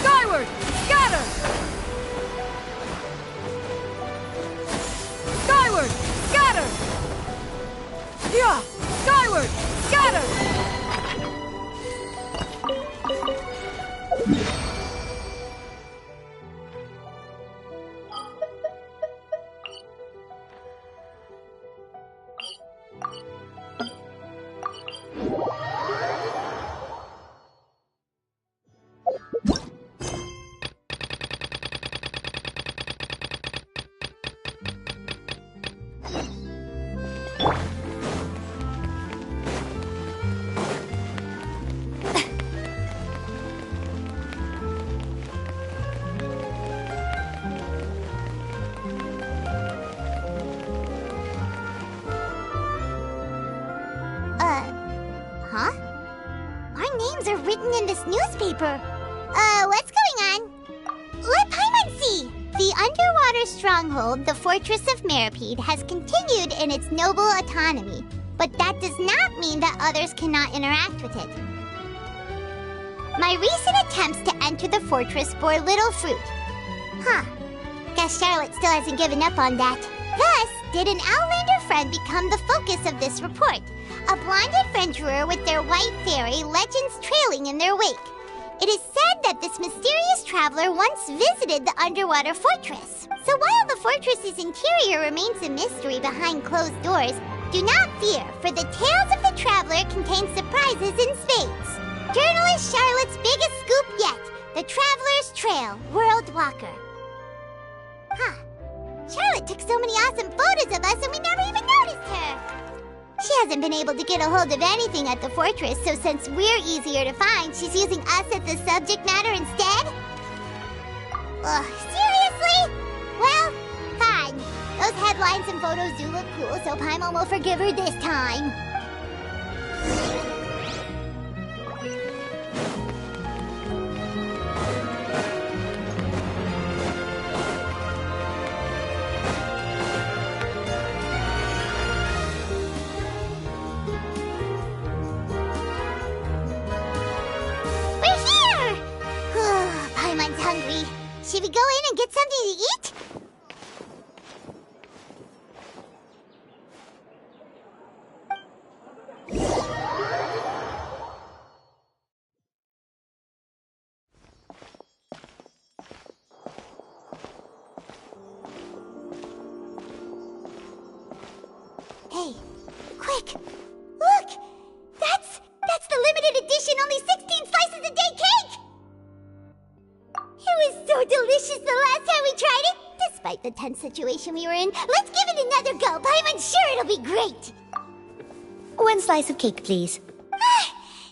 Skyward! Scatter! Skyward! Scatter! Yeah! Skyward! Scatter! Huh? Our names are written in this newspaper. What's going on? Let Paimon see! The underwater stronghold, the Fortress of Meripede, has continued in its noble autonomy. But that does not mean that others cannot interact with it. My recent attempts to enter the fortress bore little fruit. Huh. Guess Charlotte still hasn't given up on that. Thus, did an Outlander friend become the focus of this report? A blonde adventurer with their white fairy legends trailing in their wake. It is said that this mysterious traveler once visited the underwater fortress. So while the fortress's interior remains a mystery behind closed doors, do not fear, for the tales of the traveler contain surprises in spades. Journalist Charlotte's biggest scoop yet, the Traveler's Trail, World Walker. Huh. Charlotte took so many awesome photos of us and we never even noticed her. She hasn't been able to get a hold of anything at the fortress, so since we're easier to find, she's using us as the subject matter instead? Ugh, seriously? Well, fine. Those headlines and photos do look cool, so Paimon will forgive her this time. Hungry. Should we go in and get something to eat? Hey, quick! Look! That's the limited edition, only 16 slices a day cake! It was so delicious the last time we tried it! Despite the tense situation we were in, let's give it another go! I'm sure it'll be great! 1 slice of cake, please.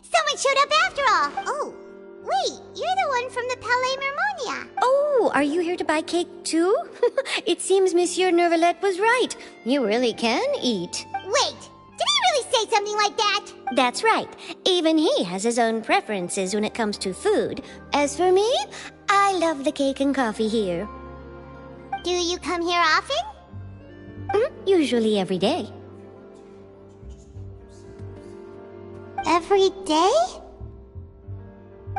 Someone showed up after all! Oh, wait, you're the one from the Palais Mermonia. Oh, are you here to buy cake too? It seems Monsieur Nervalette was right. You really can eat. Wait, did he really say something like that? That's right. Even he has his own preferences when it comes to food. As for me, I love the cake and coffee here. Do you come here often? Usually every day. Every day?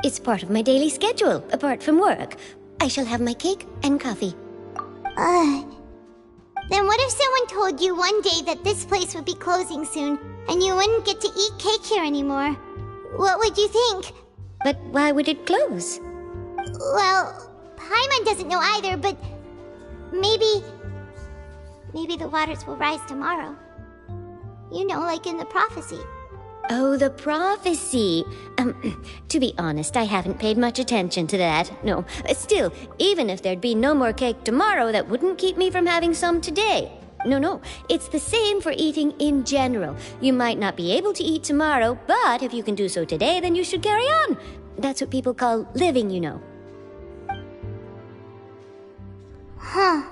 It's part of my daily schedule, apart from work. I shall have my cake and coffee. Then what if someone told you one day that this place would be closing soon, and you wouldn't get to eat cake here anymore? What would you think? But why would it close? Well, Paimon doesn't know either, but maybe the waters will rise tomorrow. You know, like in the prophecy. Oh, the prophecy. To be honest, I haven't paid much attention to that. No, still, even if there'd be no more cake tomorrow, that wouldn't keep me from having some today. No, it's the same for eating in general. You might not be able to eat tomorrow, but if you can do so today, then you should carry on. That's what people call living, you know. Huh.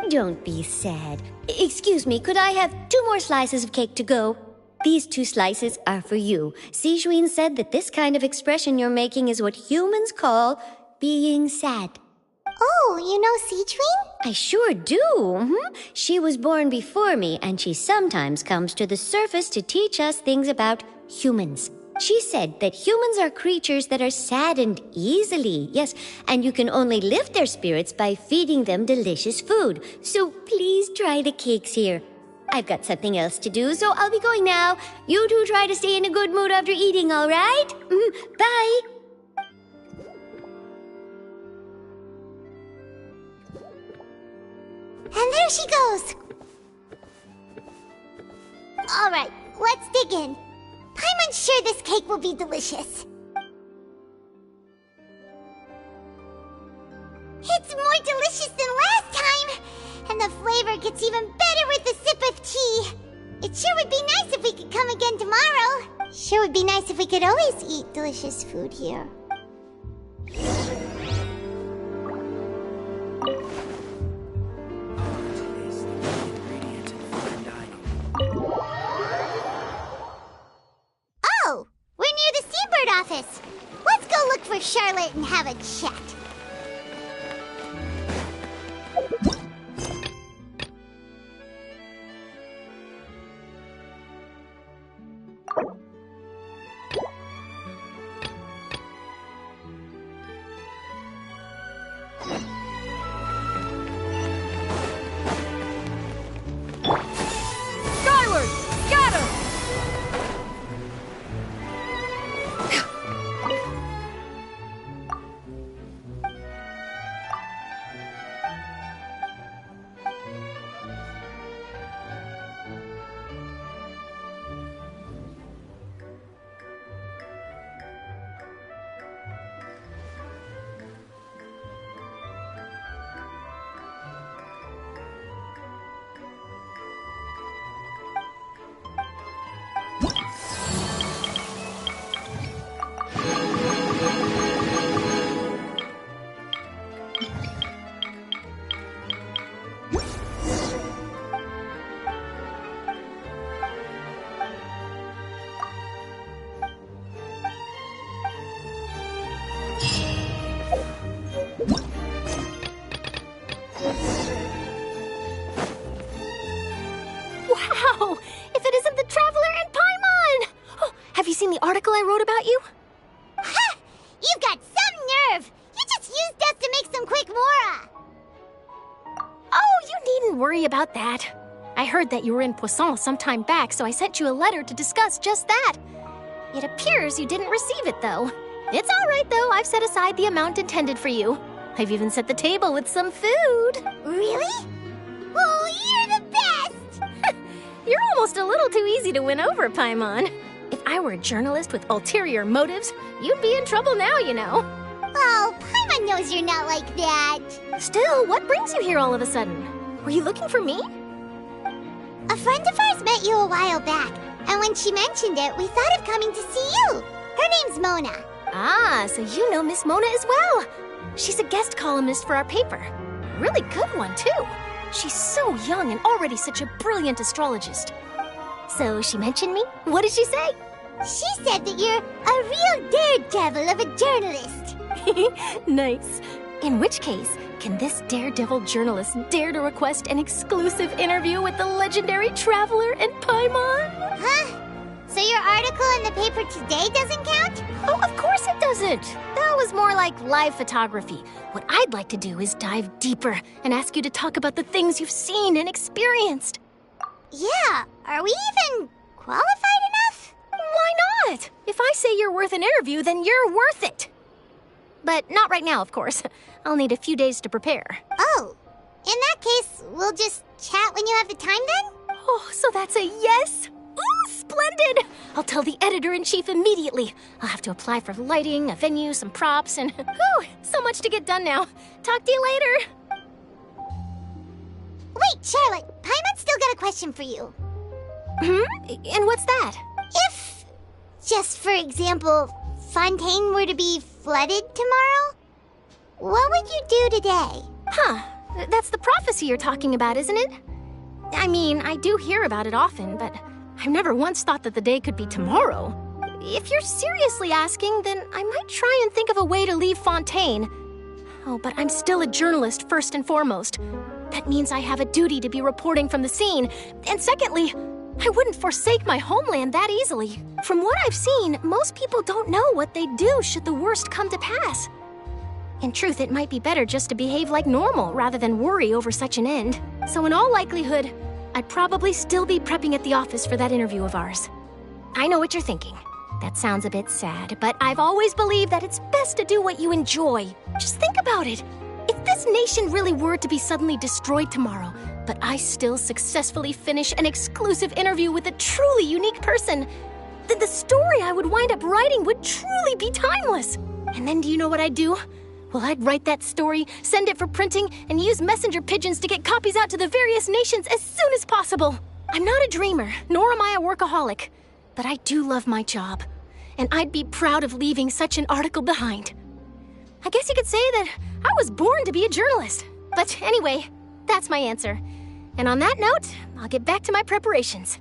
Don't be sad. Excuse me, could I have 2 more slices of cake to go? These 2 slices are for you. Sijuin said that this kind of expression you're making is what humans call being sad. Oh, you know Sijuin? I sure do. She was born before me, and she sometimes comes to the surface to teach us things about humans. She said that humans are creatures that are saddened easily, yes, and you can only lift their spirits by feeding them delicious food. So please try the cakes here. I've got something else to do, so I'll be going now. You two try to stay in a good mood after eating, all right? Bye. And there she goes. All right, let's dig in. I'm sure this cake will be delicious. It's more delicious than last time, and the flavor gets even better with a sip of tea. It sure would be nice if we could come again tomorrow. Sure would be nice if we could always eat delicious food here. Oh, we're near the Seabird office. Let's go look for Charlotte and have a chat. Skyward! Scatter! Wow! If it isn't the Traveler and Paimon! Oh, have you seen the article I wrote about you? Ha! You've got some nerve! You just used us to make some quick mora! Oh, you needn't worry about that. I heard that you were in Poisson some time back, so I sent you a letter to discuss just that. It appears you didn't receive it, though. It's all right, though. I've set aside the amount intended for you. I've even set the table with some food. Really? Oh, you're the best! You're almost a little too easy to win over, Paimon. If I were a journalist with ulterior motives, you'd be in trouble now, you know. Oh, Paimon knows you're not like that. Still, what brings you here all of a sudden? Were you looking for me? A friend of ours met you a while back, and when she mentioned it, we thought of coming to see you. Her name's Mona. Ah, so you know Miss Mona as well. She's a guest columnist for our paper. A really good one, too. She's so young and already such a brilliant astrologist. So she mentioned me? What did she say? She said that you're a real daredevil of a journalist. Nice. In which case, can this daredevil journalist dare to request an exclusive interview with the legendary Traveler and Paimon? Huh? So your article in the paper today doesn't count? Oh, of course it doesn't. That was more like live photography. What I'd like to do is dive deeper and ask you to talk about the things you've seen and experienced. Yeah, are we even qualified enough? Why not? If I say you're worth an interview, then you're worth it. But not right now, of course. I'll need a few days to prepare. Oh, in that case, we'll just chat when you have the time then? Oh, so that's a yes? Ooh, splendid! I'll tell the editor-in-chief immediately. I'll have to apply for lighting, a venue, some props, and whew, so much to get done now. Talk to you later. Wait, Charlotte, Paimon's still got a question for you. And what's that? If, just for example, Fontaine were to be flooded tomorrow, what would you do today? Huh, that's the prophecy you're talking about, isn't it? I mean, I do hear about it often, but I've never once thought that the day could be tomorrow. If you're seriously asking, then I might try and think of a way to leave Fontaine. Oh, but I'm still a journalist first and foremost. That means I have a duty to be reporting from the scene. And secondly, I wouldn't forsake my homeland that easily. From what I've seen, most people don't know what they'd do should the worst come to pass. In truth, it might be better just to behave like normal rather than worry over such an end. So in all likelihood, I'd probably still be prepping at the office for that interview of ours. I know what you're thinking. That sounds a bit sad, but I've always believed that it's best to do what you enjoy. Just think about it. If this nation really were to be suddenly destroyed tomorrow, but I still successfully finish an exclusive interview with a truly unique person, then the story I would wind up writing would truly be timeless. And then do you know what I'd do? Well, I'd write that story, send it for printing, and use messenger pigeons to get copies out to the various nations as soon as possible. I'm not a dreamer, nor am I a workaholic, but I do love my job, and I'd be proud of leaving such an article behind. I guess you could say that I was born to be a journalist. But anyway, that's my answer. And on that note, I'll get back to my preparations.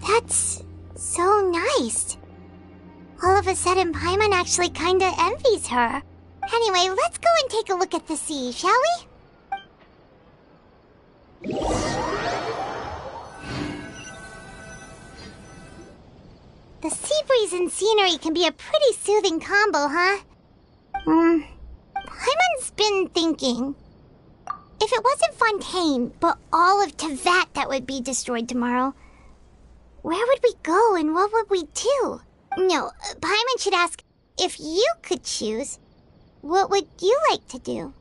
That's so nice. All of a sudden, Paimon actually kinda envies her. Anyway, let's go and take a look at the sea, shall we? The sea breeze and scenery can be a pretty soothing combo, huh? Paimon's been thinking. If it wasn't Fontaine, but all of Tevat that would be destroyed tomorrow, where would we go and what would we do? No, Paimon should ask, if you could choose, what would you like to do?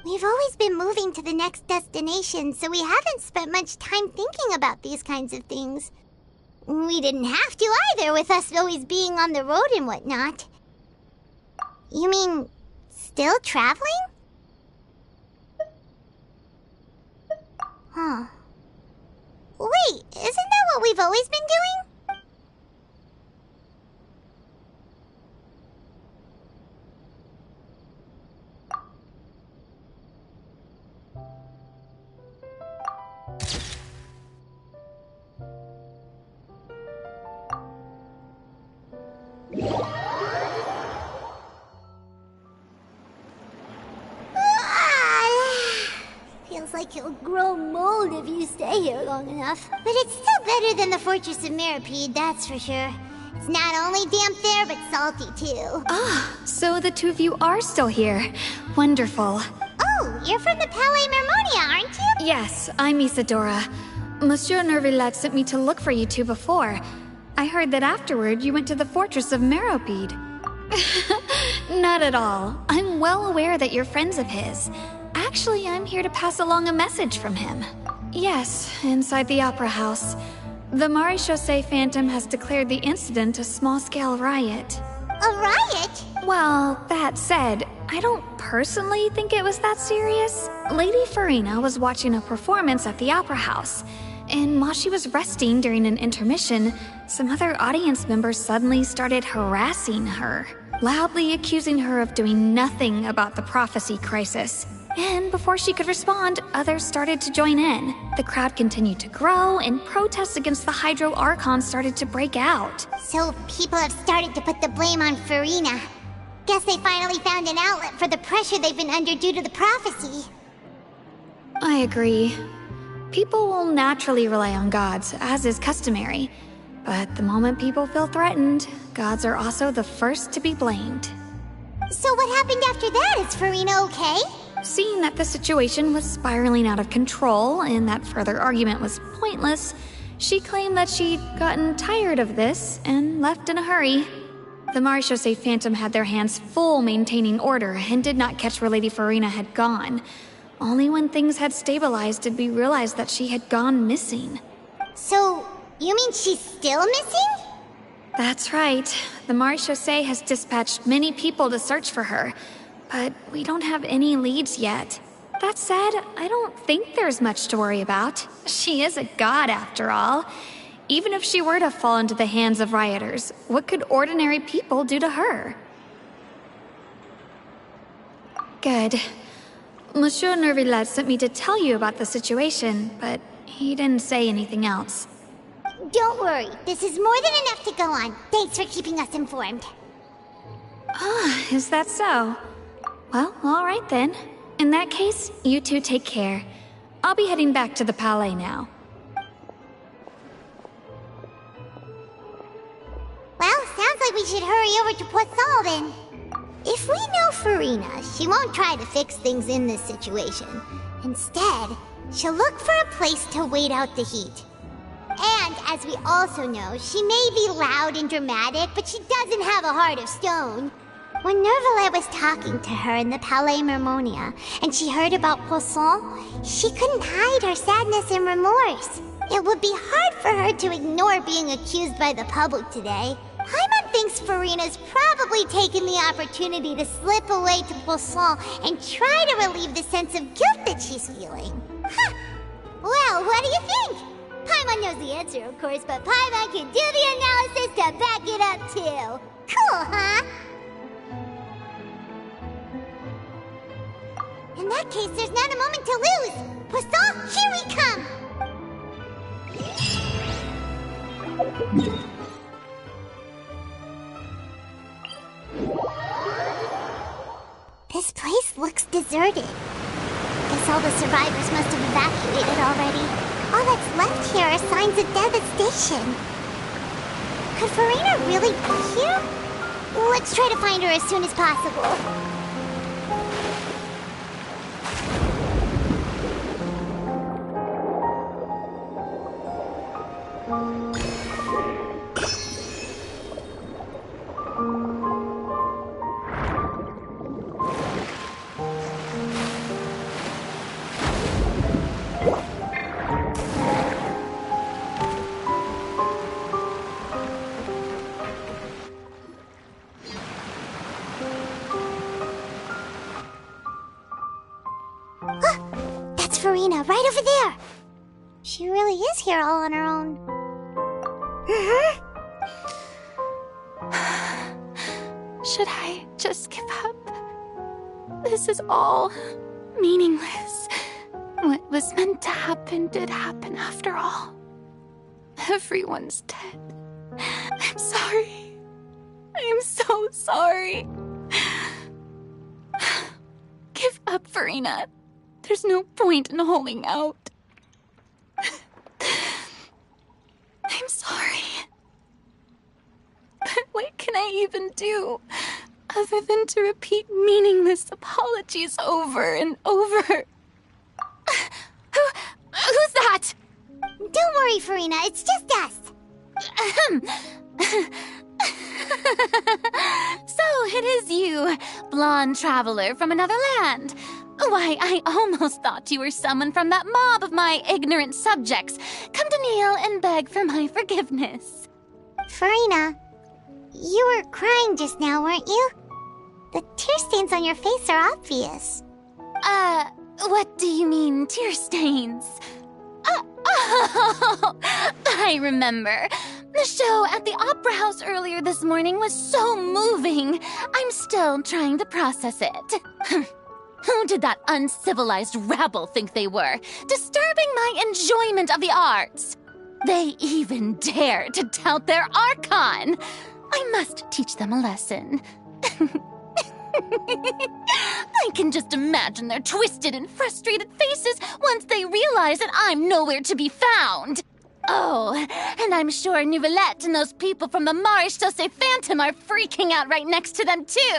We've always been moving to the next destination, so we haven't spent much time thinking about these kinds of things. We didn't have to either, with us always being on the road and whatnot. You mean, still traveling? Huh. Wait, isn't that what we've always been doing? Feels like you'll grow mold if you stay here long enough. But it's still better than the Fortress of Mirapede, that's for sure. It's not only damp there, but salty too. Ah, so the two of you are still here. Wonderful. Oh, you're from the Palais Mermonia, aren't you? Yes, I'm Isadora. Monsieur Nervillet sent me to look for you two before. I heard that afterward you went to the Fortress of Meropide. Not at all. I'm well aware that you're friends of his. Actually, I'm here to pass along a message from him. Yes, inside the Opera House. The Maréchaussée Phantom has declared the incident a small-scale riot. A riot? Well, that said, I don't personally think it was that serious. Lady Farina was watching a performance at the Opera House, and while she was resting during an intermission, some other audience members suddenly started harassing her, loudly accusing her of doing nothing about the prophecy crisis. And before she could respond, others started to join in. The crowd continued to grow, and protests against the Hydro Archon started to break out. So people have started to put the blame on Farina. Guess they finally found an outlet for the pressure they've been under due to the prophecy. I agree. People will naturally rely on gods, as is customary. But the moment people feel threatened, gods are also the first to be blamed. So what happened after that? Is Farina okay? Seeing that the situation was spiraling out of control and that further argument was pointless, she claimed that she'd gotten tired of this and left in a hurry. The Maréchaussée Phantom had their hands full maintaining order and did not catch where Lady Farina had gone. Only when things had stabilized did we realize that she had gone missing. So, you mean she's still missing? That's right. The Maréchaussée has dispatched many people to search for her, but we don't have any leads yet. That said, I don't think there's much to worry about. She is a god after all. Even if she were to fall into the hands of rioters, what could ordinary people do to her? Good. Monsieur Nervillet sent me to tell you about the situation, but he didn't say anything else. Don't worry, this is more than enough to go on. Thanks for keeping us informed. Ah, is that so? Well, all right then. In that case, you two take care. I'll be heading back to the Palais now. Well, sounds like we should hurry over to Poisson then. If we know Farina, she won't try to fix things in this situation. Instead, she'll look for a place to wait out the heat. And, as we also know, she may be loud and dramatic, but she doesn't have a heart of stone. When Nervalet was talking to her in the Palais Mermonia, and she heard about Poisson, she couldn't hide her sadness and remorse. It would be hard for her to ignore being accused by the public today. Paimon thinks Farina's probably taken the opportunity to slip away to Poisson and try to relieve the sense of guilt that she's feeling. Huh. Well, what do you think? Paimon knows the answer, of course, but Paimon can do the analysis to back it up, too. Cool, huh? In that case, there's not a moment to lose. Poisson, here we come! This place looks deserted. Guess all the survivors must have evacuated already. All that's left here are signs of devastation. Could Farina really be here? Let's try to find her as soon as possible. That's Farina, right over there. She really is here all on her own. Should I just give up? This is all meaningless. What was meant to happen did happen after all. Everyone's dead. I'm sorry. I'm so sorry. Give up, Farina. There's no point in holding out. I'm sorry. But what can I even do other than to repeat meaningless apologies over and over? Who's that? Don't worry, Farina. It's just us. So it is you, blonde traveler from another land. Why, I almost thought you were someone from that mob of my ignorant subjects, come to kneel and beg for my forgiveness. Farina, you were crying just now, weren't you? The tear stains on your face are obvious. What do you mean, tear stains? Oh, I remember. The show at the Opera House earlier this morning was so moving. I'm still trying to process it. Who did that uncivilized rabble think they were, disturbing my enjoyment of the arts? They even dare to tout their Archon. I must teach them a lesson. I can just imagine their twisted and frustrated faces once they realize that I'm nowhere to be found. Oh, and I'm sure Nouvellette and those people from the Marche Chaussee Phantom are freaking out right next to them, too.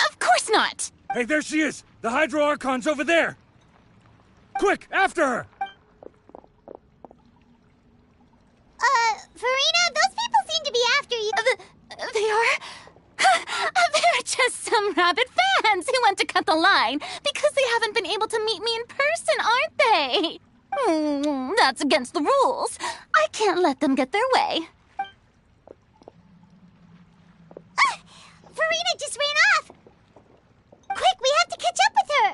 Of course not. Hey, there she is! The Hydro Archon's over there! Quick, after her! Farina, those people seem to be after you. They are? They're just some rabid fans who want to cut the line because they haven't been able to meet me in person, aren't they? That's against the rules. I can't let them get their way. Farina just ran off! Quick, we have to catch up with her!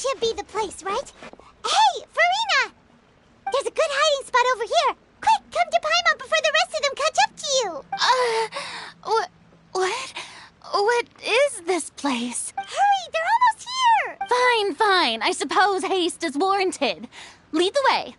should be the place, right? Hey, Farina! There's a good hiding spot over here. Quick, come to Paimon before the rest of them catch up to you. What is this place? Hurry, they're almost here. Fine. I suppose haste is warranted. Lead the way.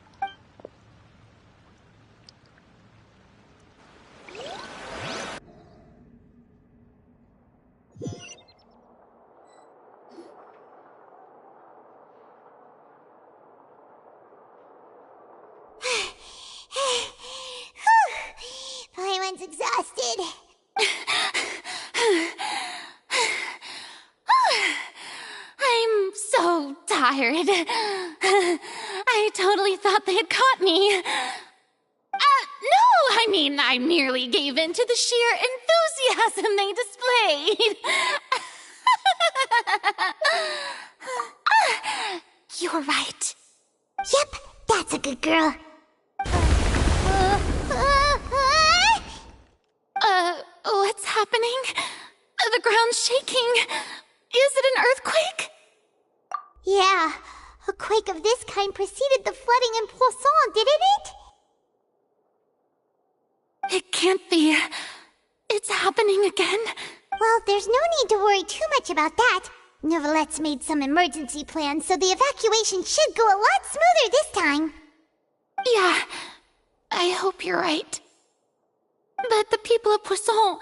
Paimon's exhausted. I'm so tired. I totally thought they had caught me. No, I merely gave in to the sheer enthusiasm they displayed. You're right. Yep, that's a good girl. What's happening? The ground's shaking. Is it an earthquake? Yeah, a quake of this kind preceded the flooding in Poisson, didn't it? It can't be. It's happening again. Well, there's no need to worry too much about that. Novelette's made some emergency plans, so the evacuation should go a lot smoother this time. Yeah, I hope you're right. But the people of Poisson,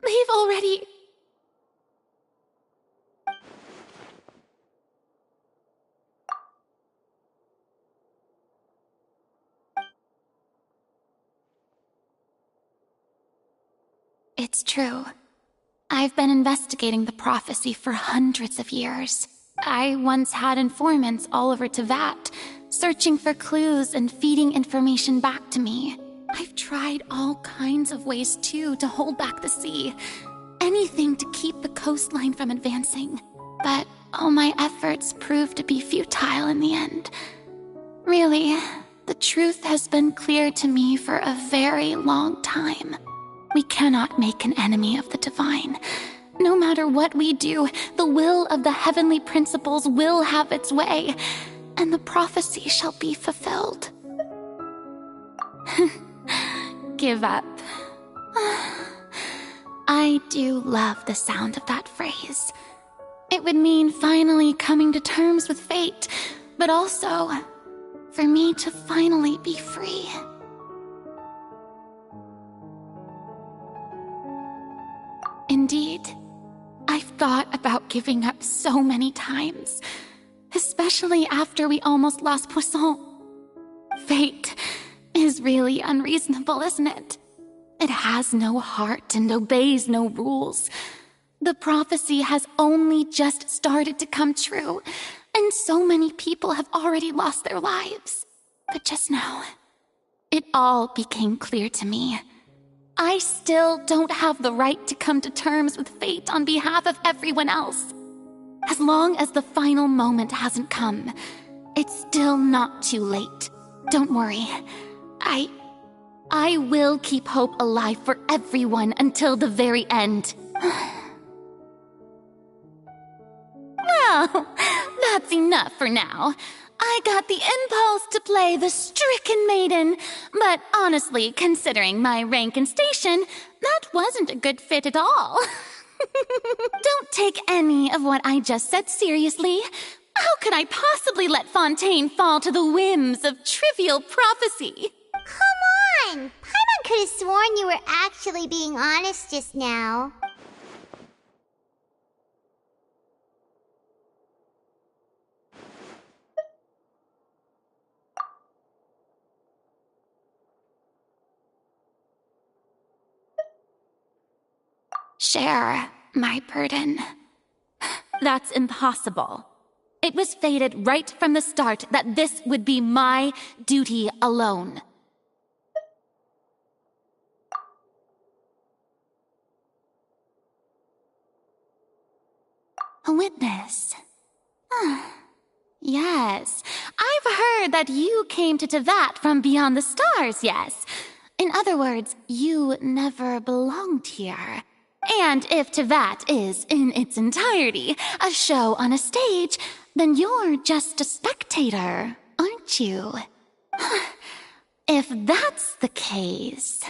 they've already... It's true. I've been investigating the prophecy for hundreds of years. I once had informants all over Tevat, searching for clues and feeding information back to me. I've tried all kinds of ways, too, to hold back the sea. Anything to keep the coastline from advancing. But all my efforts proved to be futile in the end. Really, the truth has been clear to me for a very long time. We cannot make an enemy of the divine. No matter what we do, the will of the heavenly principles will have its way, and the prophecy shall be fulfilled. Give up. I do love the sound of that phrase. It would mean finally coming to terms with fate, but also for me to finally be free. Indeed, I've thought about giving up so many times, especially after we almost lost Poisson. Fate is really unreasonable, isn't it? It has no heart and obeys no rules. The prophecy has only just started to come true, and so many people have already lost their lives. But just now, it all became clear to me. I still don't have the right to come to terms with fate on behalf of everyone else. As long as the final moment hasn't come, it's still not too late. Don't worry. I will keep hope alive for everyone until the very end. Well, that's enough for now. I got the impulse to play the stricken maiden, but honestly, considering my rank and station, that wasn't a good fit at all. Don't take any of what I just said seriously. How could I possibly let Fontaine fall to the whims of trivial prophecy? Come on! Paimon could have sworn you were actually being honest just now. Share my burden. That's impossible. It was fated right from the start that this would be my duty alone. A witness. Yes, I've heard that you came to Tevat from beyond the stars, yes. In other words, you never belonged here. And if Tevat is, in its entirety, a show on a stage, then you're just a spectator, aren't you? If that's the case...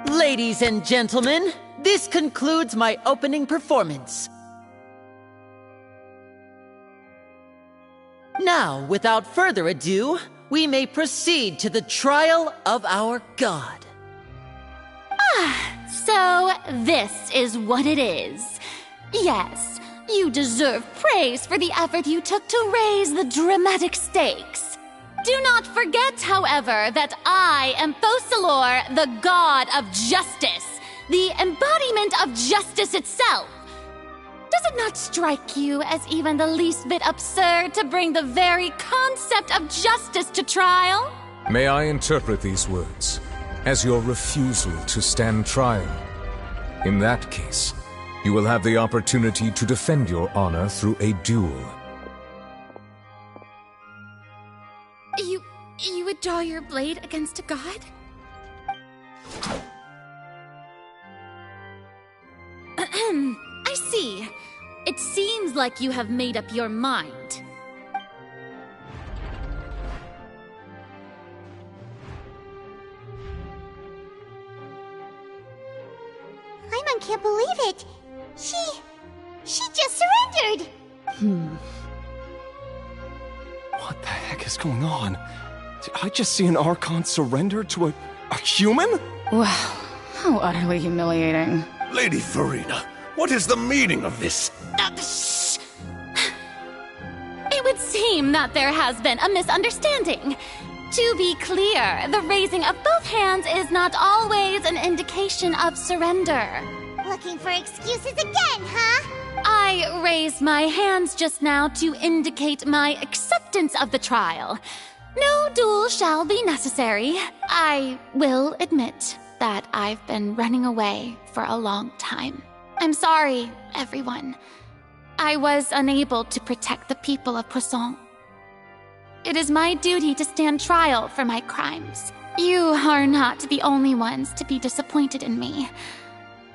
Ladies and gentlemen, this concludes my opening performance. Now, without further ado, we may proceed to the trial of our god. So, this is what it is. Yes, you deserve praise for the effort you took to raise the dramatic stakes. Do not forget, however, that I am Focalor, the god of justice, the embodiment of justice itself. Does it not strike you as even the least bit absurd to bring the very concept of justice to trial? May I interpret these words as your refusal to stand trial? In that case, you will have the opportunity to defend your honor through a duel. You would draw your blade against a god? I see. It seems like you have made up your mind. Paimon can't believe it. She just surrendered. What the heck is going on? Did I just see an Archon surrender to a human? Wow, how utterly humiliating. Lady Farina, what is the meaning of this? Shh. It would seem that there has been a misunderstanding. To be clear, the raising of both hands is not always an indication of surrender. Looking for excuses again, huh? I raised my hands just now to indicate my acceptance of the trial. No duel shall be necessary. I will admit that I've been running away for a long time. I'm sorry, everyone. I was unable to protect the people of Poisson. It is my duty to stand trial for my crimes. You are not the only ones to be disappointed in me.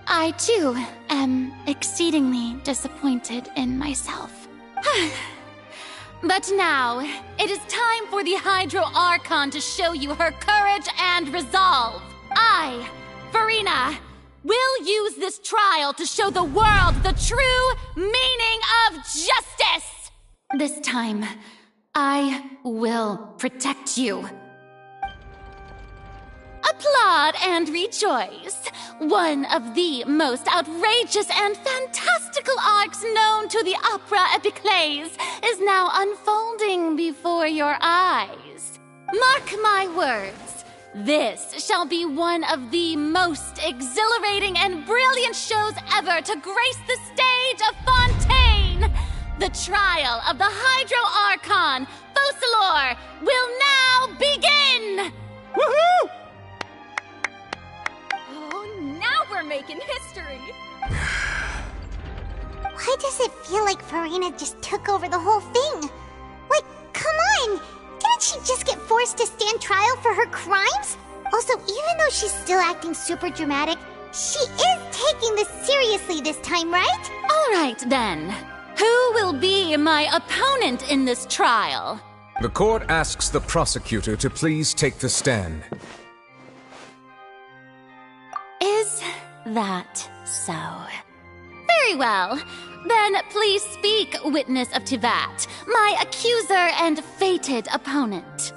I, too, am exceedingly disappointed in myself. But now, it is time for the Hydro Archon to show you her courage and resolve. I, Farina, will use this trial to show the world the true meaning of justice! This time, I will protect you. Applaud and rejoice. One of the most outrageous and fantastical arcs known to the opera epiclese is now unfolding before your eyes. Mark my words, this shall be one of the most exhilarating and brilliant shows ever to grace the stage of Fontaine. The trial of the Hydro Archon, Focalor, will now begin! Woohoo! Oh, now we're making history! Why does it feel like Farina just took over the whole thing? Like, come on! Didn't she just get forced to stand trial for her crimes? Also, even though she's still acting super dramatic, she is taking this seriously this time, right? All right, then. Who will be my opponent in this trial? The court asks the prosecutor to please take the stand. Is that so? Very well. Then please speak, witness of Tivat, my accuser and fated opponent.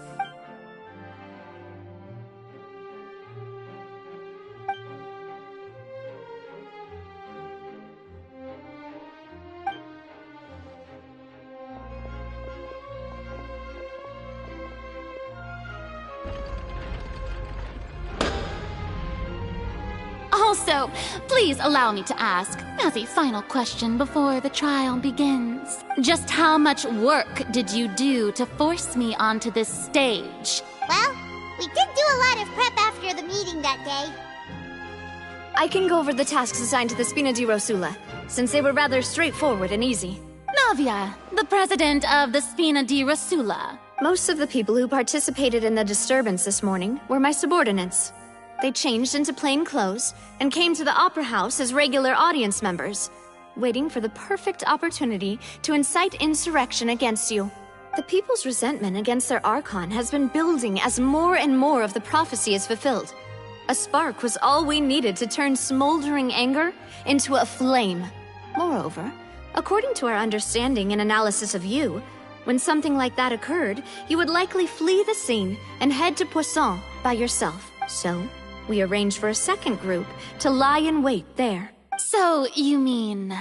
Also, please allow me to ask, as a final question before the trial begins, just how much work did you do to force me onto this stage? Well, we did do a lot of prep after the meeting that day. I can go over the tasks assigned to the Spina di Rosula, since they were rather straightforward and easy. Navia, the president of the Spina di Rosula. Most of the people who participated in the disturbance this morning were my subordinates. They changed into plain clothes and came to the Opera House as regular audience members, waiting for the perfect opportunity to incite insurrection against you. The people's resentment against their Archon has been building as more and more of the prophecy is fulfilled. A spark was all we needed to turn smoldering anger into a flame. Moreover, according to our understanding and analysis of you, when something like that occurred, you would likely flee the scene and head to Poisson by yourself. So, we arranged for a second group to lie in wait there. So, you mean,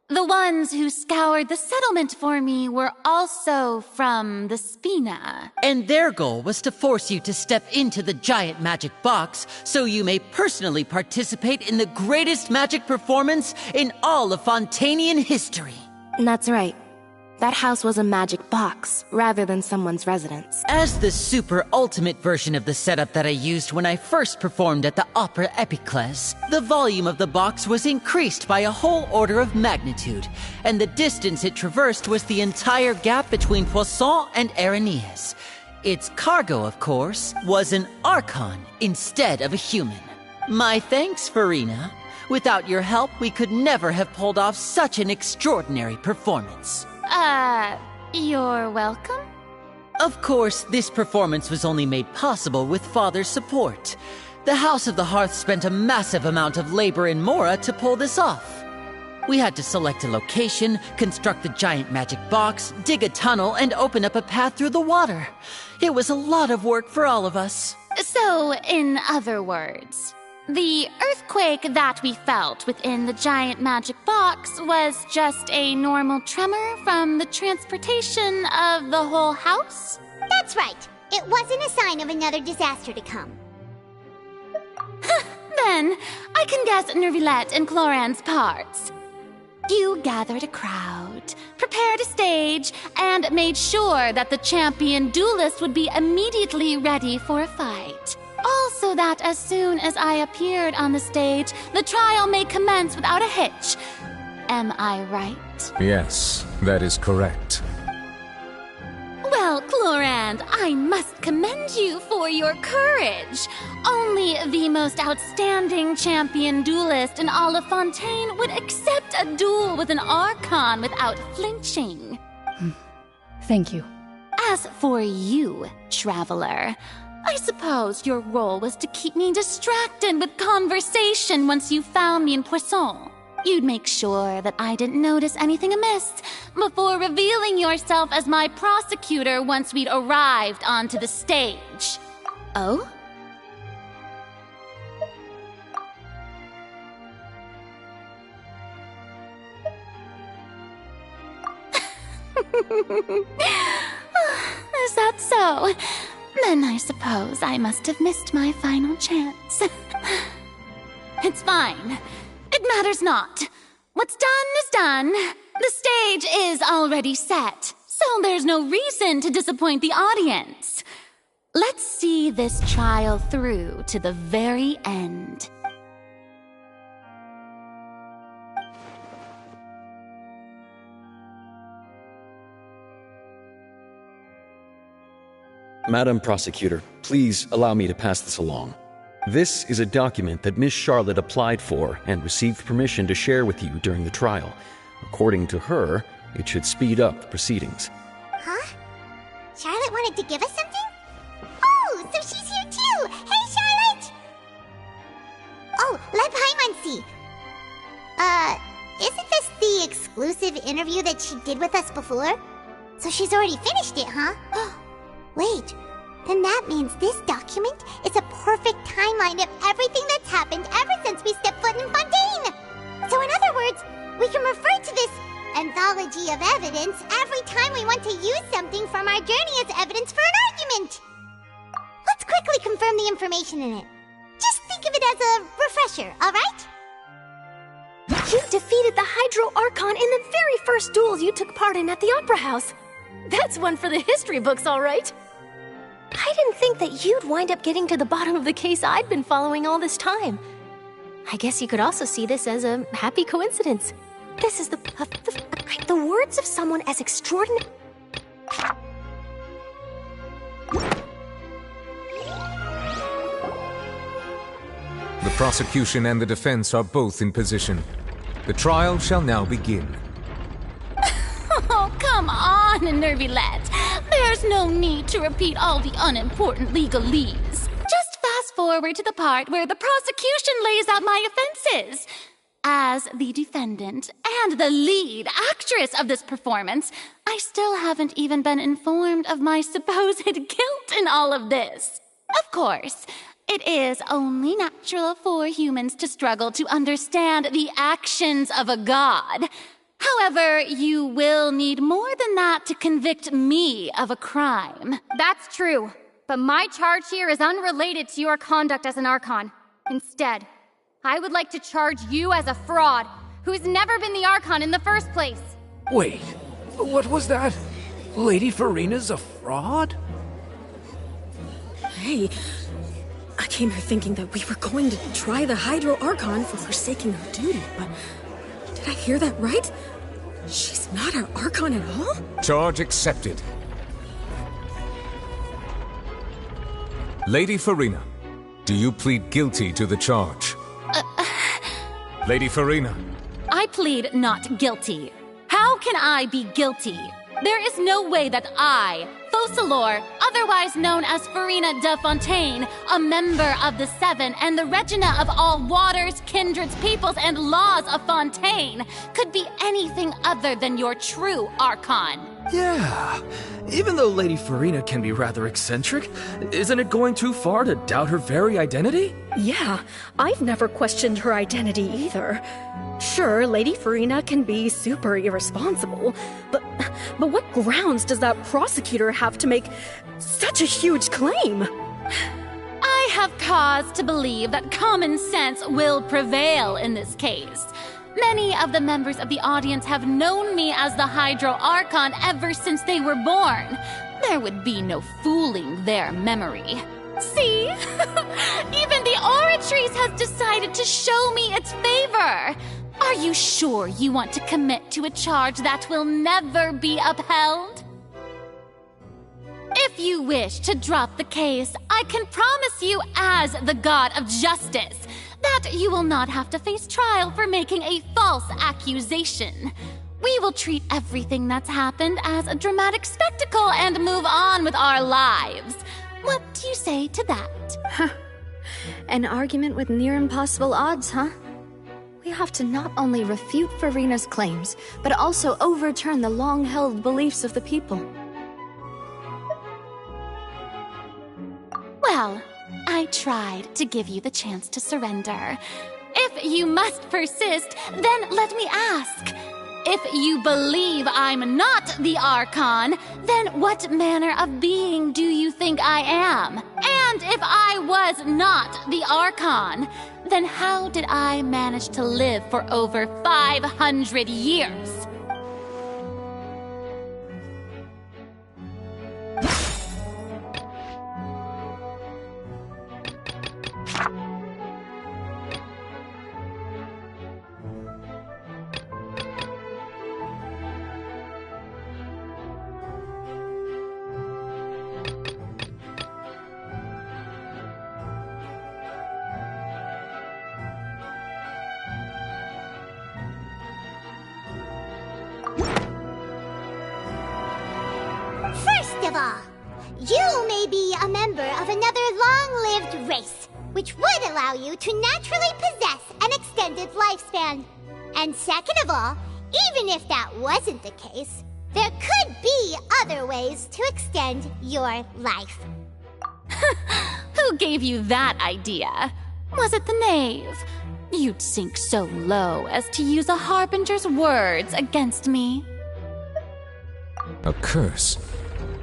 the ones who scoured the settlement for me were also from the Spina? And their goal was to force you to step into the giant magic box so you may personally participate in the greatest magic performance in all of Fontanian history. That's right. That house was a magic box, rather than someone's residence. As the super ultimate version of the setup that I used when I first performed at the Opera Epiclese, the volume of the box was increased by a whole order of magnitude, and the distance it traversed was the entire gap between Poisson and Araneas. Its cargo, of course, was an Archon instead of a human. My thanks, Farina. Without your help, we could never have pulled off such an extraordinary performance. You're welcome? Of course, this performance was only made possible with Father's support. The House of the Hearth spent a massive amount of labor in Mora to pull this off. We had to select a location, construct the giant magic box, dig a tunnel, and open up a path through the water. It was a lot of work for all of us. So, in other words, the earthquake that we felt within the giant magic box was just a normal tremor from the transportation of the whole house? That's right. It wasn't a sign of another disaster to come. Then, I can guess Nervilette and Cloran's parts. You gathered a crowd, prepared a stage, and made sure that the champion duelist would be immediately ready for a fight. Also that as soon as I appeared on the stage, the trial may commence without a hitch. Am I right? Yes, that is correct. Well, Clorand, I must commend you for your courage. Only the most outstanding champion duelist in all of Fontaine would accept a duel with an Archon without flinching. Thank you. As for you, Traveler, I suppose your role was to keep me distracted with conversation once you found me in Poisson. You'd make sure that I didn't notice anything amiss before revealing yourself as my prosecutor once we'd arrived onto the stage. Oh? Is that so? Then I suppose I must have missed my final chance. It's fine. It matters not. What's done is done. The stage is already set, so there's no reason to disappoint the audience. Let's see this trial through to the very end. Madam Prosecutor, please allow me to pass this along. This is a document that Miss Charlotte applied for and received permission to share with you during the trial. According to her, it should speed up the proceedings. Huh? Charlotte wanted to give us something? Oh, so she's here too! Hey, Charlotte! Oh, let Paimon see. Isn't this the exclusive interview that she did with us before? So she's already finished it, huh? Wait, then that means this document is a perfect timeline of everything that's happened ever since we stepped foot in Fontaine! So in other words, we can refer to this anthology of evidence every time we want to use something from our journey as evidence for an argument! Let's quickly confirm the information in it. Just think of it it as a refresher, alright? You defeated the Hydro Archon in the very first duels you took part in at the Opera House. That's one for the history books, all right. I didn't think that you'd wind up getting to the bottom of the case I'd been following all this time. I guess you could also see this as a happy coincidence. This is the words of someone as extraordinary. The prosecution and the defense are both in position. The trial shall now begin. Oh, come on, Nervylette. There's no need to repeat all the unimportant legalese. Just fast forward to the part where the prosecution lays out my offenses. As the defendant and the lead actress of this performance, I still haven't even been informed of my supposed guilt in all of this. Of course, it is only natural for humans to struggle to understand the actions of a god. However, you will need more than that to convict me of a crime. That's true, but my charge here is unrelated to your conduct as an Archon. Instead, I would like to charge you as a fraud, who's never been the Archon in the first place. Wait, what was that? Lady Farina's a fraud? Hey, I came here thinking that we were going to try the Hydro Archon for forsaking her duty, but did I hear that right? She's not our Archon at all? Charge accepted. Lady Farina, do you plead guilty to the charge? Lady Farina. I plead not guilty. How can I be guilty? There is no way that I, Focalor, otherwise known as Farina de Fontaine, a member of the Seven and the Regina of all waters, kindreds, peoples, and laws of Fontaine, could be anything other than your true Archon. Yeah, even though Lady Farina can be rather eccentric, isn't it going too far to doubt her very identity? Yeah, I've never questioned her identity either. Sure, Lady Farina can be super irresponsible, but what grounds does that prosecutor have to make such a huge claim? I have cause to believe that common sense will prevail in this case. Many of the members of the audience have known me as the Hydro Archon ever since they were born. There would be no fooling their memory. See? Even the Oratrice has decided to show me its favor. Are you sure you want to commit to a charge that will never be upheld? If you wish to drop the case, I can promise you as the God of Justice that you will not have to face trial for making a false accusation. We will treat everything that's happened as a dramatic spectacle and move on with our lives. What do you say to that? Huh. An argument with near impossible odds, huh? We have to not only refute Farina's claims, but also overturn the long-held beliefs of the people. Well, I tried to give you the chance to surrender. If you must persist, then let me ask. If you believe I'm not the Archon, then what manner of being do you think I am? And if I was not the Archon, then how did I manage to live for over 500 years? First of all, you may be a member of another long-lived race, which would allow you to naturally possess an extended lifespan. And second of all, even if that wasn't the case, there could be other ways to extend your life. Who gave you that idea? Was it the knave? You'd sink so low as to use a harbinger's words against me. A curse?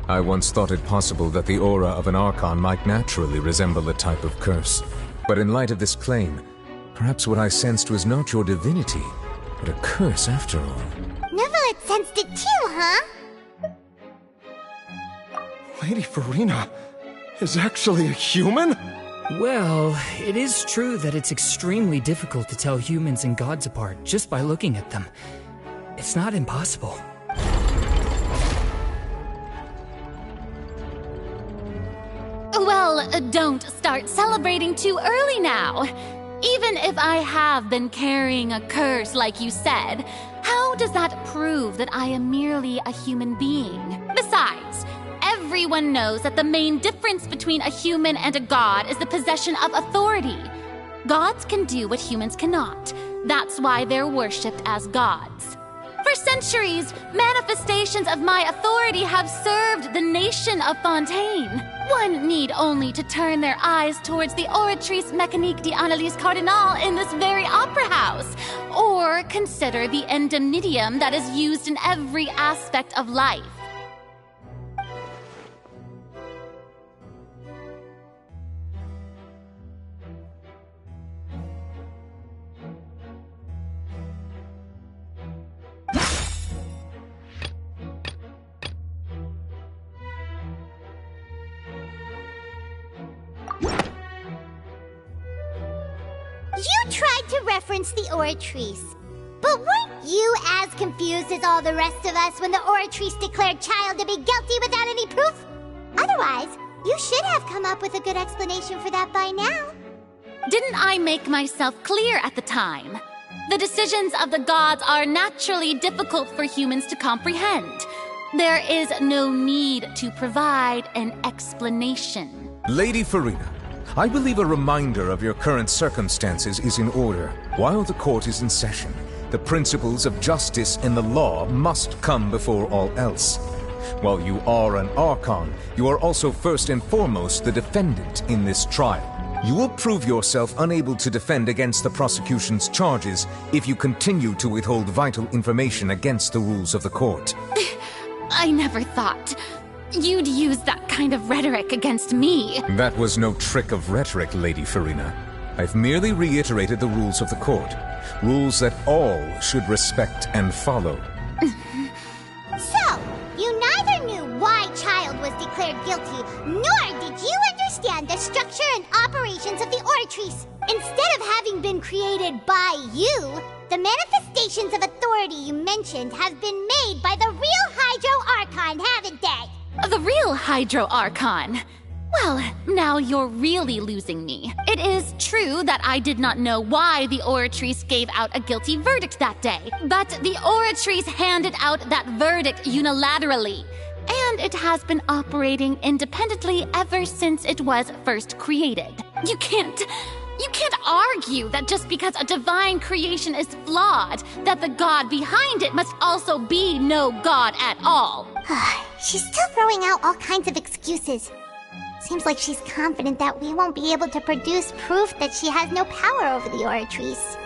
I once thought it possible that the aura of an Archon might naturally resemble a type of curse. But in light of this claim, perhaps what I sensed was not your divinity, but a curse after all. Neverlet sensed it too, huh? Lady Farina is actually a human? Well, it is true that it's extremely difficult to tell humans and gods apart just by looking at them. It's not impossible. Well, don't start celebrating too early now. Even if I have been carrying a curse like you said, how does that prove that I am merely a human being? Besides, everyone knows that the main difference between a human and a god is the possession of authority. Gods can do what humans cannot. That's why they're worshipped as gods. For centuries, manifestations of my authority have served the nation of Fontaine. One need only to turn their eyes towards the Oratrice Mécanique d'Analyse Cardinal in this very opera house, or consider the indemnitium that is used in every aspect of life. You tried to reference the Oratrice. But weren't you as confused as all the rest of us when the Oratrice declared Child to be guilty without any proof? Otherwise, you should have come up with a good explanation for that by now. Didn't I make myself clear at the time? The decisions of the gods are naturally difficult for humans to comprehend. There is no need to provide an explanation. Lady Farina, I believe a reminder of your current circumstances is in order. While the court is in session, the principles of justice and the law must come before all else. While you are an Archon, you are also first and foremost the defendant in this trial. You will prove yourself unable to defend against the prosecution's charges if you continue to withhold vital information against the rules of the court. I never thought you'd use that kind of rhetoric against me. That was no trick of rhetoric, Lady Farina. I've merely reiterated the rules of the court. Rules that all should respect and follow. So, you neither knew why Child was declared guilty, nor did you understand the structure and operations of the Oratrice. Instead of having been created by you, the manifestations of authority you mentioned have been made by the real Hydro Archon, haven't they? The real Hydro Archon? Well, now you're really losing me. It is true that I did not know why the Oratrice gave out a guilty verdict that day, but the Oratrice handed out that verdict unilaterally, and it has been operating independently ever since it was first created. You can't argue that just because a divine creation is flawed, that the god behind it must also be no god at all. She's still throwing out all kinds of excuses. Seems like she's confident that we won't be able to produce proof that she has no power over the Oratrice.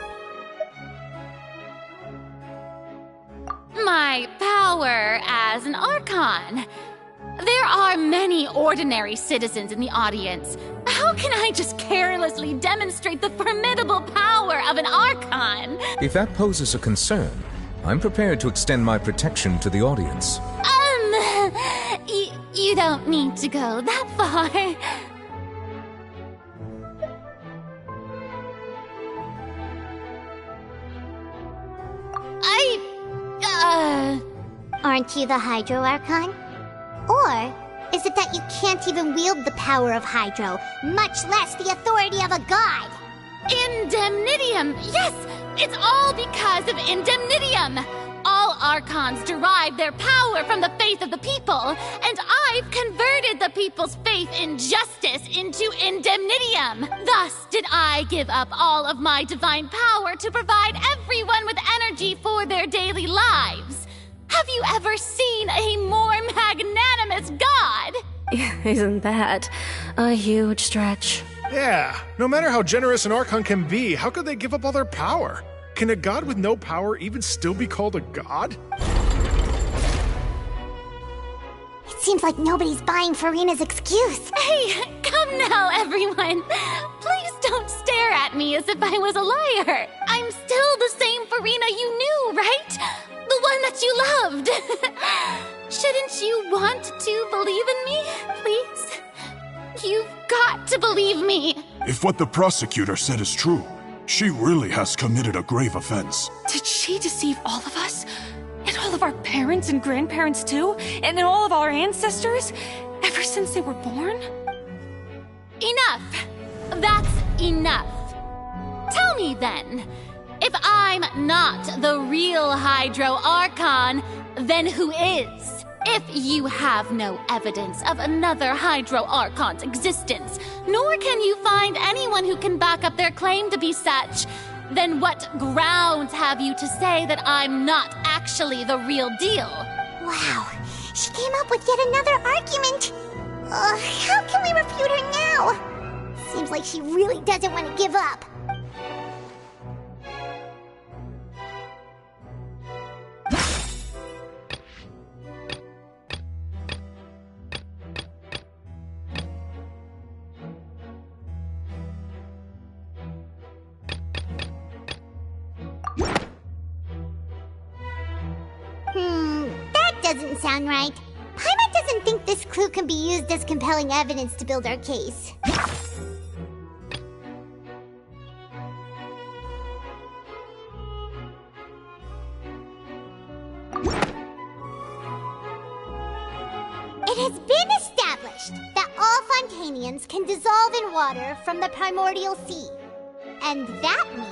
My power as an Archon. There are many ordinary citizens in the audience. How can I just carelessly demonstrate the formidable power of an Archon? If that poses a concern, I'm prepared to extend my protection to the audience. You don't need to go that far. Aren't you the Hydro Archon? Or is it that you can't even wield the power of Hydro, much less the authority of a god? Indemnitium! Yes! It's all because of Indemnitium! All Archons derive their power from the faith of the people, and I've converted the people's faith in justice into Indemnitium. Thus did I give up all of my divine power to provide everyone with energy for their daily lives. Have you ever seen a more magnanimous god? Isn't that a huge stretch? Yeah, no matter how generous an Archon can be, how could they give up all their power? Can a god with no power even still be called a god? It seems like nobody's buying Farina's excuse. Hey, Come now, everyone. Please don't stare at me as if I was a liar. I'm still the same Farina you knew, right? The one that you loved. Shouldn't you want to believe in me, please? You've got to believe me. If what the prosecutor said is true, she really has committed a grave offense. Did she deceive all of us? And all of our parents and grandparents too? And all of our ancestors? Ever since they were born? Enough! That's enough. Tell me then, if I'm not the real Hydro Archon, then who is? If you have no evidence of another Hydro Archon's existence, nor can you find anyone who can back up their claim to be such, then what grounds have you to say that I'm not actually the real deal? Wow, she came up with yet another argument. How can we refute her now? Seems like she really doesn't want to give up. That doesn't sound right. Paimon doesn't think this clue can be used as compelling evidence to build our case. It has been established that all Fontanians can dissolve in water from the primordial sea. And that means...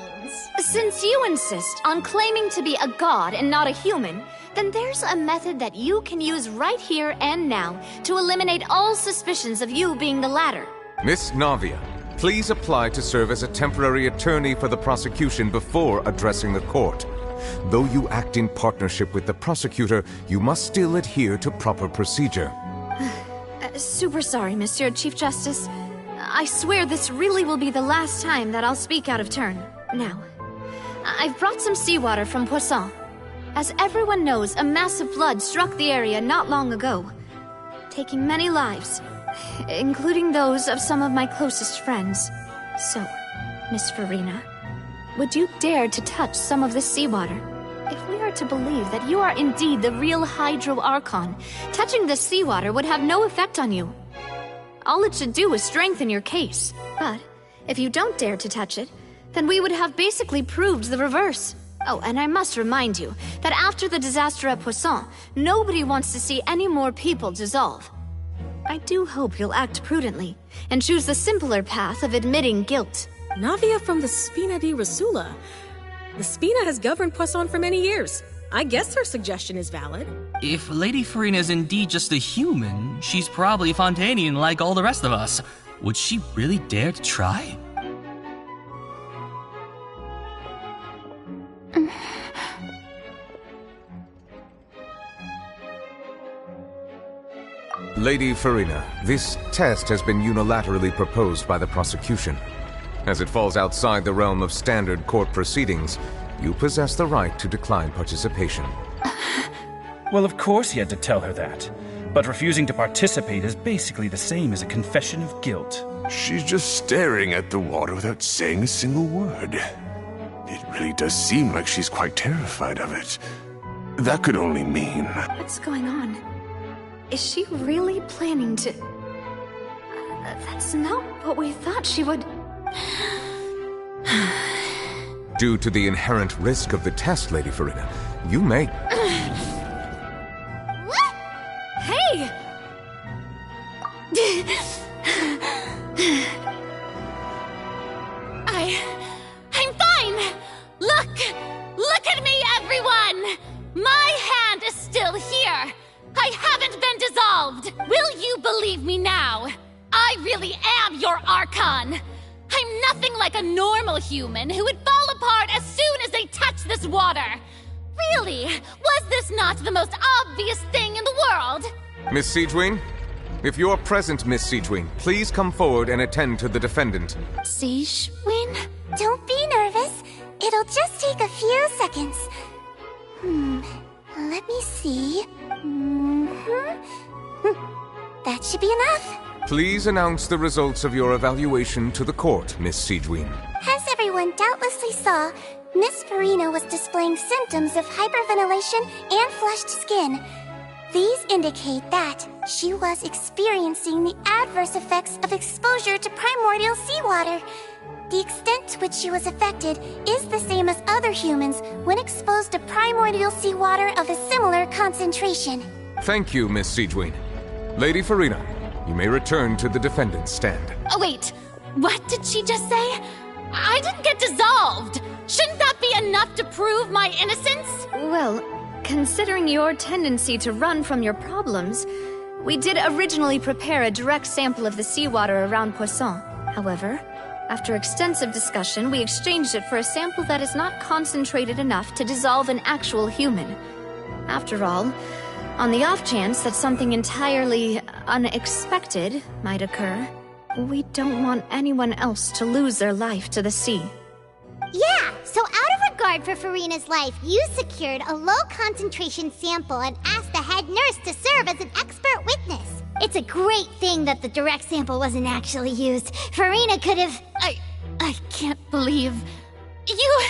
Since you insist on claiming to be a god and not a human, then there's a method that you can use right here and now to eliminate all suspicions of you being the latter. Miss Navia, please apply to serve as a temporary attorney for the prosecution before addressing the court. Though you act in partnership with the prosecutor, you must still adhere to proper procedure. Super sorry, Monsieur Chief Justice. I swear this really will be the last time that I'll speak out of turn. Now, I've brought some seawater from Poisson. As everyone knows, a massive flood struck the area not long ago, taking many lives, including those of some of my closest friends. So, Miss Farina, would you dare to touch some of this seawater? If we are to believe that you are indeed the real Hydro Archon, touching this seawater would have no effect on you. All it should do is strengthen your case. But if you don't dare to touch it, then we would have basically proved the reverse. Oh, and I must remind you that after the disaster at Poisson, nobody wants to see any more people dissolve. I do hope you'll act prudently and choose the simpler path of admitting guilt. Navia from the Spina di Rasula. The Spina has governed Poisson for many years. I guess her suggestion is valid. If Lady Farina is indeed just a human, she's probably a Fontanian like all the rest of us. Would she really dare to try? Lady Farina, this test has been unilaterally proposed by the prosecution. As it falls outside the realm of standard court proceedings, you possess the right to decline participation. Well, of course he had to tell her that. But refusing to participate is basically the same as a confession of guilt. She's just staring at the water without saying a single word. It really does seem like she's quite terrified of it. That could only mean... What's going on? Is she really planning to... That's not what we thought she would... Due to the inherent risk of the test, Lady Farina, you may... Hey! I'm fine! Look at me, everyone! My hand is still here! I haven't been dissolved! Will you believe me now? I really am your Archon! I'm nothing like a normal human who would fall apart as soon as they touch this water! Really? Was this not the most obvious thing in the world? Miss Siegewin? If you're present, Miss Siegewin, please come forward and attend to the defendant. Siegewin? Don't be nervous. It'll just take a few seconds. Let me see. That should be enough. Please announce the results of your evaluation to the court, Miss Siegewien. As everyone doubtlessly saw, Miss Farina was displaying symptoms of hyperventilation and flushed skin. These indicate that she was experiencing the adverse effects of exposure to primordial seawater. The extent to which she was affected is the same as other humans when exposed to primordial seawater of a similar concentration. Thank you, Miss Siegewien. Lady Farina, you may return to the defendant's stand. Oh, wait. What did she just say? I didn't get dissolved. Shouldn't that be enough to prove my innocence? Well, considering your tendency to run from your problems, we did originally prepare a direct sample of the seawater around Poisson. However, after extensive discussion, we exchanged it for a sample that is not concentrated enough to dissolve an actual human. After all, on the off chance that something entirely unexpected might occur, we don't want anyone else to lose their life to the sea. Yeah, so out of regard for Farina's life, you secured a low-concentration sample and asked the head nurse to serve as an expert witness. It's a great thing that the direct sample wasn't actually used. Farina could have... I can't believe... You...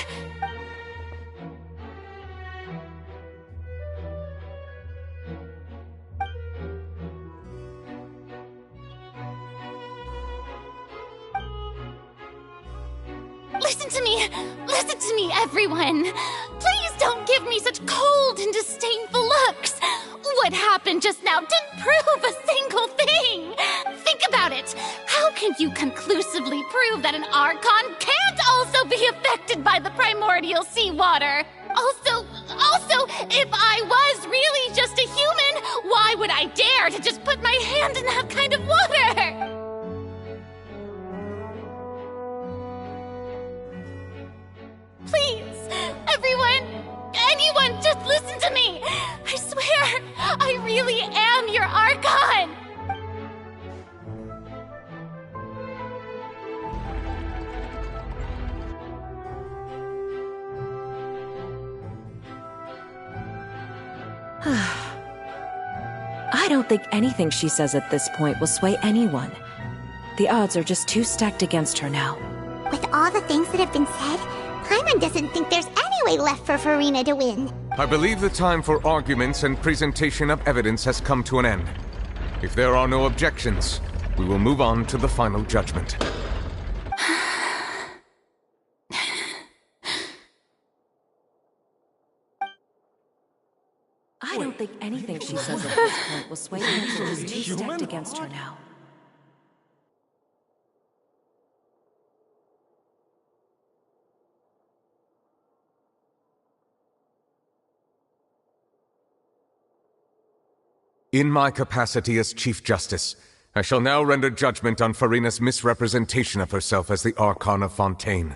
Listen to me, everyone! Please don't give me such cold and disdainful looks! What happened just now didn't prove a single thing! Think about it! How can you conclusively prove that an Archon can't also be affected by the primordial seawater? Also, if I was really just a human, why would I dare to just put my hand in that kind of water? Please, everyone, anyone, just listen to me! I swear, I really am your Archon! I don't think anything she says at this point will sway anyone. The odds are just too stacked against her now. With all the things that have been said, Paimon doesn't think there's any way left for Farina to win. I believe the time for arguments and presentation of evidence has come to an end. If there are no objections, we will move on to the final judgment. I don't think anything she says at this point will sway anyone. She's too stacked against her now. In my capacity as Chief Justice, I shall now render judgment on Farina's misrepresentation of herself as the Archon of Fontaine.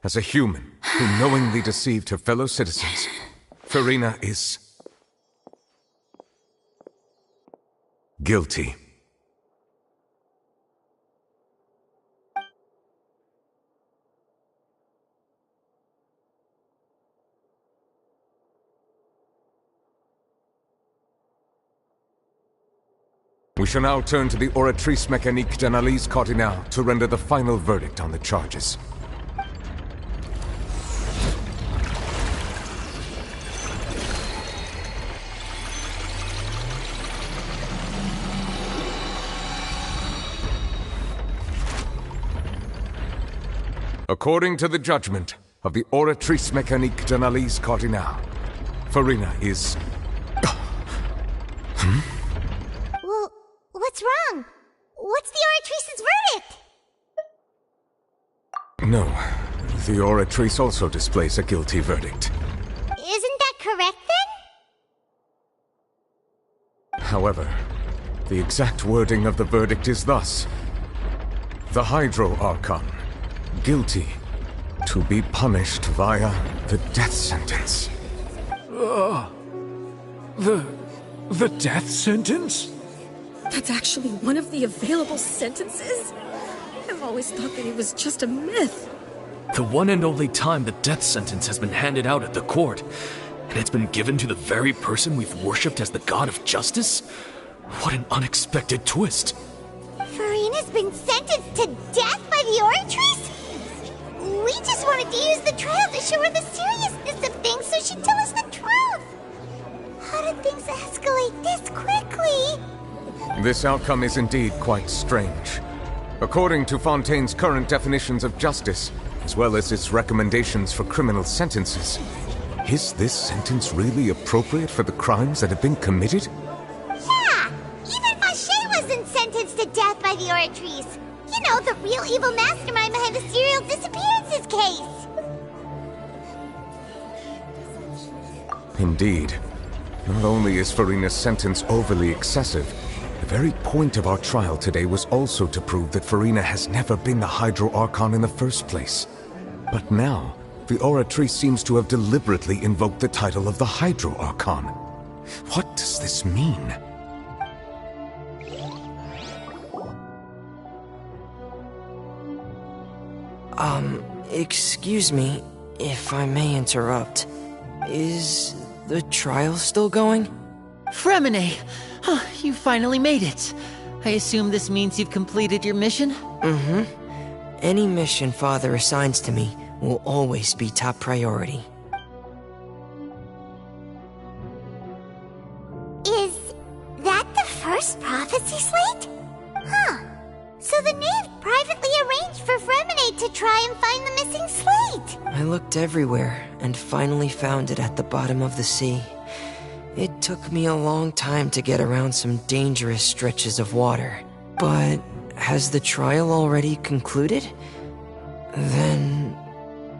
As a human who knowingly deceived her fellow citizens, Farina is... guilty. We shall now turn to the Oratrice Mécanique d'Analyse Cardinale to render the final verdict on the charges. According to the judgment of the Oratrice Mécanique d'Analyse Cardinale, Farina is... Well, what's wrong? What's the Oratrice's verdict? No, the Oratrice also displays a guilty verdict. Isn't that correct, then? However, the exact wording of the verdict is thus. The Hydro Archon, guilty, to be punished via the death sentence. The death sentence? That's actually one of the available sentences? I've always thought that it was just a myth. The one and only time the death sentence has been handed out at the court, and it's been given to the very person we've worshipped as the god of justice? What an unexpected twist. Farina's been sentenced to death by the Oratrice? We just wanted to use the trial to show her the seriousness of things so she'd tell us the truth. How did things escalate this quickly? This outcome is indeed quite strange. According to Fontaine's current definitions of justice, as well as its recommendations for criminal sentences, is this sentence really appropriate for the crimes that have been committed? Yeah! Even Fauché wasn't sentenced to death by the Oratrice. You know, the real evil mastermind behind the serial disappearances case. Indeed. Not only is Farina's sentence overly excessive, the very point of our trial today was also to prove that Farina has never been the Hydro Archon in the first place. But now, the Oratrice seems to have deliberately invoked the title of the Hydro Archon. What does this mean? Excuse me, if I may interrupt. Is the trial still going? Fremine! You finally made it. I assume this means you've completed your mission? Mm-hmm. Any mission Father assigns to me will always be top priority. Is that the first prophecy slate? Huh. So the knave privately arranged for Fremine to try and find the missing slate. I looked everywhere and finally found it at the bottom of the sea. It took me a long time to get around some dangerous stretches of water. But has the trial already concluded? Then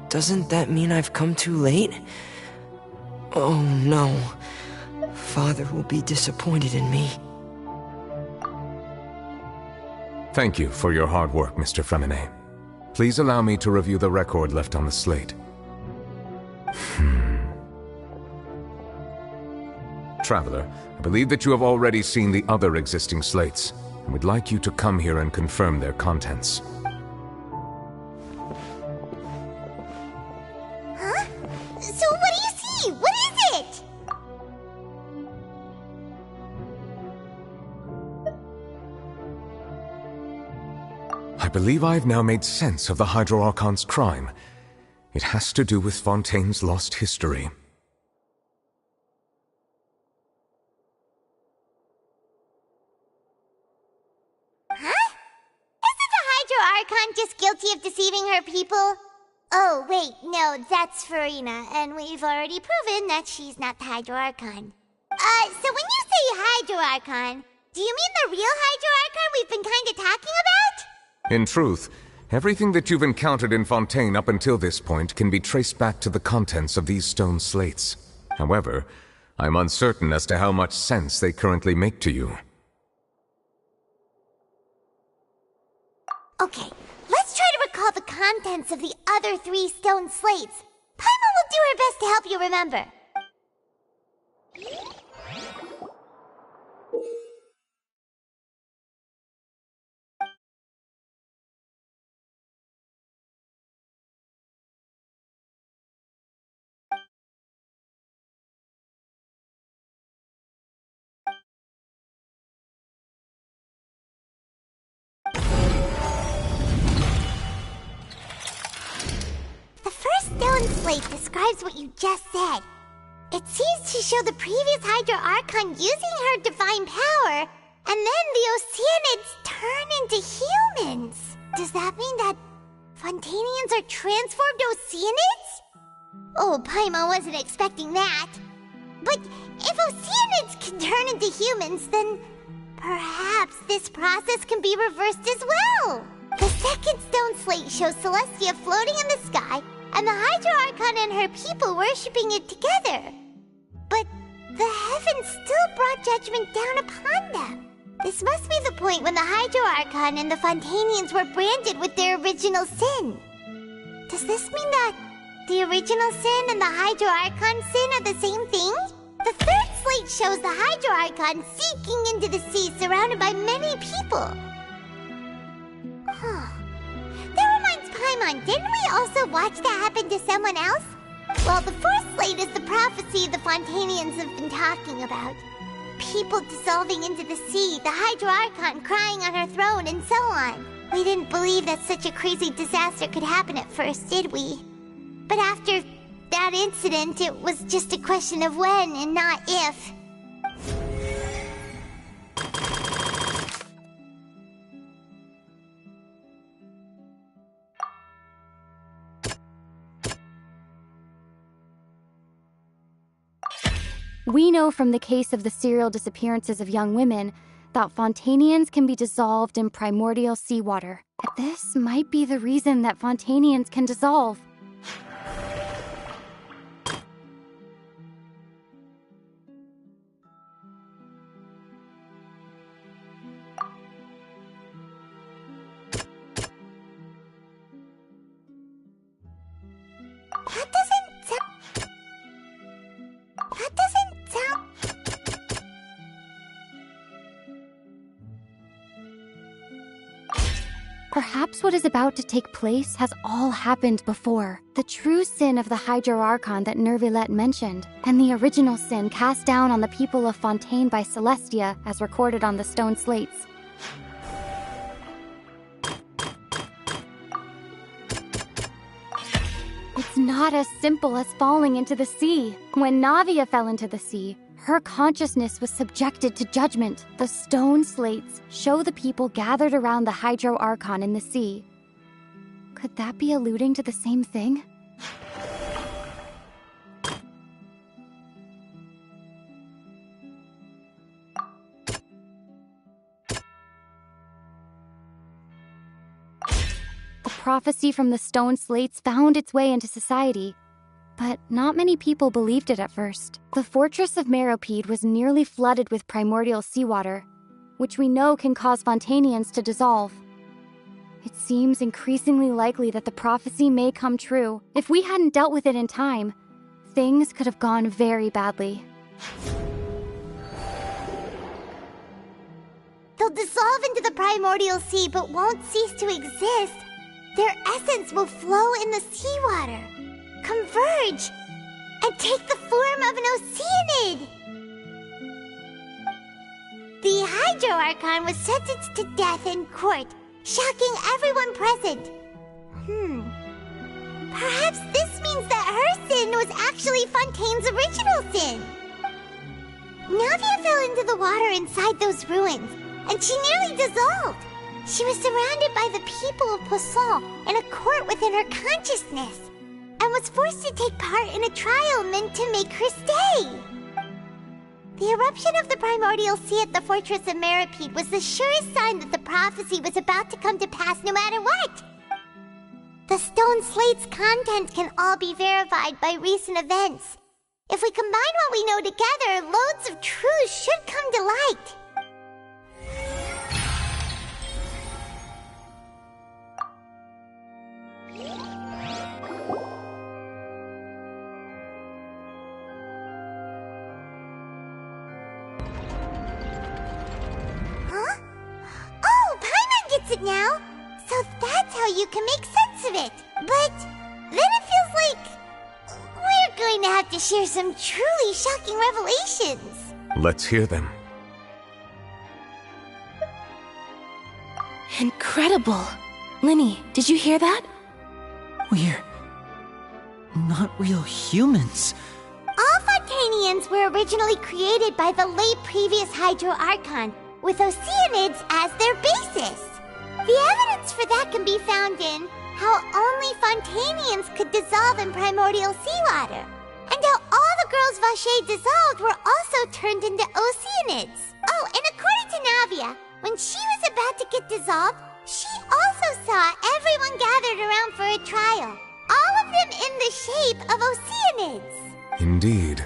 doesn't that mean I've come too late? Oh no. Father will be disappointed in me. Thank you for your hard work, Mr. Fremine. Please allow me to review the record left on the slate. Traveler, I believe that you have already seen the other existing slates, and would like you to come here and confirm their contents. Huh? So what do you see? What is it? I believe I've now made sense of the Hydro Archon's crime. It has to do with Fontaine's lost history. Archon just guilty of deceiving her people? Oh, wait, no, that's Farina, and we've already proven that she's not the Hydro Archon. So when you say Hydro Archon, do you mean the real Hydro Archon we've been kinda talking about? In truth, everything that you've encountered in Fontaine up until this point can be traced back to the contents of these stone slates. However, I'm uncertain as to how much sense they currently make to you. Okay, let's try to recall the contents of the other 3 stone slates. Paimon will do her best to help you remember. Stone slate describes what you just said. It seems to show the previous Hydro Archon using her divine power, and then the Oceanids turn into humans. Does that mean that Fontanians are transformed Oceanids? Oh, Paimon wasn't expecting that. But if Oceanids can turn into humans, then perhaps this process can be reversed as well. The second stone slate shows Celestia floating in the sky, and the Hydro Archon and her people worshipping it together. But the heavens still brought judgment down upon them. This must be the point when the Hydro Archon and the Fontanians were branded with their original sin. Does this mean that the original sin and the Hydro Archon sin are the same thing? The third slate shows the Hydro Archon sinking into the sea surrounded by many people. Huh. That reminds Paimon, didn't we also watch that happen to someone else? Well, the fourth slate is the prophecy the Fontanians have been talking about. people dissolving into the sea, the Hydro Archon crying on her throne, and so on. We didn't believe that such a crazy disaster could happen at first, did we? But after that incident, it was just a question of when and not if. We know from the case of the serial disappearances of young women that Fontanians can be dissolved in primordial seawater. This might be the reason that Fontanians can dissolve. That doesn't sound... Perhaps what is about to take place has all happened before. The true sin of the Hydro Archon that Nervilette mentioned, and the original sin cast down on the people of Fontaine by Celestia, as recorded on the stone slates. It's not as simple as falling into the sea. When Navia fell into the sea, her consciousness was subjected to judgment. The stone slates show the people gathered around the Hydro Archon in the sea. Could that be alluding to the same thing? The prophecy from the stone slates found its way into society, but not many people believed it at first. The fortress of Meropide was nearly flooded with primordial seawater, which we know can cause Fontanians to dissolve. It seems increasingly likely that the prophecy may come true. If we hadn't dealt with it in time, things could have gone very badly. They'll dissolve into the primordial sea but won't cease to exist. Their essence will flow in the seawater, converge, and take the form of an Oceanid. The Hydro Archon was sentenced to death in court, shocking everyone present. Perhaps this means that her sin was actually Fontaine's original sin. Navia fell into the water inside those ruins, and she nearly dissolved. She was surrounded by the people of Poisson in a court within her consciousness, and was forced to take part in a trial meant to make her stay. The eruption of the primordial sea at the fortress of Meropide was the surest sign that the prophecy was about to come to pass no matter what. The stone slate's content can all be verified by recent events. If we combine what we know together, loads of truths should come to light. It now, so that's how you can make sense of it. But then it feels like we're going to have to share some truly shocking revelations. Let's hear them. Incredible. Linny, did you hear that? We're not real humans. All Fontanians were originally created by the late previous Hydro Archon, with Oceanids as their basis. The evidence for that can be found in how only Fontanians could dissolve in primordial seawater, and how all the girls Vacher dissolved were also turned into Oceanids. Oh, and according to Navia, when she was about to get dissolved, she also saw everyone gathered around for a trial, all of them in the shape of Oceanids. Indeed.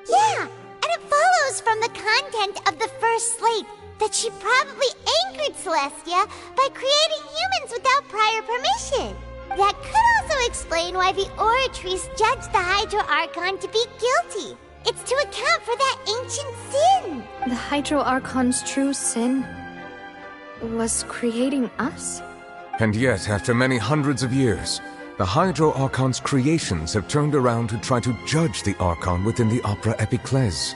Yeah! And it follows from the content of the first slate that she probably angered Celestia by creating humans without prior permission. That could also explain why the Oratrice judged the Hydro Archon to be guilty. It's to account for that ancient sin. The Hydro Archon's true sin was creating us? And yet, after many hundreds of years, The Hydro Archon's creations have turned around to try to judge the Archon within the Opera Epiclese.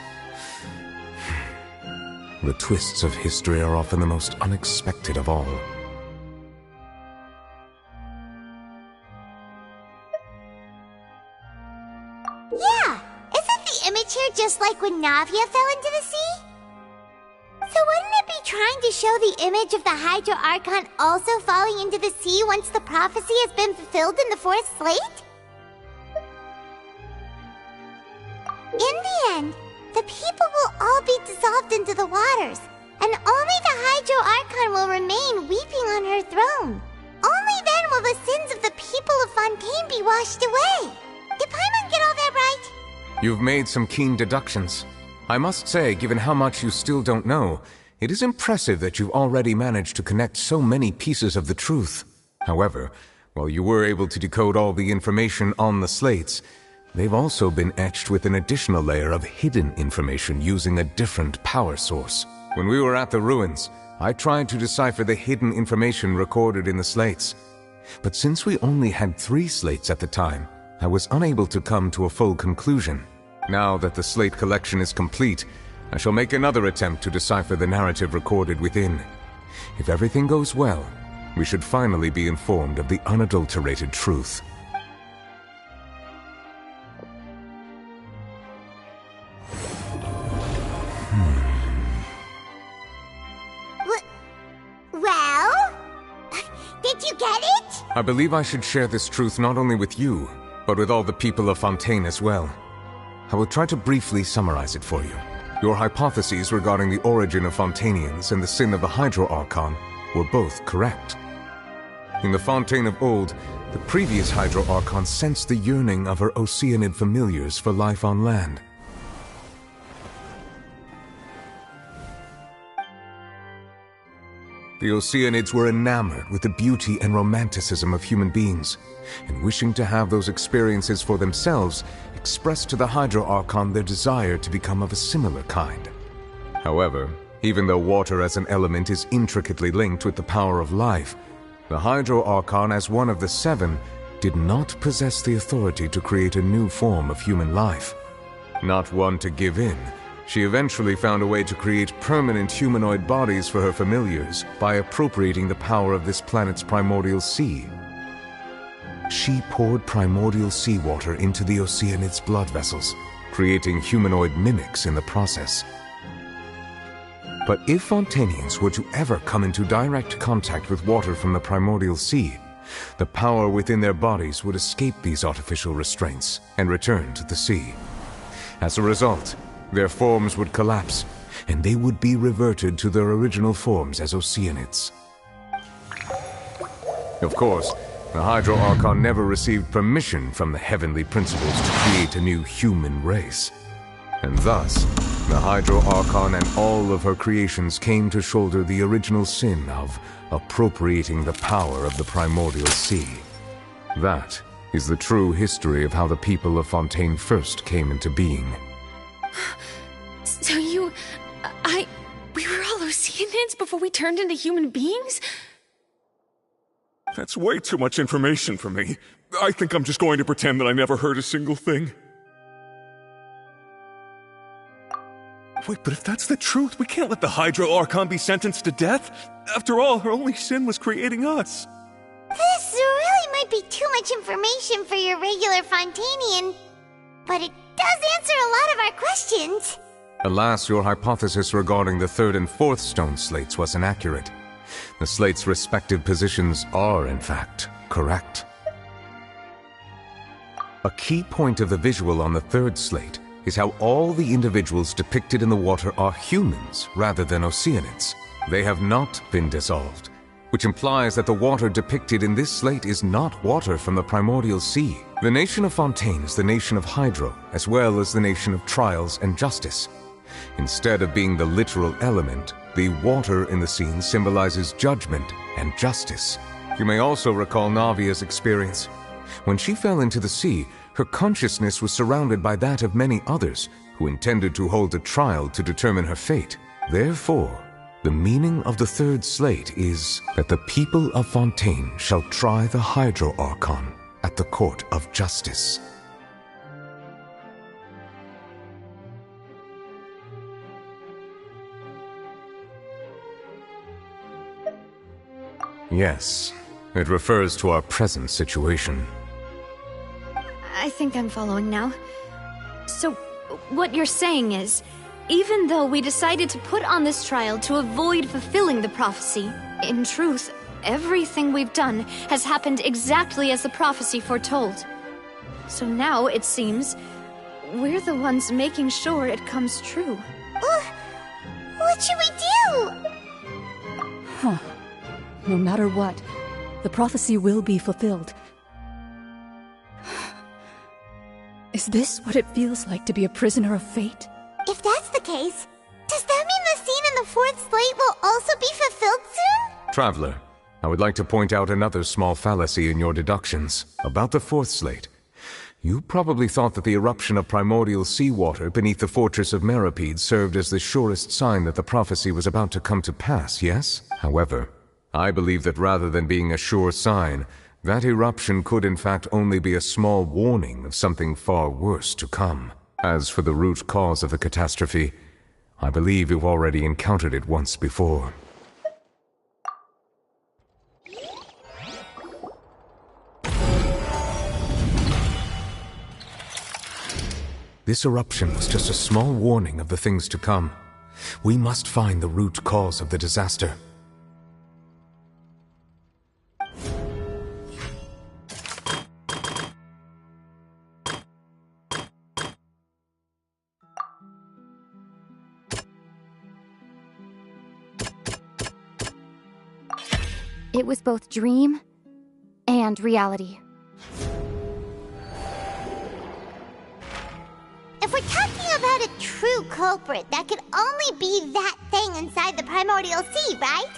The twists of history are often the most unexpected of all. Yeah! Isn't the image here just like when Navia fell into the sea? So wouldn't it be trying to show the image of the Hydro Archon also falling into the sea once the prophecy has been fulfilled in the fourth slate? In the end, the people will all be dissolved into the waters, and only the Hydro Archon will remain weeping on her throne. Only then will the sins of the people of Fontaine be washed away. Did Paimon get all that right? You've made some keen deductions. I must say, given how much you still don't know, it is impressive that you've already managed to connect so many pieces of the truth. However, while you were able to decode all the information on the slates, they've also been etched with an additional layer of hidden information using a different power source. When we were at the ruins, I tried to decipher the hidden information recorded in the slates. But since we only had 3 slates at the time, I was unable to come to a full conclusion. Now that the slate collection is complete, I shall make another attempt to decipher the narrative recorded within. If everything goes well, we should finally be informed of the unadulterated truth. Well? Did you get it? I believe I should share this truth not only with you, but with all the people of Fontaine as well. I will try to briefly summarize it for you. Your hypotheses regarding the origin of Fontainians and the sin of the Hydro Archon were both correct. In the Fontaine of old, the previous Hydro Archon sensed the yearning of her Oceanid familiars for life on land. The Oceanids were enamored with the beauty and romanticism of human beings, and wishing to have those experiences for themselves, expressed to the Hydro Archon their desire to become of a similar kind. However, even though water as an element is intricately linked with the power of life, the Hydro Archon, as one of the 7, did not possess the authority to create a new form of human life. Not one to give in, she eventually found a way to create permanent humanoid bodies for her familiars by appropriating the power of this planet's primordial sea. She poured primordial seawater into the Oceanids' blood vessels, creating humanoid mimics in the process. But if Fontainians were to ever come into direct contact with water from the primordial sea, the power within their bodies would escape these artificial restraints and return to the sea. As a result, their forms would collapse, and they would be reverted to their original forms as Oceanids. Of course, the Hydro Archon never received permission from the heavenly principles to create a new human race. And thus, the Hydro Archon and all of her creations came to shoulder the original sin of appropriating the power of the primordial sea. That is the true history of how the people of Fontaine first came into being. So we were all Oceanids before we turned into human beings? That's way too much information for me. I think I'm just going to pretend that I never heard a single thing. Wait, but if that's the truth, we can't let the Hydro Archon be sentenced to death. After all, her only sin was creating us. This really might be too much information for your regular Fontainian, but it does answer a lot of our questions. Alas, your hypothesis regarding the 3rd and 4th stone slates was inaccurate. The slates' respective positions are, in fact, correct. A key point of the visual on the 3rd slate is how all the individuals depicted in the water are humans rather than Oceanids. They have not been dissolved, which implies that the water depicted in this slate is not water from the primordial sea. The nation of Fontaine is the nation of Hydro, as well as the nation of trials and justice. Instead of being the literal element, the water in the scene symbolizes judgment and justice. You may also recall Navia's experience. When she fell into the sea, her consciousness was surrounded by that of many others who intended to hold a trial to determine her fate. Therefore, the meaning of the 3rd slate is that the people of Fontaine shall try the Hydro Archon at the Court of Justice. Yes, it refers to our present situation. I think I'm following now. So, what you're saying is, even though we decided to put on this trial to avoid fulfilling the prophecy, in truth, everything we've done has happened exactly as the prophecy foretold. So now, it seems, we're the ones making sure it comes true. What should we do? Huh. No matter what, the prophecy will be fulfilled. Is this what it feels like to be a prisoner of fate? If that's the case, does that mean the scene in the fourth slate will also be fulfilled soon? Traveler, I would like to point out another small fallacy in your deductions. About the fourth slate. You probably thought that the eruption of primordial seawater beneath the fortress of Meropide served as the surest sign that the prophecy was about to come to pass, yes? However, I believe that rather than being a sure sign, that eruption could in fact only be a small warning of something far worse to come. As for the root cause of the catastrophe, I believe you've already encountered it once before. This eruption was just a small warning of the things to come. We must find the root cause of the disaster. It was both dream and reality. If we're talking about a true culprit, that could only be that thing inside the primordial sea, right?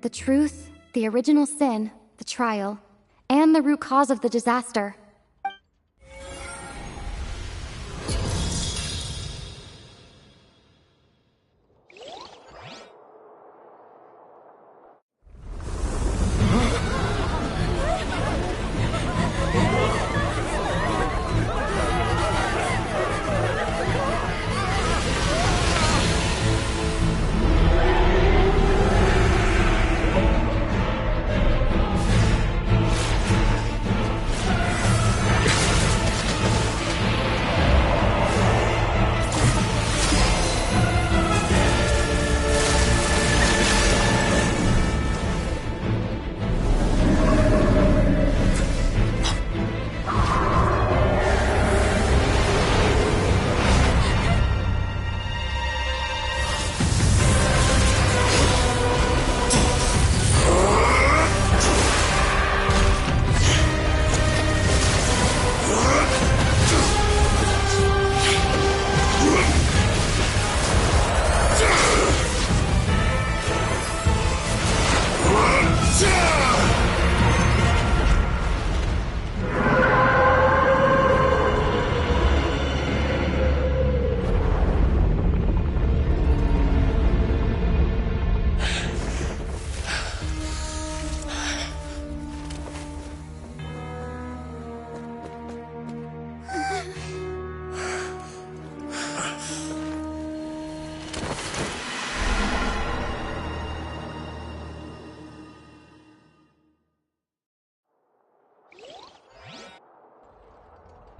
The truth, the original sin, the trial, and the root cause of the disaster.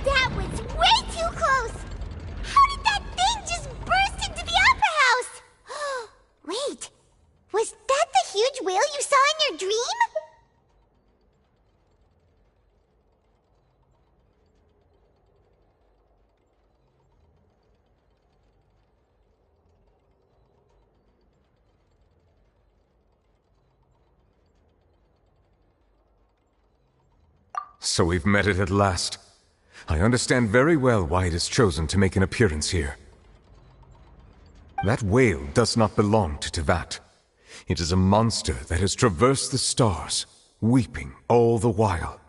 That was way too close! How did that thing just burst into the opera house? Wait, was that the huge whale you saw in your dream? So we've met it at last. I understand very well why it has chosen to make an appearance here. That whale does not belong to Tevat. It is a monster that has traversed the stars, weeping all the while.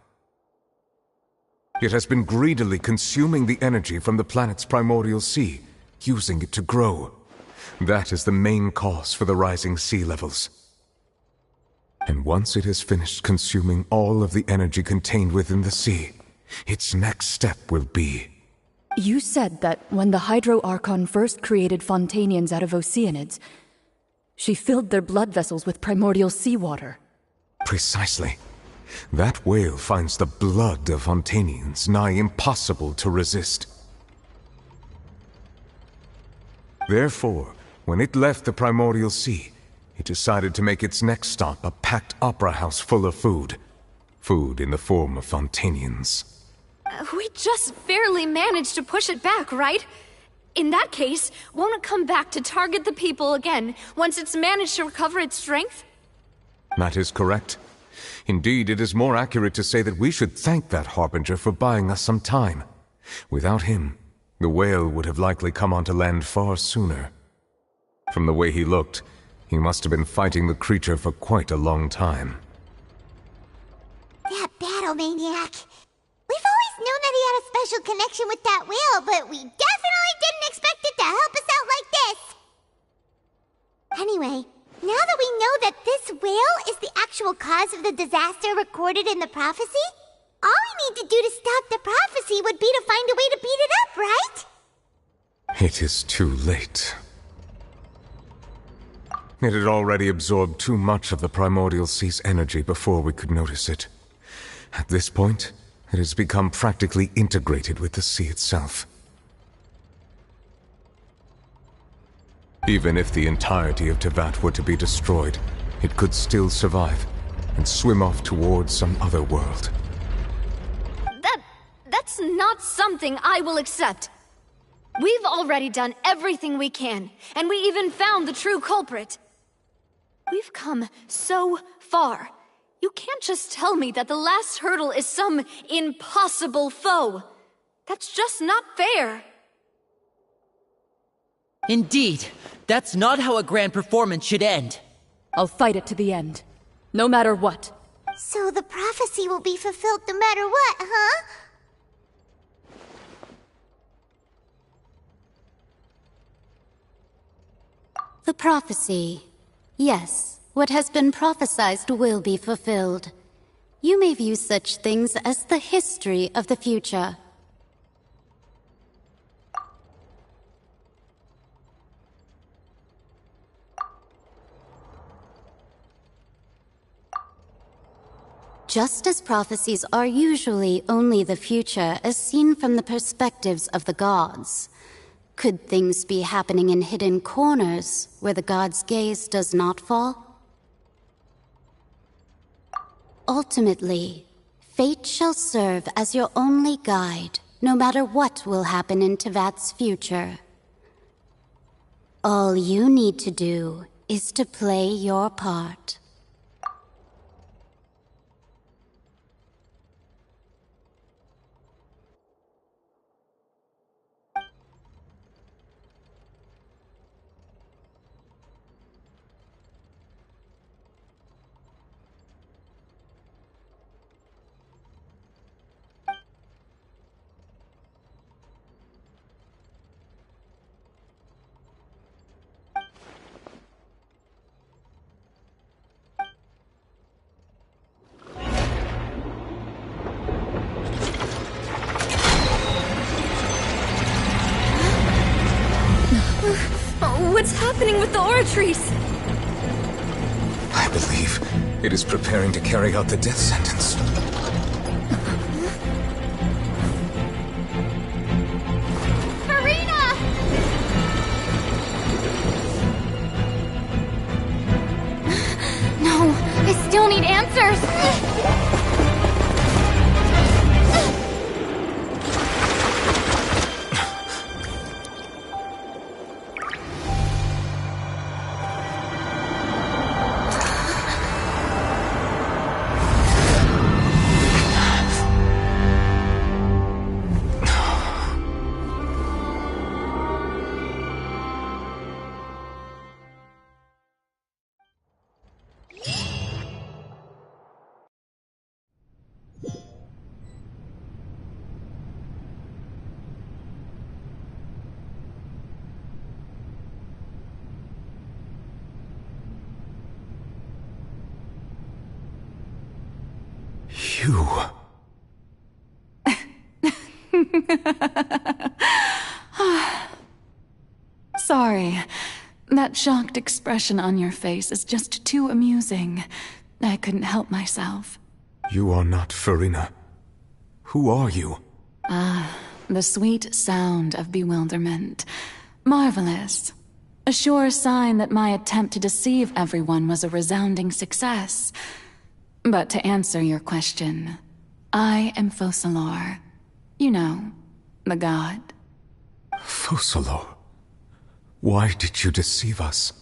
It has been greedily consuming the energy from the planet's primordial sea, using it to grow. That is the main cause for the rising sea levels. And once it has finished consuming all of the energy contained within the sea, its next step will be... You said that when the Hydro Archon first created Fontanians out of Oceanids, she filled their blood vessels with primordial seawater. Precisely. That whale finds the blood of Fontanians nigh impossible to resist. Therefore, when it left the primordial sea, it decided to make its next stop a packed opera house full of food. Food in the form of Fontanians. We just barely managed to push it back, right? In that case, won't it come back to target the people again once it's managed to recover its strength? That is correct. Indeed, it is more accurate to say that we should thank that Harbinger for buying us some time. Without him, the whale would have likely come onto land far sooner. From the way he looked, he must have been fighting the creature for quite a long time. That battle maniac. We've always known that he had a special connection with that whale, but we definitely didn't expect it to help us out like this. Anyway, now that we know that this whale is the actual cause of the disaster recorded in the prophecy, all we need to do to stop the prophecy would be to find a way to beat it up, right? It is too late. It had already absorbed too much of the primordial sea's energy before we could notice it. At this point, it has become practically integrated with the sea itself. Even if the entirety of Tevat were to be destroyed, it could still survive and swim off towards some other world. That's not something I will accept. We've already done everything we can, and we even found the true culprit. We've come so far. You can't just tell me that the last hurdle is some impossible foe. That's just not fair. Indeed, that's not how a grand performance should end. I'll fight it to the end, no matter what. So the prophecy will be fulfilled no matter what, huh? The prophecy. Yes, what has been prophesied will be fulfilled. You may view such things as the history of the future. Just as prophecies are usually only the future as seen from the perspectives of the gods, could things be happening in hidden corners where the gods' gaze does not fall? Ultimately, fate shall serve as your only guide, no matter what will happen in Tevat's future. All you need to do is to play your part. What's happening with the oratories? I believe it is preparing to carry out the death sentence. Farina! No, I still need answers! You... Sorry. That shocked expression on your face is just too amusing. I couldn't help myself. You are not Farina. Who are you? The sweet sound of bewilderment. Marvelous. A sure sign that my attempt to deceive everyone was a resounding success. But to answer your question, I am Focalor. You know, the god. Focalor? Why did you deceive us?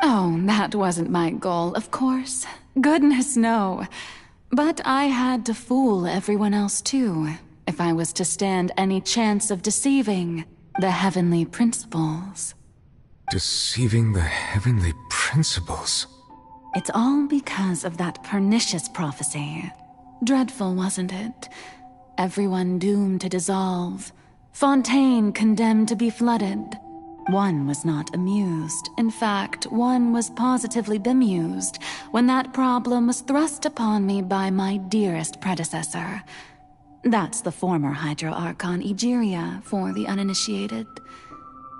Oh, that wasn't my goal, of course. Goodness, no. But I had to fool everyone else too, if I was to stand any chance of deceiving the heavenly principles. Deceiving the heavenly principles? It's all because of that pernicious prophecy. Dreadful, wasn't it? Everyone doomed to dissolve. Fontaine condemned to be flooded. One was not amused. In fact, one was positively bemused when that problem was thrust upon me by my dearest predecessor. That's the former Hydro Archon Egeria, for the uninitiated.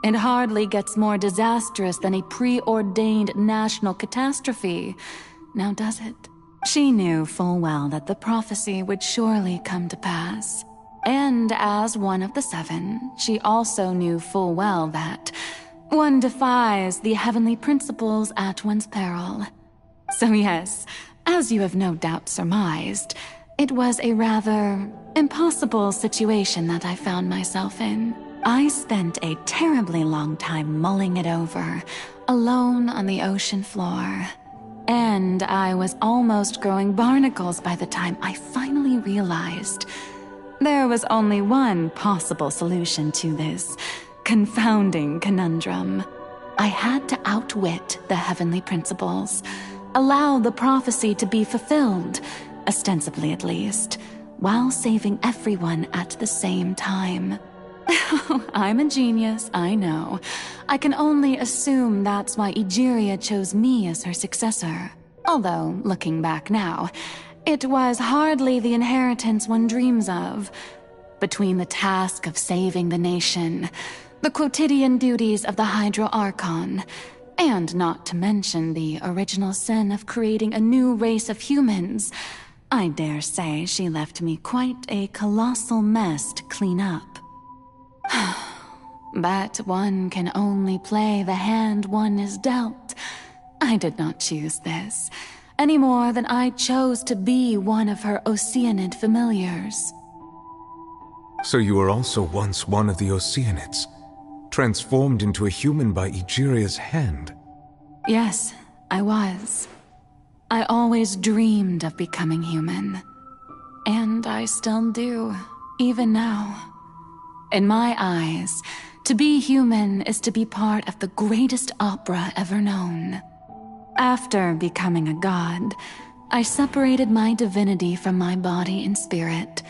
It hardly gets more disastrous than a preordained national catastrophe, now does it? She knew full well that the prophecy would surely come to pass. And as one of the seven, she also knew full well that one defies the heavenly principles at one's peril. So yes, as you have no doubt surmised, it was a rather impossible situation that I found myself in. I spent a terribly long time mulling it over, alone on the ocean floor. And I was almost growing barnacles by the time I finally realized there was only one possible solution to this confounding conundrum. I had to outwit the heavenly principles, allow the prophecy to be fulfilled, ostensibly at least, while saving everyone at the same time. I'm a genius, I know. I can only assume that's why Egeria chose me as her successor. Although, looking back now, it was hardly the inheritance one dreams of. Between the task of saving the nation, the quotidian duties of the Hydro Archon, and not to mention the original sin of creating a new race of humans, I dare say she left me quite a colossal mess to clean up. But one can only play the hand one is dealt. I did not choose this, any more than I chose to be one of her Oceanid familiars. So you were also once one of the Oceanids, transformed into a human by Egeria's hand? Yes, I was. I always dreamed of becoming human. And I still do, even now. In my eyes, to be human is to be part of the greatest opera ever known. After becoming a god, I separated my divinity from my body and spirit,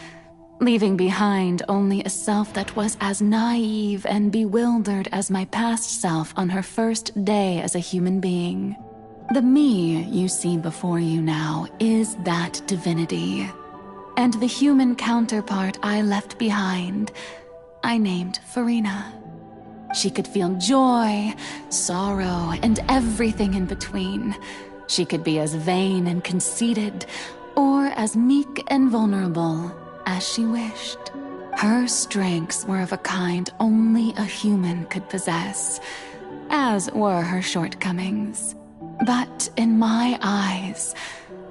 leaving behind only a self that was as naive and bewildered as my past self on her first day as a human being. The me you see before you now is that divinity. And the human counterpart I left behind, I named Farina. She could feel joy, sorrow, and everything in between. She could be as vain and conceited, or as meek and vulnerable as she wished. Her strengths were of a kind only a human could possess, as were her shortcomings. But in my eyes,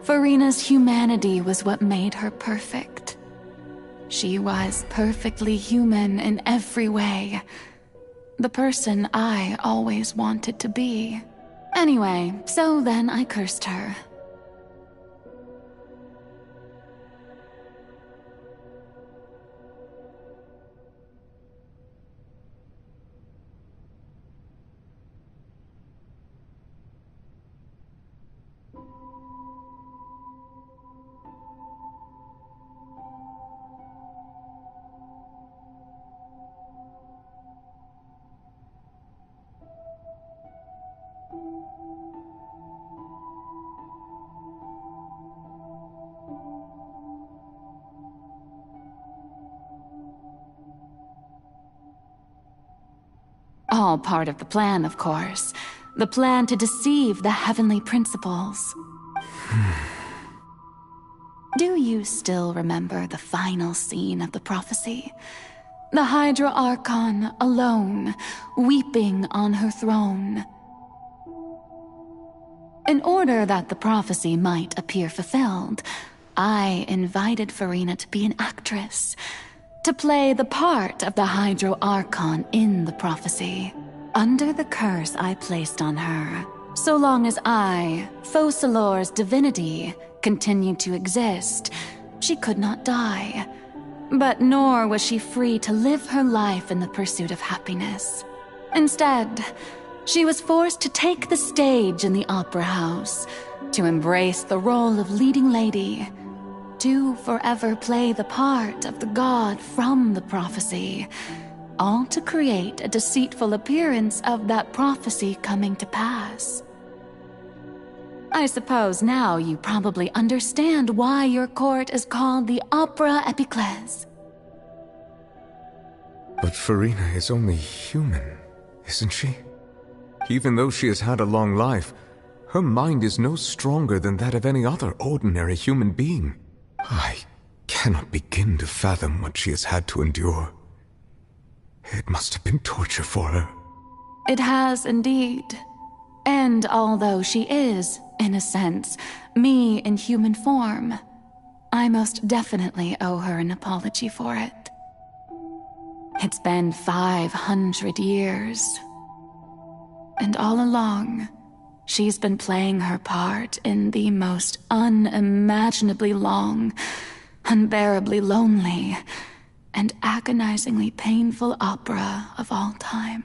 Farina's humanity was what made her perfect. She was perfectly human in every way. The person I always wanted to be. Anyway, so then I cursed her. All part of the plan, of course. The plan to deceive the heavenly principles. Do you still remember the final scene of the prophecy? The Hydra Archon alone, weeping on her throne. In order that the prophecy might appear fulfilled, I invited Farina to be an actress, to play the part of the Hydro Archon in the prophecy. Under the curse I placed on her, so long as I, Focalor's divinity, continued to exist, she could not die. But nor was she free to live her life in the pursuit of happiness. Instead, she was forced to take the stage in the opera house, to embrace the role of leading lady, to forever play the part of the god from the prophecy, all to create a deceitful appearance of that prophecy coming to pass. I suppose now you probably understand why your court is called the Opera Epiclese. But Farina is only human, isn't she? Even though she has had a long life, her mind is no stronger than that of any other ordinary human being. I cannot begin to fathom what she has had to endure. It must have been torture for her. It has indeed. And although she is, in a sense, me in human form, I most definitely owe her an apology for it. It's been 500 years. And all along, she's been playing her part in the most unimaginably long, unbearably lonely, and agonizingly painful opera of all time.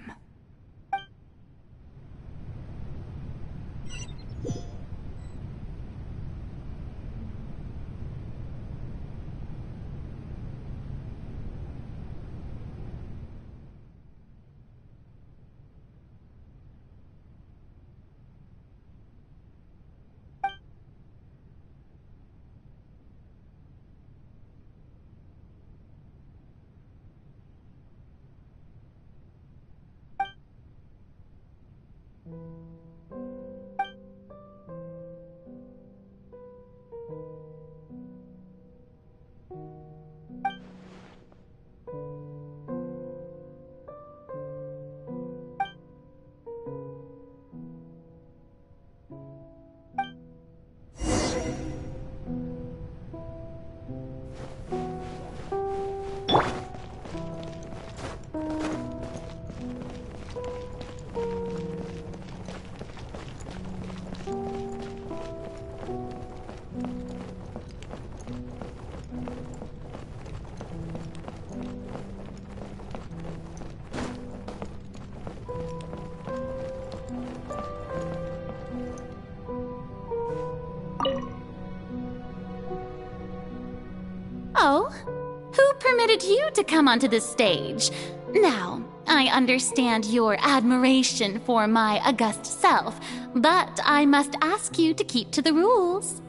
Oh? Who permitted you to come onto the stage? Now, I understand your admiration for my august self, but I must ask you to keep to the rules.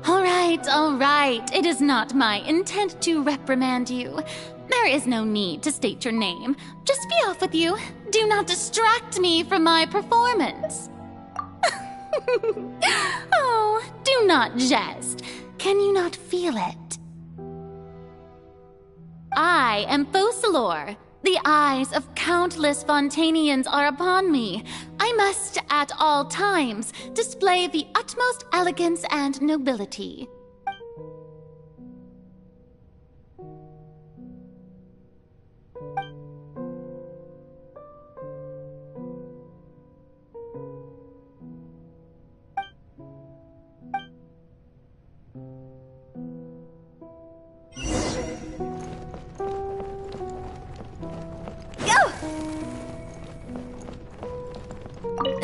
All right. It is not my intent to reprimand you. There is no need to state your name. Just be off with you. Do not distract me from my performance. Oh, do not jest. Can you not feel it? I am Focalor. The eyes of countless Fontanians are upon me. I must, at all times, display the utmost elegance and nobility.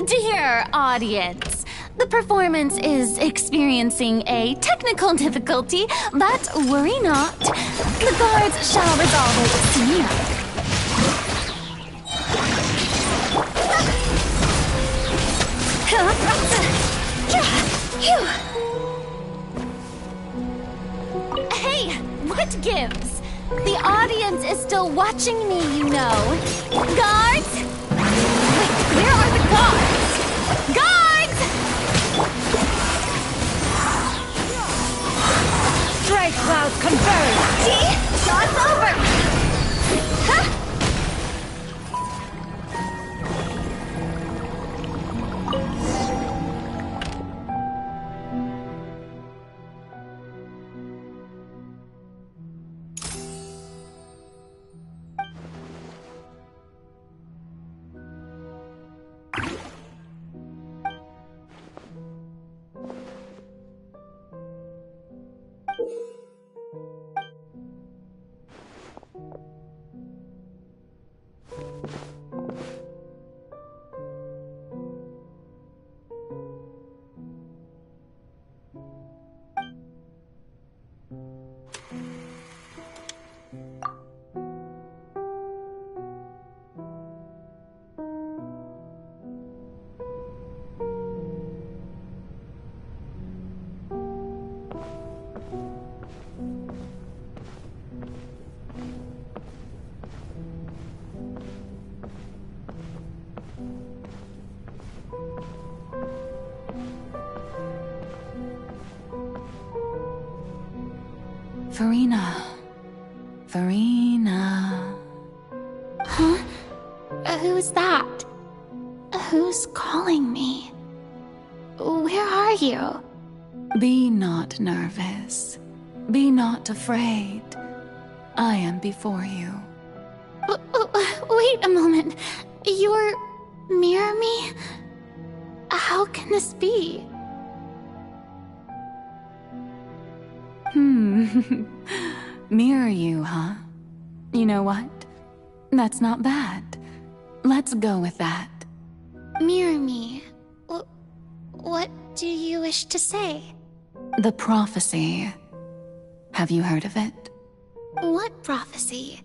Dear audience, the performance is experiencing a technical difficulty, but worry not. The guards shall resolve it soon enough. Hey, what gives? The audience is still watching me, you know. Guards! Farina. Farina. Huh? Who's that? Who's calling me? Where are you? Be not nervous. Be not afraid. I am before you. Wait a moment. You're near me? How can this be? Mirror you, huh? You know what? That's not bad. Let's go with that. Mirror me? What do you wish to say? The prophecy. Have you heard of it? What prophecy?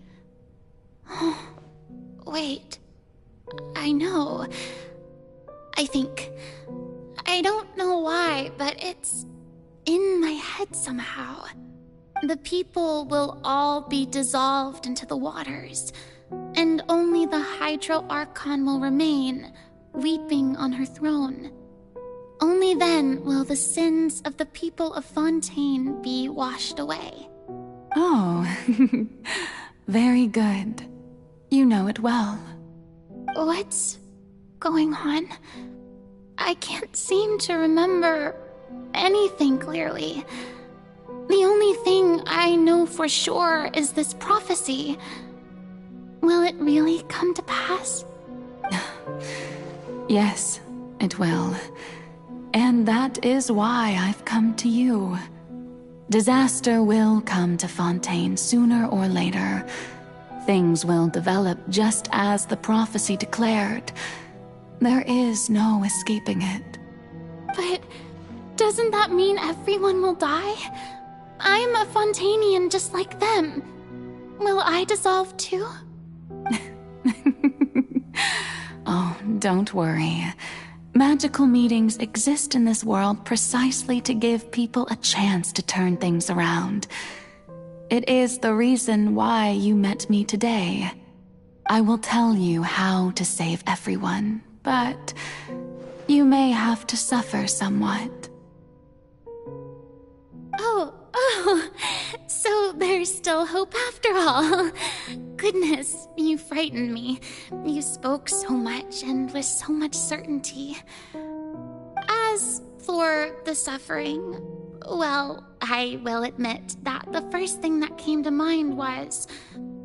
Wait. I know. I think. I don't know why, but it's in my head somehow. The people will all be dissolved into the waters, and only the Hydro Archon will remain, weeping on her throne. Only then will the sins of the people of Fontaine be washed away. Oh, very good. You know it well. What's going on? I can't seem to remember anything clearly. The only thing I know for sure is this prophecy. Will it really come to pass? Yes, it will. And that is why I've come to you. Disaster will come to Fontaine sooner or later. Things will develop just as the prophecy declared. There is no escaping it. But doesn't that mean everyone will die? I'm a Fontainian just like them. Will I dissolve too? Oh, don't worry. Magical meetings exist in this world precisely to give people a chance to turn things around. It is the reason why you met me today. I will tell you how to save everyone, but you may have to suffer somewhat. Oh, so there's still hope after all. Goodness, you frightened me. You spoke so much and with so much certainty. As for the suffering, well, I will admit that the first thing that came to mind was,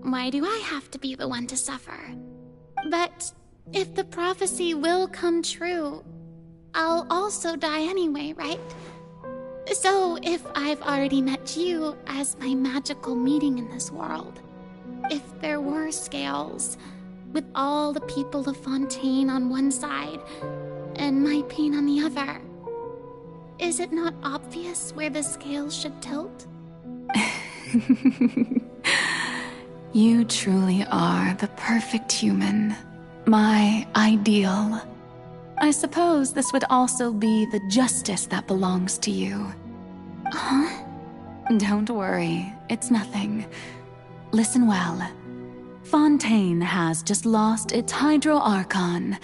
why do I have to be the one to suffer? But if the prophecy will come true, I'll also die anyway, right? So if I've already met you as my magical meeting in this world, if there were scales, with all the people of Fontaine on one side and my pain on the other, is it not obvious where the scales should tilt? You truly are the perfect human, my ideal. I suppose this would also be the justice that belongs to you. Huh? Don't worry, it's nothing. Listen well. Fontaine has just lost its Hydro Archon.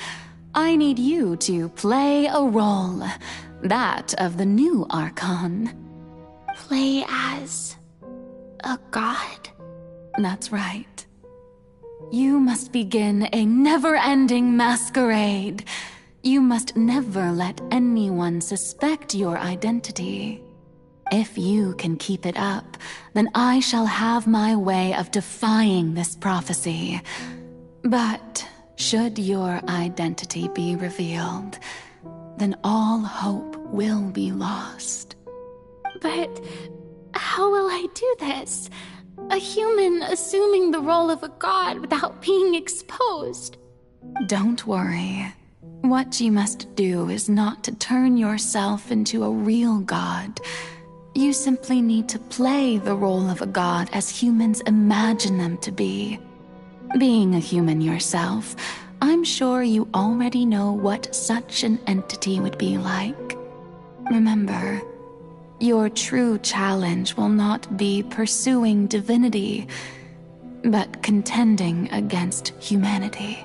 I need you to play a role, that of the new Archon. Play as a god? That's right. You must begin a never-ending masquerade. You must never let anyone suspect your identity. If you can keep it up, then I shall have my way of defying this prophecy. But should your identity be revealed, then all hope will be lost. But how will I do this? A human assuming the role of a god without being exposed. Don't worry. What you must do is not to turn yourself into a real god. You simply need to play the role of a god as humans imagine them to be. Being a human yourself, I'm sure you already know what such an entity would be like. Remember, your true challenge will not be pursuing divinity, but contending against humanity.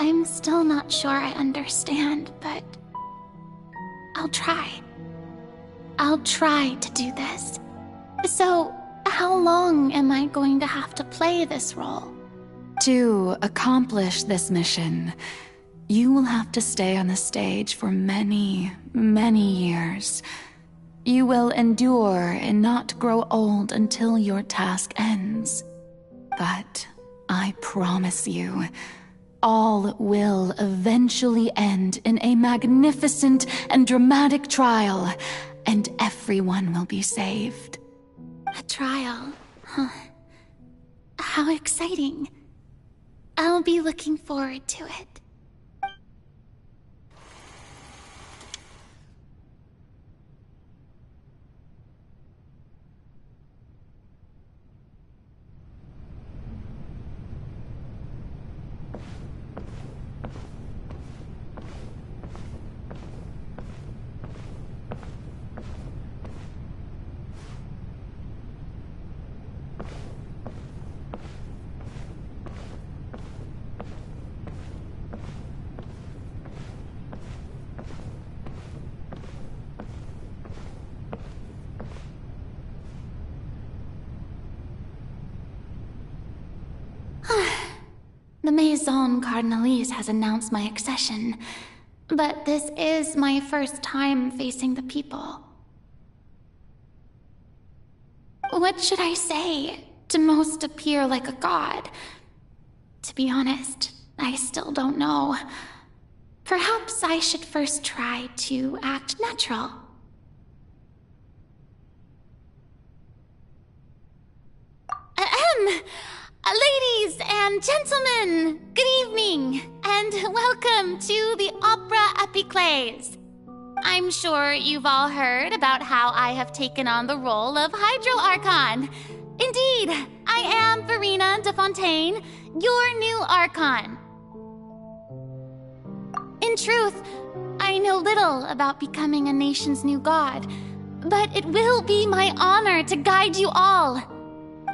I'm still not sure I understand, but I'll try. I'll try to do this. So, how long am I going to have to play this role? To accomplish this mission, you will have to stay on the stage for many, many years. You will endure and not grow old until your task ends. But I promise you, all will eventually end in a magnificent and dramatic trial, and everyone will be saved. A trial, huh? How exciting. I'll be looking forward to it. The Maison Cardinalise has announced my accession, but this is my first time facing the people. What should I say to most appear like a god? To be honest, I still don't know. Perhaps I should first try to act natural. Ladies and gentlemen, good evening, and welcome to the Opera Epiclese. I'm sure you've all heard about how I have taken on the role of Hydro Archon. Indeed, I am Farina de Fontaine, your new Archon. In truth, I know little about becoming a nation's new god, but it will be my honor to guide you all.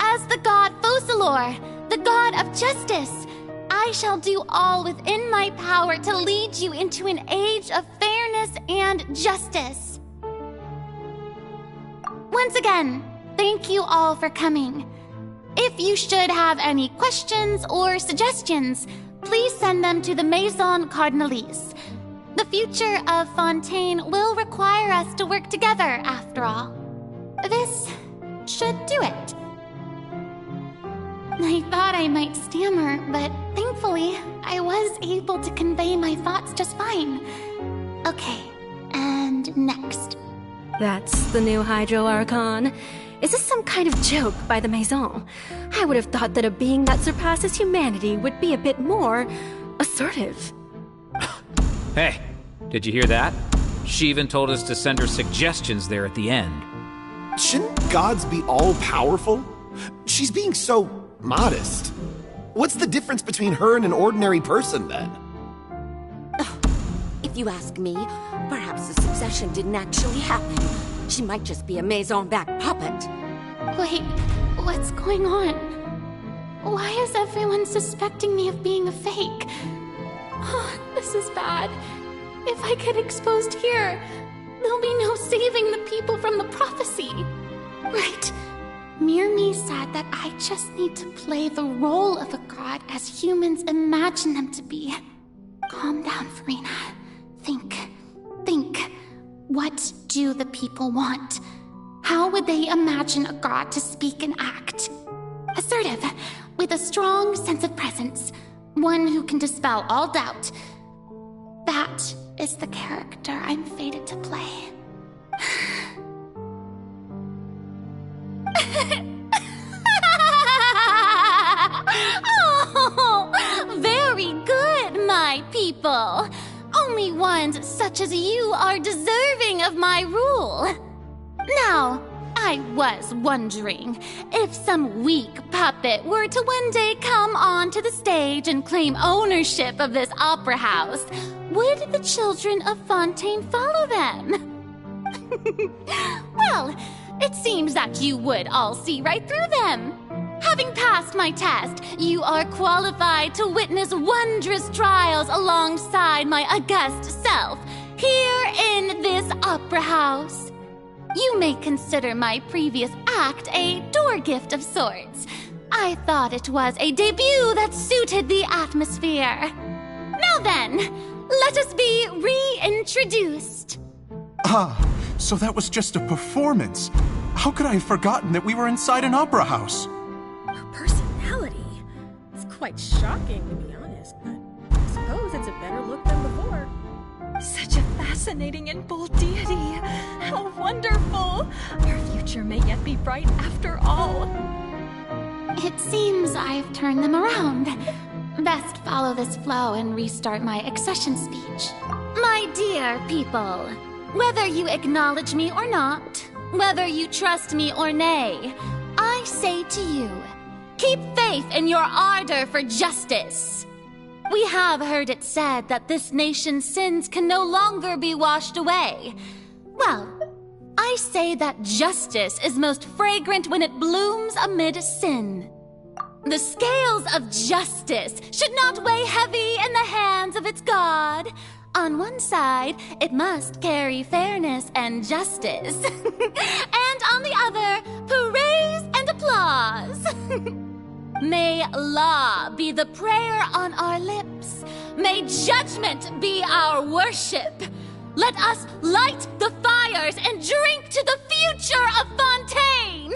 As the god Focalor, the god of justice, I shall do all within my power to lead you into an age of fairness and justice. Once again, thank you all for coming. If you should have any questions or suggestions, please send them to the Maison Cardinalise. The future of Fontaine will require us to work together, after all. This should do it. I thought I might stammer, but thankfully, I was able to convey my thoughts just fine. Okay, and next. That's the new Hydro Archon. Is this some kind of joke by the Maison? I would have thought that a being that surpasses humanity would be a bit more assertive. Hey, did you hear that? She even told us to send her suggestions there at the end. Shouldn't gods be all-powerful? She's being so modest. What's the difference between her and an ordinary person, then? If you ask me, perhaps the succession didn't actually happen. She might just be a Maison-backed puppet. Wait, what's going on? Why is everyone suspecting me of being a fake? Oh, this is bad. If I get exposed here, there'll be no saving the people from the prophecy. Right. Mirmi said that I just need to play the role of a god as humans imagine them to be. Calm down, Farina. Think. What do the people want? How would they imagine a god to speak and act? Assertive, with a strong sense of presence. One who can dispel all doubt. That is the character I'm fated to play. Oh, very good, my people. Only ones such as you are deserving of my rule. Now, I was wondering if some weak puppet were to one day come onto the stage and claim ownership of this opera house, would the children of Fontaine follow them? Well, it seems that you would all see right through them. Having passed my test, you are qualified to witness wondrous trials alongside my august self, here in this opera house. You may consider my previous act a door gift of sorts. I thought it was a debut that suited the atmosphere. Now then, let us be reintroduced. Ah, so that was just a performance. How could I have forgotten that we were inside an opera house? Her personality. It's quite shocking, to be honest, but I suppose it's a better look than before. Such a fascinating and bold deity. How wonderful! Our future may yet be bright after all. It seems I've turned them around. Best follow this flow and restart my accession speech. My dear people, whether you acknowledge me or not, whether you trust me or nay, I say to you, keep faith in your ardor for justice. We have heard it said that this nation's sins can no longer be washed away. Well, I say that justice is most fragrant when it blooms amid sin. The scales of justice should not weigh heavy in the hands of its God. On one side, it must carry fairness and justice. And on the other, praise and applause. May law be the prayer on our lips. May judgment be our worship. Let us light the fires and drink to the future of Fontaine.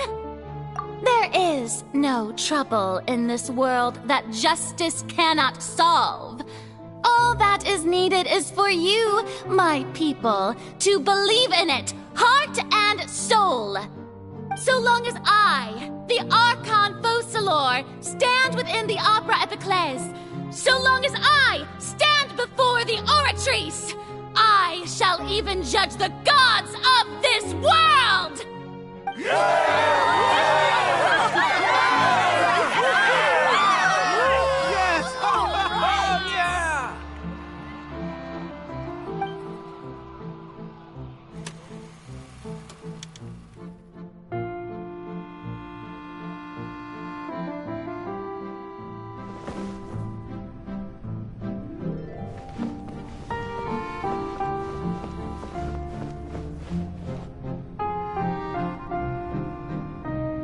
There is no trouble in this world that justice cannot solve. All that is needed is for you, my people, to believe in it, heart and soul. So long as I, the Archon Focalor, stand within the Opera Epiclese, so long as I stand before the Oratrice, I shall even judge the gods of this world!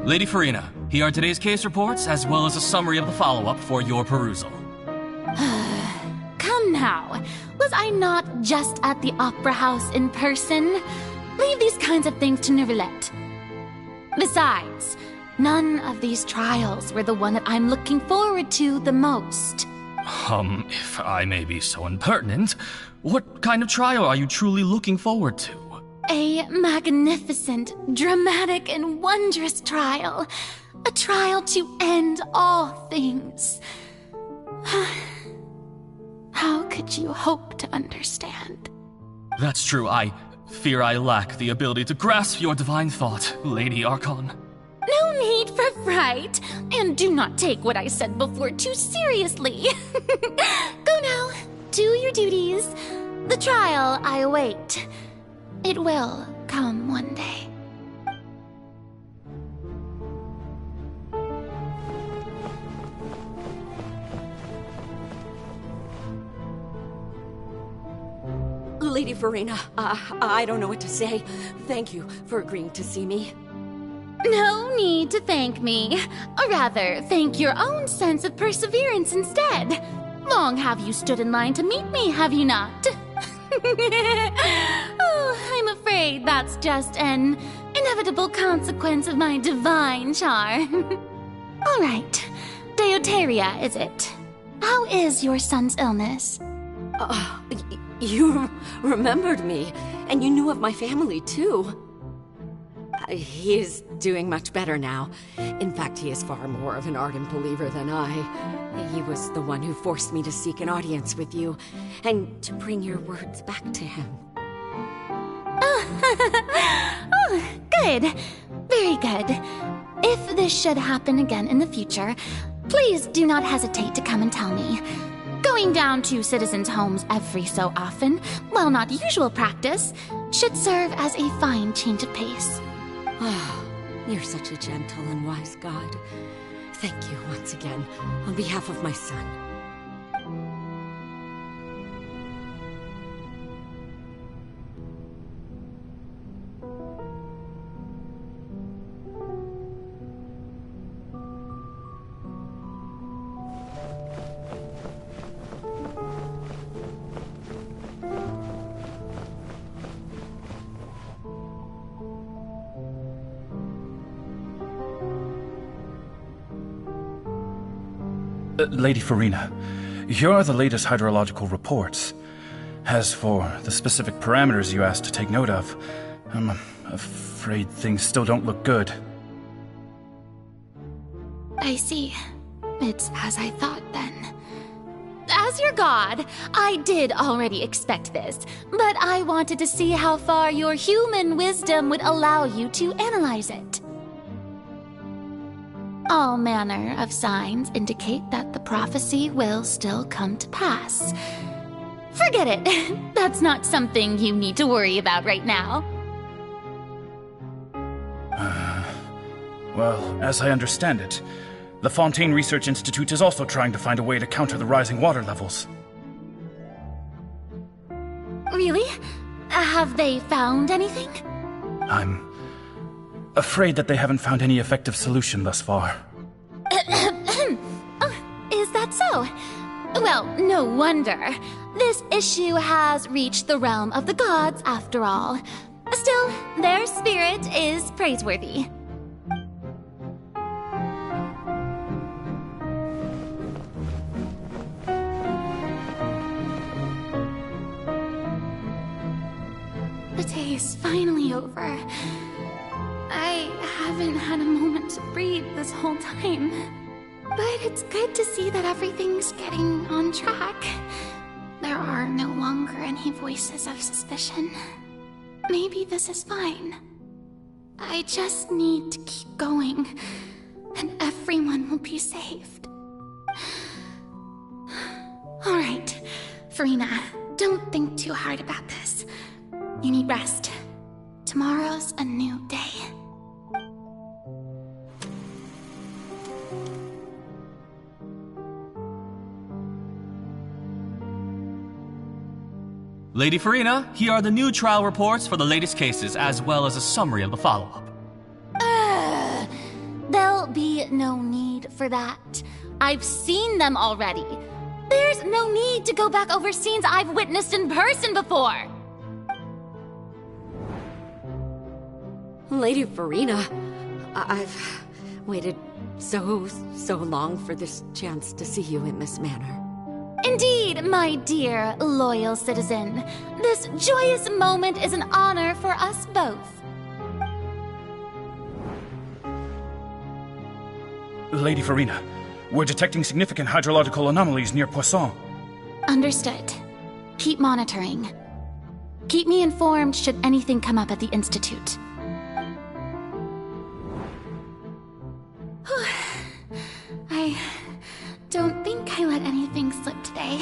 Lady Farina, here are today's case reports, as well as a summary of the follow-up for your perusal. Come now, was I not just at the Opera House in person? Leave these kinds of things to Neuvillette. Besides, none of these trials were the one that I'm looking forward to the most. If I may be so impertinent, what kind of trial are you truly looking forward to? A magnificent, dramatic, and wondrous trial. A trial to end all things. How could you hope to understand? That's true. I fear I lack the ability to grasp your divine thought, Lady Archon. No need for fright, and do not take what I said before too seriously. Go now, do your duties. The trial I await. It will come one day. Lady Farina, I don't know what to say. Thank you for agreeing to see me. No need to thank me. Or rather, thank your own sense of perseverance instead. Long have you stood in line to meet me, have you not? Oh, I'm afraid that's just an inevitable consequence of my divine charm. All right, Deuteria, is it? How is your son's illness? You remembered me, and you knew of my family, too. He is doing much better now. In fact, he is far more of an ardent believer than I. He was the one who forced me to seek an audience with you, and to bring your words back to him. Oh, good. Very good. If this should happen again in the future, please do not hesitate to come and tell me. Going down to citizens' homes every so often, while not usual practice, should serve as a fine change of pace. Oh, you're such a gentle and wise God. Thank you once again, on behalf of my son. Lady Farina, here are the latest hydrological reports. As for the specific parameters you asked to take note of, I'm afraid things still don't look good. I see. It's as I thought then. As your god, I did already expect this, but I wanted to see how far your human wisdom would allow you to analyze it. All manner of signs indicate that the prophecy will still come to pass. Forget it. That's not something you need to worry about right now. Well, as I understand it, the Fontaine Research Institute is also trying to find a way to counter the rising water levels. Really? Have they found anything? I'm afraid that they haven't found any effective solution thus far. Is that so? Well, no wonder. This issue has reached the realm of the gods, after all. Still, their spirit is praiseworthy. The day is finally over. I haven't had a moment to breathe this whole time. But it's good to see that everything's getting on track. There are no longer any voices of suspicion. Maybe this is fine. I just need to keep going, and everyone will be saved. Alright, Farina, don't think too hard about this. You need rest. Tomorrow's a new day. Lady Farina, here are the new trial reports for the latest cases, as well as a summary of the follow-up. There'll be no need for that. I've seen them already. There's no need to go back over scenes I've witnessed in person before. Lady Farina, I've waited so long for this chance to see you in this manner. Indeed, my dear, loyal citizen. This joyous moment is an honor for us both. Lady Farina, we're detecting significant hydrological anomalies near Poisson. Understood. Keep monitoring. Keep me informed should anything come up at the Institute. I don't think I let anything slip today.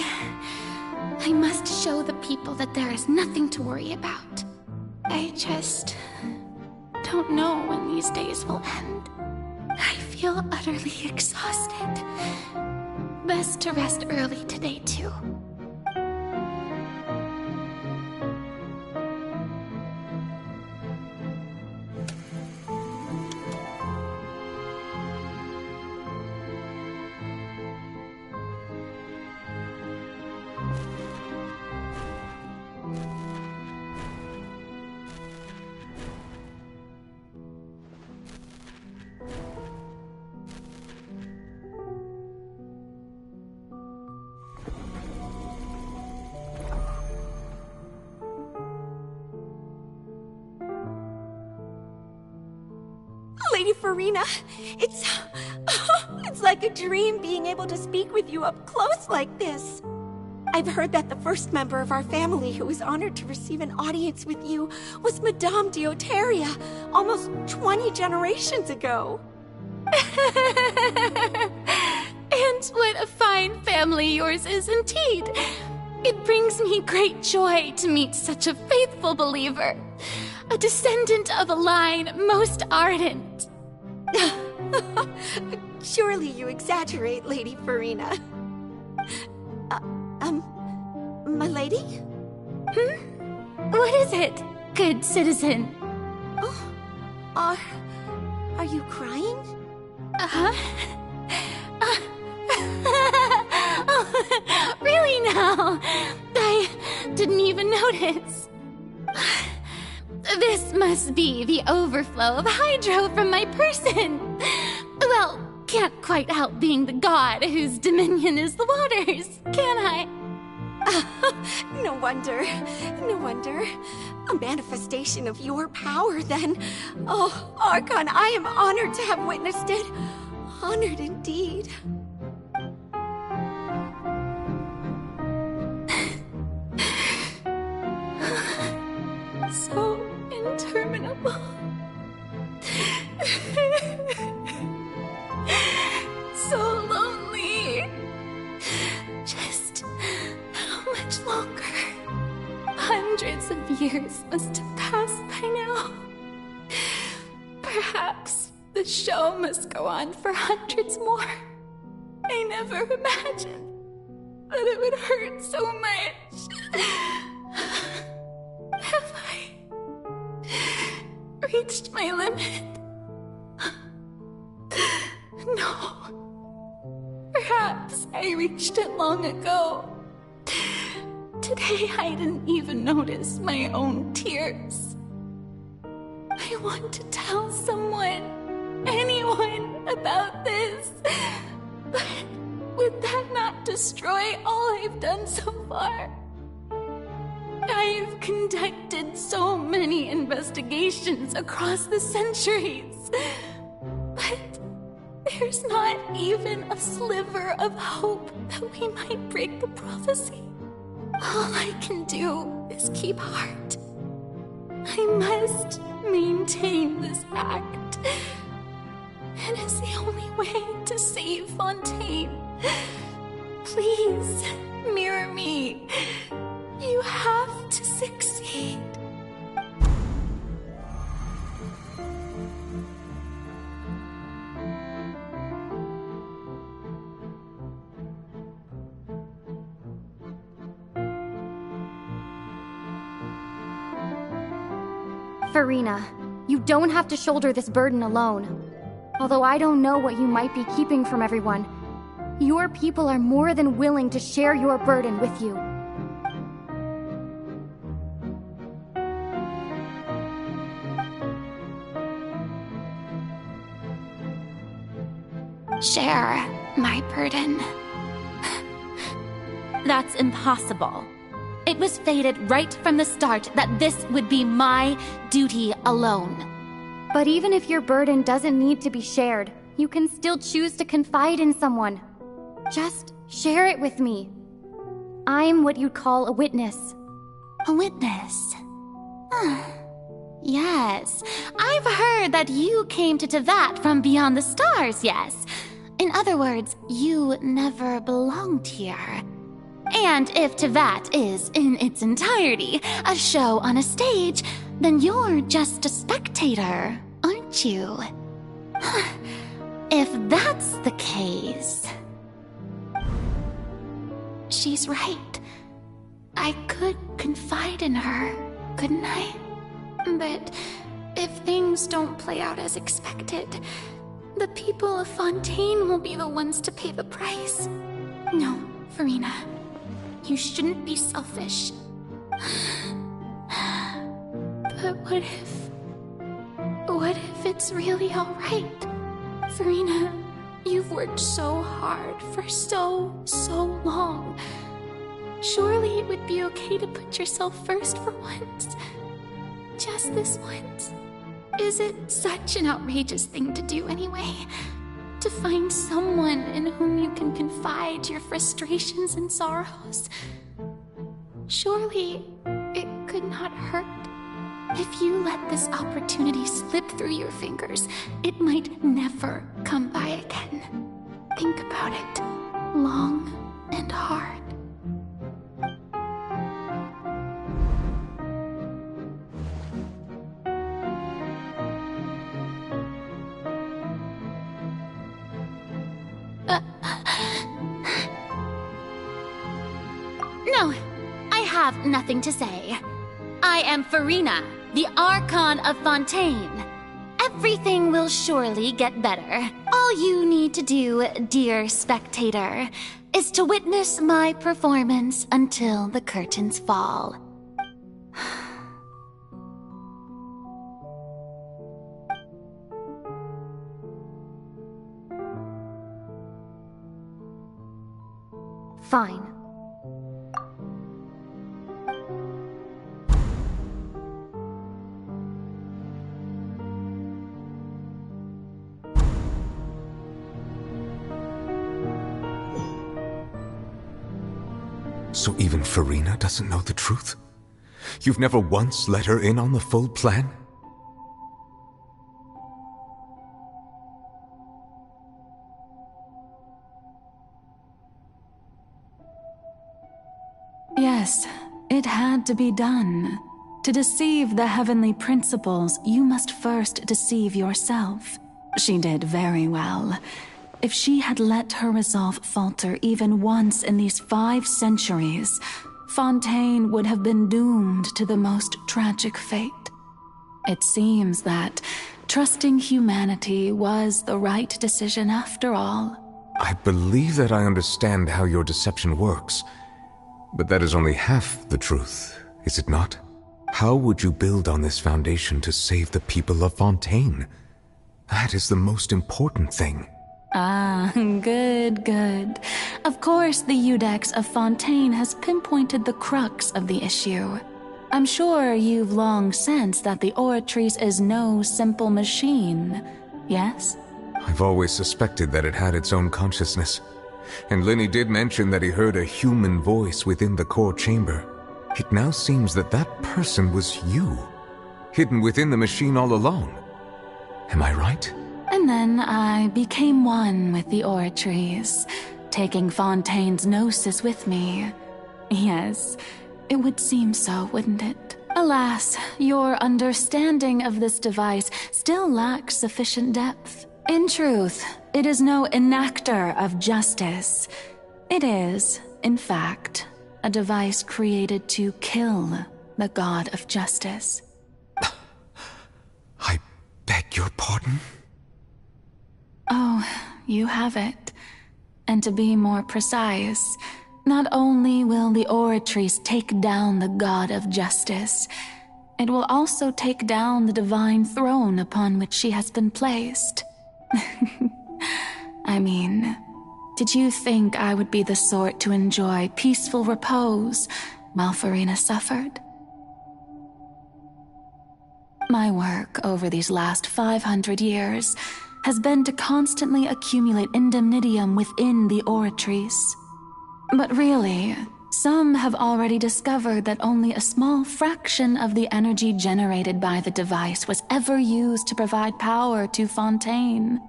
I must show the people that there is nothing to worry about. I just don't know when these days will end. I feel utterly exhausted. Best to rest early today, too. Lady Farina, it's like a dream being able to speak with you up close like this. I've heard that the first member of our family who was honored to receive an audience with you was Madame Dioteria, almost 20 generations ago. And what a fine family yours is indeed. It brings me great joy to meet such a faithful believer. A descendant of a line most ardent. Surely you exaggerate, Lady Farina. My lady? What is it, good citizen? Oh, are you crying? Oh, really now? I didn't even notice. This must be the overflow of hydro from my person. Well, can't quite help being the god whose dominion is the waters, can I? No wonder. No wonder. A manifestation of your power, then. Oh, Archon, I am honored to have witnessed it. Honored indeed. So interminable. So lonely. Just how much longer? Hundreds of years must have passed by now. Perhaps the show must go on for hundreds more. I never imagined that it would hurt so much. Have I reached my limit? No. Perhaps I reached it long ago. Today I didn't even notice my own tears. I want to tell someone, anyone, about this. But would that not destroy all I've done so far? I've conducted so many investigations across the centuries, but there's not even a sliver of hope that we might break the prophecy. All I can do is keep heart. I must maintain this act. It is the only way to save Fontaine. Please, mirror me. You have to succeed. Farina, you don't have to shoulder this burden alone. Although I don't know what you might be keeping from everyone, your people are more than willing to share your burden with you. Share my burden. That's impossible. It was fated right from the start that this would be my duty alone. But even if your burden doesn't need to be shared, you can still choose to confide in someone. Just share it with me. I'm what you'd call a witness. A witness? Yes, I've heard that you came to Tevat from beyond the stars, yes. In other words, you never belonged here. And if Tevat is, in its entirety, a show on a stage, then you're just a spectator, aren't you? If that's the case... She's right. I could confide in her, couldn't I? But if things don't play out as expected, the people of Fontaine will be the ones to pay the price. No, Farina. You shouldn't be selfish. But what if it's really alright? Farina, you've worked so hard for so long. Surely it would be okay to put yourself first for once. Just this once. Is it such an outrageous thing to do anyway? To find someone in whom you can confide your frustrations and sorrows. Surely it could not hurt. If you let this opportunity slip through your fingers, it might never come by again. Think about it long and hard. No, I have nothing to say. I am Farina, the Archon of Fontaine. Everything will surely get better. All you need to do, dear spectator, is to witness my performance until the curtains fall. Fine. So even Farina doesn't know the truth? You've never once let her in on the full plan? Yes, it had to be done. To deceive the heavenly principles, you must first deceive yourself. She did very well. If she had let her resolve falter even once in these 5 centuries, Fontaine would have been doomed to the most tragic fate. It seems that trusting humanity was the right decision after all. I believe that I understand how your deception works, but that is only half the truth, is it not? How would you build on this foundation to save the people of Fontaine? That is the most important thing. Ah, good, good. Of course, the Iudex of Fontaine has pinpointed the crux of the issue. I'm sure you've long sensed that the Oratrice is no simple machine, yes? I've always suspected that it had its own consciousness. And Lenny did mention that he heard a human voice within the core chamber. It now seems that that person was you, hidden within the machine all along. Am I right? And then I became one with the Oratrice, taking Fontaine's gnosis with me. Yes, it would seem so, wouldn't it? Alas, your understanding of this device still lacks sufficient depth. In truth, it is no enactor of justice. It is, in fact, a device created to kill the god of justice. I beg your pardon? Oh, you have it. And to be more precise, not only will the Oratrice take down the god of justice, it will also take down the divine throne upon which she has been placed. I mean, did you think I would be the sort to enjoy peaceful repose while Farina suffered? My work over these last 500 years has been to constantly accumulate indemnitium within the Oratrice. But really, some have already discovered that only a small fraction of the energy generated by the device was ever used to provide power to Fontaine.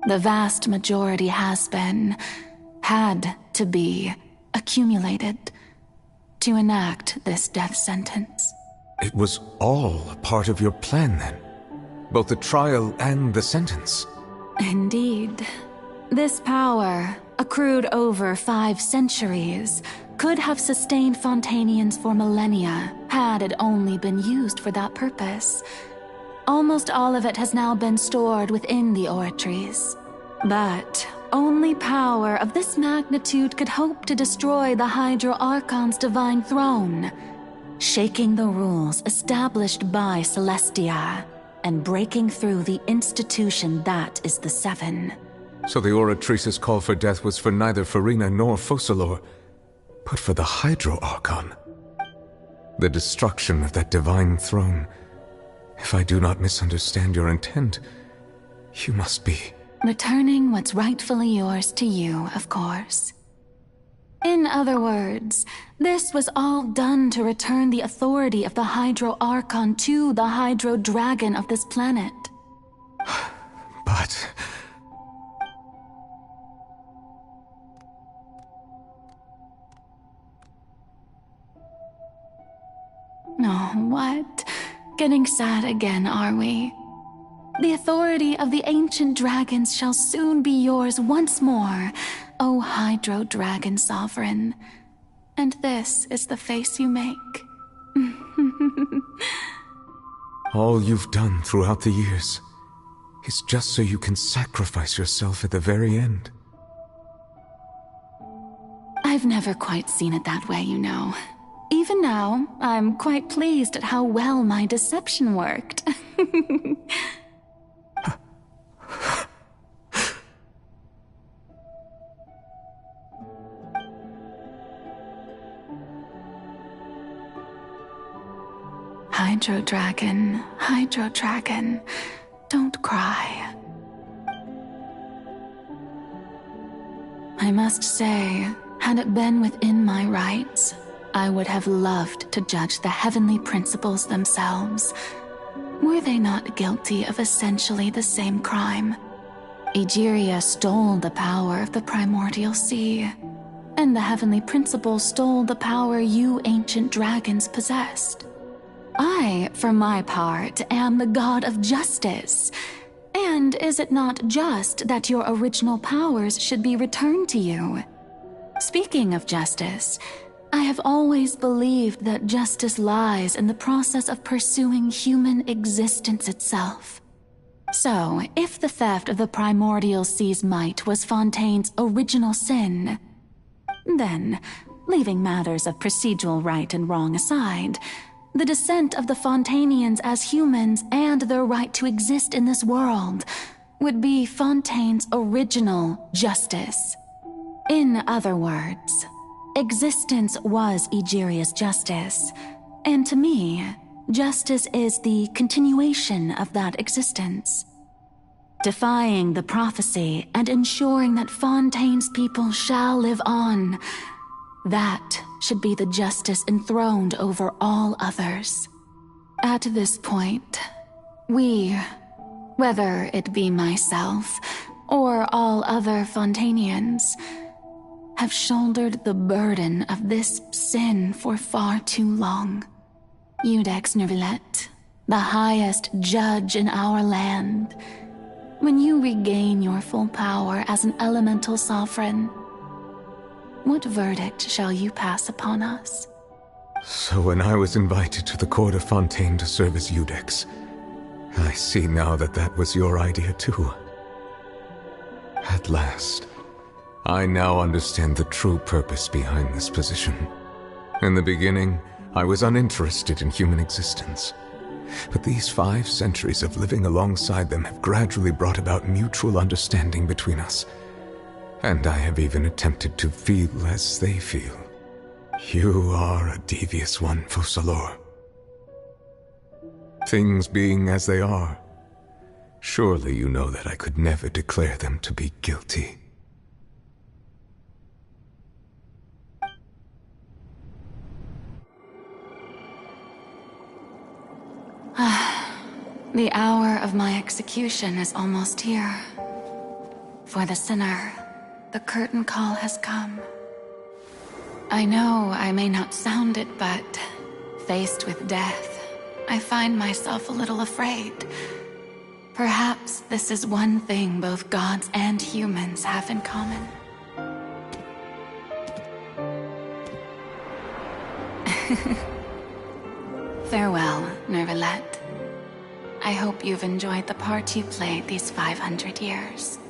The vast majority had to be, accumulated to enact this death sentence. It was all a part of your plan, then? Both the trial and the sentence? Indeed. This power, accrued over 5 centuries, could have sustained Fontainians for millennia had it only been used for that purpose. Almost all of it has now been stored within the Oratrice. But only power of this magnitude could hope to destroy the Hydro Archon's divine throne, shaking the rules established by Celestia and breaking through the institution that is the Seven. So the Oratrice's call for death was for neither Farina nor Focalor, but for the Hydro Archon. The destruction of that divine throne. If I do not misunderstand your intent, you must be... returning what's rightfully yours to you, of course. In other words, this was all done to return the authority of the Hydro Archon to the Hydro Dragon of this planet. But... Oh, what? Getting sad again, are we? The authority of the ancient dragons shall soon be yours once more, O Hydro Dragon Sovereign. And this is the face you make. all you've done throughout the years is just so you can sacrifice yourself at the very end. I've never quite seen it that way, you know. Even now, I'm quite pleased at how well my deception worked. Hydro Dragon, don't cry. I must say, had it been within my rights, I would have loved to judge the heavenly principles themselves. Were they not guilty of essentially the same crime? Egeria stole the power of the primordial sea, and the heavenly principles stole the power you ancient dragons possessed. I, for my part, am the god of justice. And is it not just that your original powers should be returned to you? Speaking of justice, I have always believed that justice lies in the process of pursuing human existence itself. So, if the theft of the primordial sea's might was Fontaine's original sin, then, leaving matters of procedural right and wrong aside, the descent of the Fontanians as humans and their right to exist in this world would be Fontaine's original justice. In other words, existence was Egeria's justice, and to me, justice is the continuation of that existence. Defying the prophecy and ensuring that Fontaine's people shall live on, that should be the justice enthroned over all others. At this point, we, whether it be myself or all other Fontanians, have shouldered the burden of this sin for far too long. Iudex Nervillet, the highest judge in our land, when you regain your full power as an elemental sovereign, what verdict shall you pass upon us? So when I was invited to the court of Fontaine to serve as Iudex, I see now that that was your idea too. At last, I now understand the true purpose behind this position. In the beginning, I was uninterested in human existence. But these 5 centuries of living alongside them have gradually brought about mutual understanding between us. And I have even attempted to feel as they feel. You are a devious one, Focalors. Things being as they are, surely you know that I could never declare them to be guilty. The hour of my execution is almost here. For the sinner, the curtain call has come. I know I may not sound it, but faced with death, I find myself a little afraid. Perhaps this is one thing both gods and humans have in common. Farewell, Nervillet. I hope you've enjoyed the part you played these 500 years.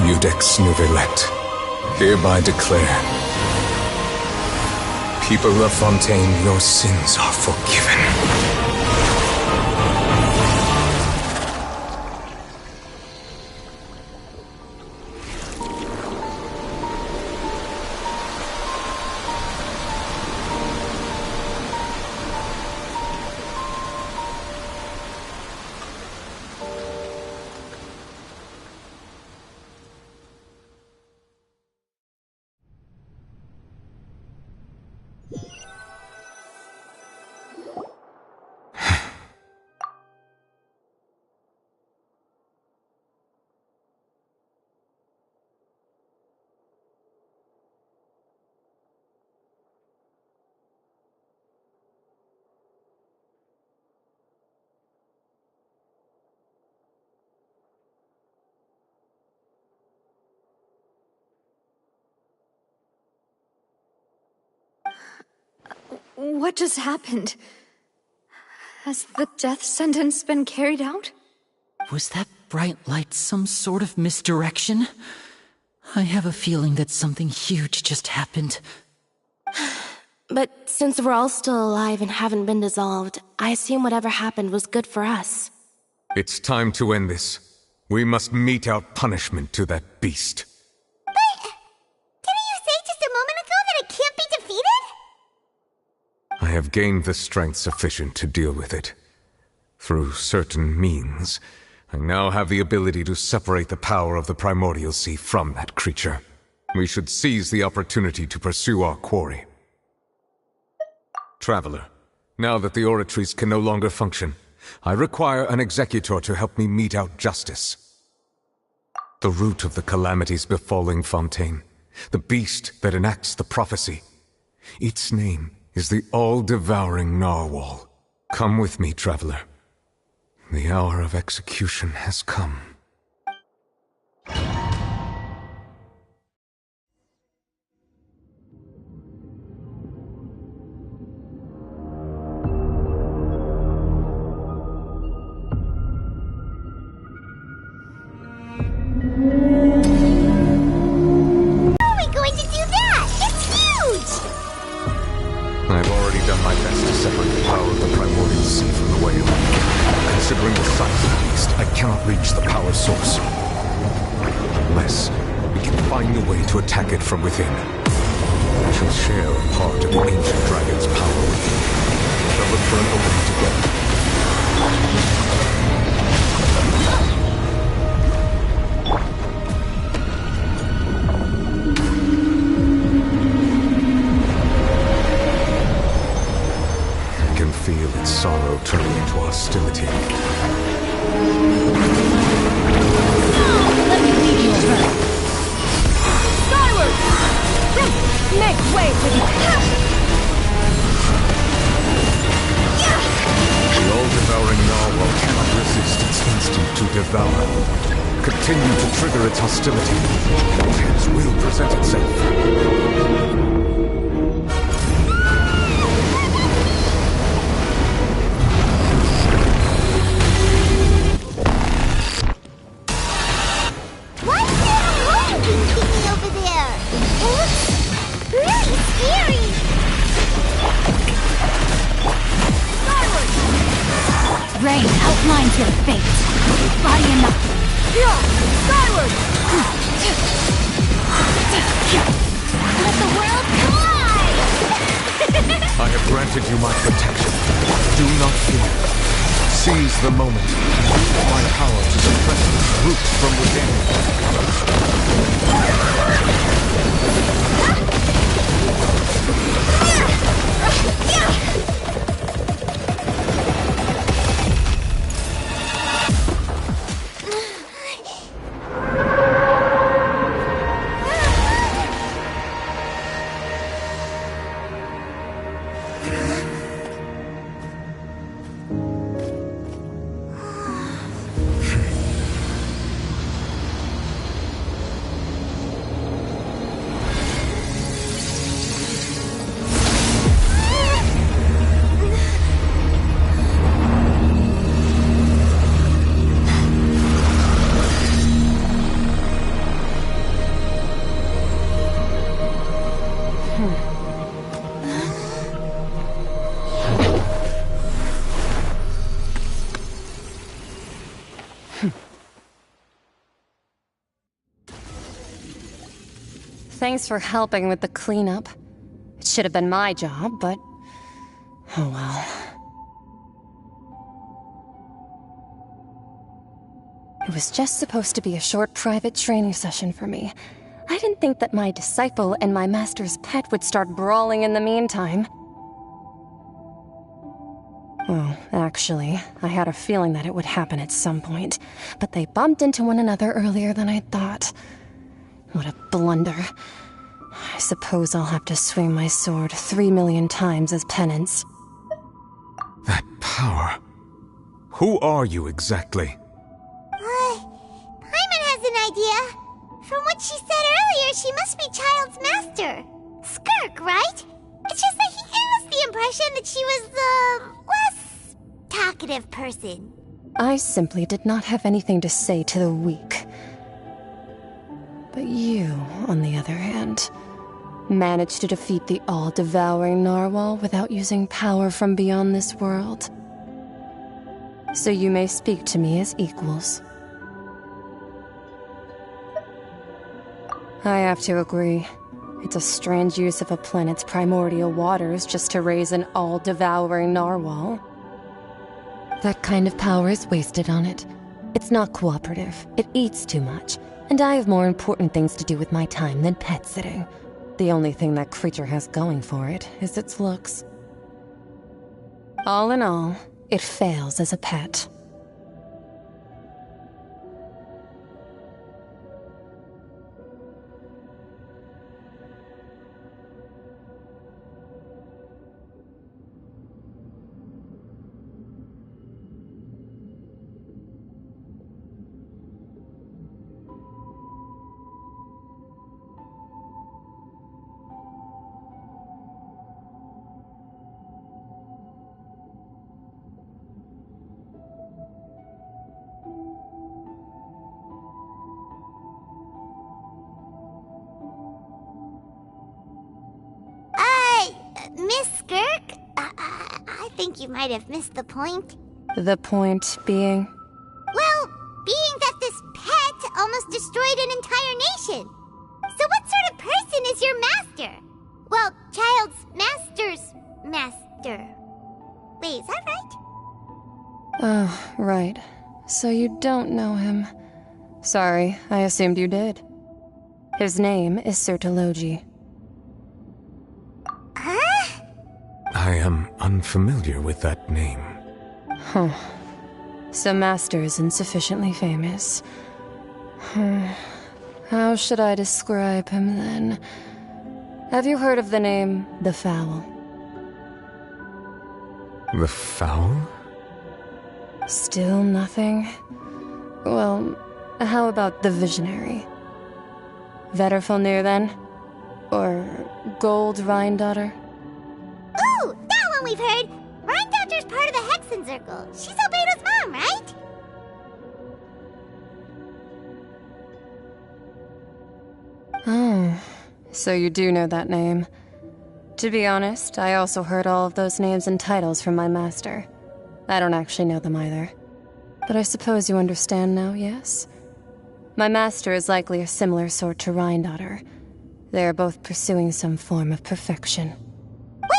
Judex Novelet, hereby declare, people of Fontaine, your sins are forgiven. What just happened? Has the death sentence been carried out? Was that bright light some sort of misdirection? I have a feeling that something huge just happened. But since we're all still alive and haven't been dissolved, I assume whatever happened was good for us. It's time to end this. We must mete out punishment to that beast. Didn't you say just a moment ago that it can't be defeated? I have gained the strength sufficient to deal with it. Through certain means, I now have the ability to separate the power of the Primordial Sea from that creature. We should seize the opportunity to pursue our quarry. Traveler, now that the oratories can no longer function, I require an executor to help me mete out justice. The root of the calamities befalling Fontaine, the beast that enacts the prophecy. Its name is the all-devouring narwhal. Come with me, traveler. The hour of execution has come. I've already done my best to separate the power of the Primordial Sea from the whale. Considering the size of the beast, I cannot reach the power source. Unless we can find a way to attack it from within. We shall share a part of the ancient dragon's power with you. We'll look for an opening together. Feel its sorrow turning into hostility. Let me lead you over. Skyward! Make way for the... The all-devouring narwhal cannot resist its instinct to devour. Continue to trigger its hostility. The chance will present itself. Rain outlines your fate. Body enough. Skyward! Let the world collide! I have granted you my protection. Do not fear. Seize the moment. Use my power to suppress its roots from within. Thanks for helping with the cleanup. It should have been my job, but... oh well. It was just supposed to be a short private training session for me. I didn't think that my disciple and my master's pet would start brawling in the meantime. Well, actually, I had a feeling that it would happen at some point, but they bumped into one another earlier than I thought. What a blunder. I suppose I'll have to swing my sword 3 million times as penance. That power. Who are you exactly? Paimon has an idea. From what she said earlier, she must be Child's master. Skirk, right? It's just that he gave us the impression that she was the less talkative person. I simply did not have anything to say to the weak. But you, on the other hand, managed to defeat the all-devouring narwhal without using power from beyond this world. So you may speak to me as equals. I have to agree. It's a strange use of a planet's primordial waters just to raise an all-devouring narwhal. That kind of power is wasted on it. It's not cooperative. It eats too much. And I have more important things to do with my time than pet sitting. The only thing that creature has going for it is its looks. All in all, it fails as a pet. Miss Skirk? I think you might have missed the point. The point being? Well, being that this pet almost destroyed an entire nation. So what sort of person is your master? Well, Child's master's master. Wait, is that right? Oh, right. So you don't know him. Sorry, I assumed you did. His name is Sertologi. I am unfamiliar with that name. Huh. So Master isn't sufficiently famous. How should I describe him then? Have you heard of the name The Fowl? The Fowl? Still nothing? Well, how about the Visionary? Vetterfulnir then? Or Gold Rhine-daughter? Ooh, that one we've heard! Rhine-daughter's part of the Hexen Circle. She's Albedo's mom, right? Oh, so you do know that name. To be honest, I also heard all of those names and titles from my master. I don't actually know them either. But I suppose you understand now, yes? My master is likely a similar sort to Rhine-daughter. They are both pursuing some form of perfection.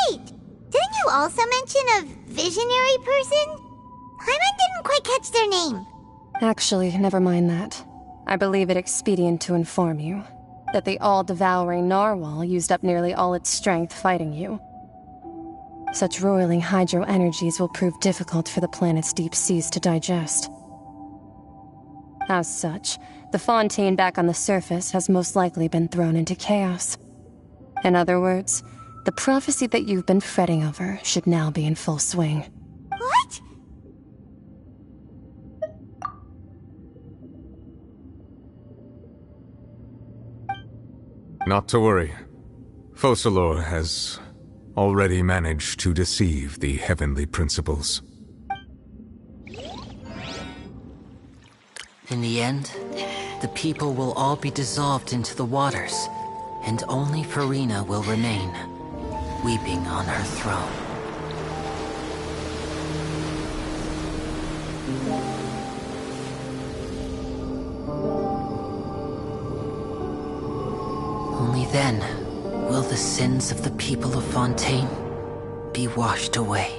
Wait! Didn't you also mention a visionary person? Paimon didn't quite catch their name. Actually, never mind that. I believe it expedient to inform you that the all-devouring narwhal used up nearly all its strength fighting you. Such roiling hydro energies will prove difficult for the planet's deep seas to digest. As such, the fontaine back on the surface has most likely been thrown into chaos. In other words, the prophecy that you've been fretting over should now be in full swing. What? Not to worry. Focalor has already managed to deceive the heavenly principles. In the end, the people will all be dissolved into the waters, and only Furina will remain, weeping on her throne. Only then will the sins of the people of Fontaine be washed away.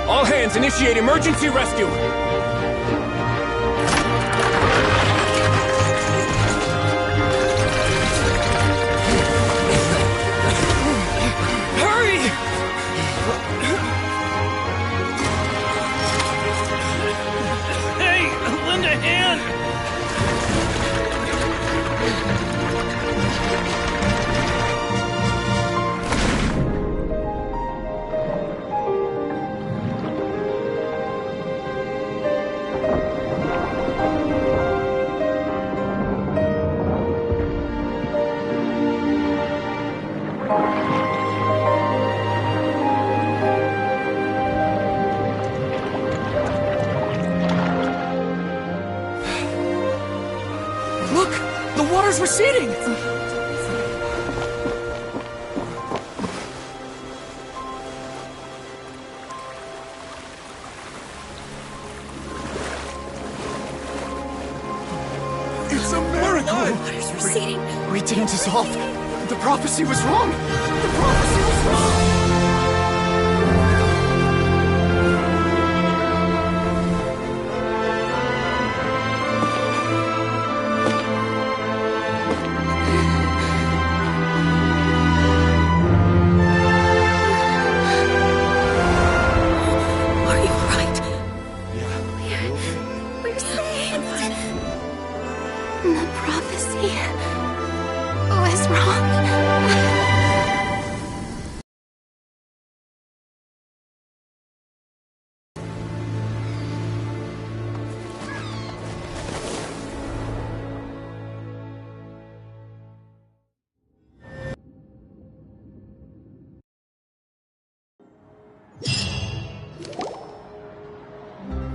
All hands, initiate emergency rescue! Hurry! Hey, lend a hand! Look! The water's receding! It's a miracle! Water's receding. We didn't dissolve. The prophecy was wrong. The prophecy was wrong. Are you alright? Yeah. We're saved. The prophecy was wrong.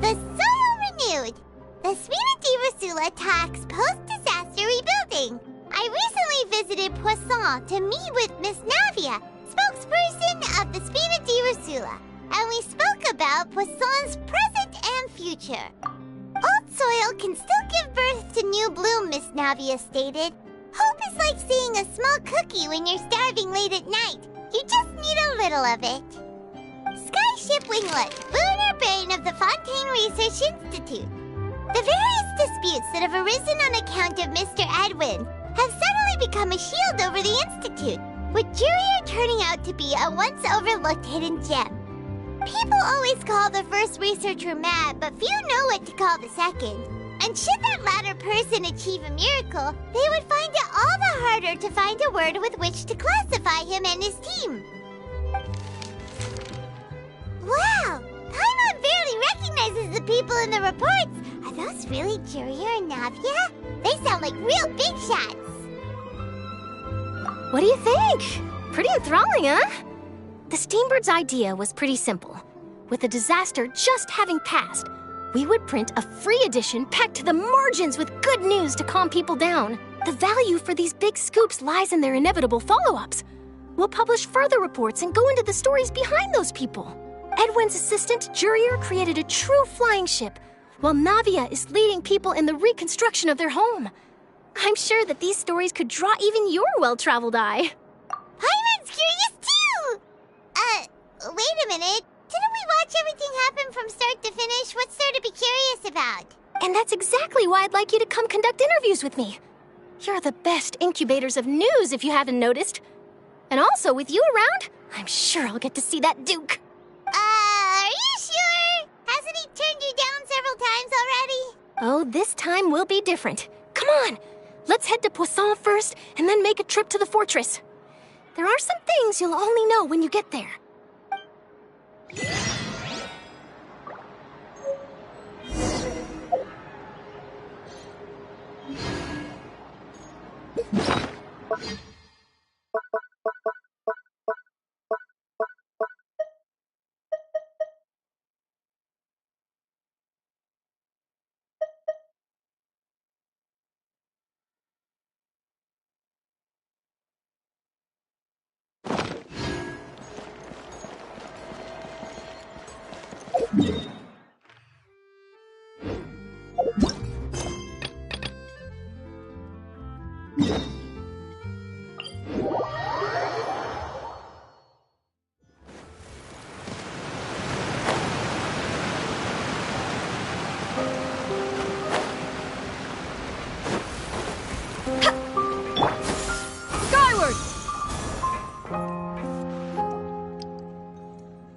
The Solo renewed! The Spina di Rosula attacks post-disaster rebuilding. I recently visited Poisson to meet with Miss Navia, spokesperson of the Spina di Rosula, and we spoke about Poisson's present and future. Old soil can still give birth to new bloom, Miss Navia stated. Hope is like seeing a small cookie when you're starving late at night. You just need a little of it. Skyship Winglet, lunar brain of the Fontaine Research Institute. The various disputes that have arisen on account of Mr. Edwin have suddenly become a shield over the Institute, with Jurier turning out to be a once-overlooked hidden gem. People always call the first researcher mad, but few know what to call the second. And should that latter person achieve a miracle, they would find it all the harder to find a word with which to classify him and his team. Wow! Paimon barely recognizes the people in the reports. Are those really Jurier and Navia? They sound like real big shots. What do you think? Pretty enthralling, huh? The Steambird's idea was pretty simple. With the disaster just having passed, we would print a free edition packed to the margins with good news to calm people down. The value for these big scoops lies in their inevitable follow-ups. We'll publish further reports and go into the stories behind those people. Edwin's assistant, Jurier, created a true flying ship, while Navia is leading people in the reconstruction of their home. I'm sure that these stories could draw even your well-traveled eye. Paimon's curious too! Wait a minute. Didn't we watch everything happen from start to finish? What's there to be curious about? And that's exactly why I'd like you to come conduct interviews with me. You're the best incubators of news, if you haven't noticed. And also, with you around, I'm sure I'll get to see that Duke. Are you sure? Hasn't he turned you down several times already? Oh, this time will be different. Come on, let's head to Poisson first, and then make a trip to the fortress. There are some things you'll only know when you get there. Skyward!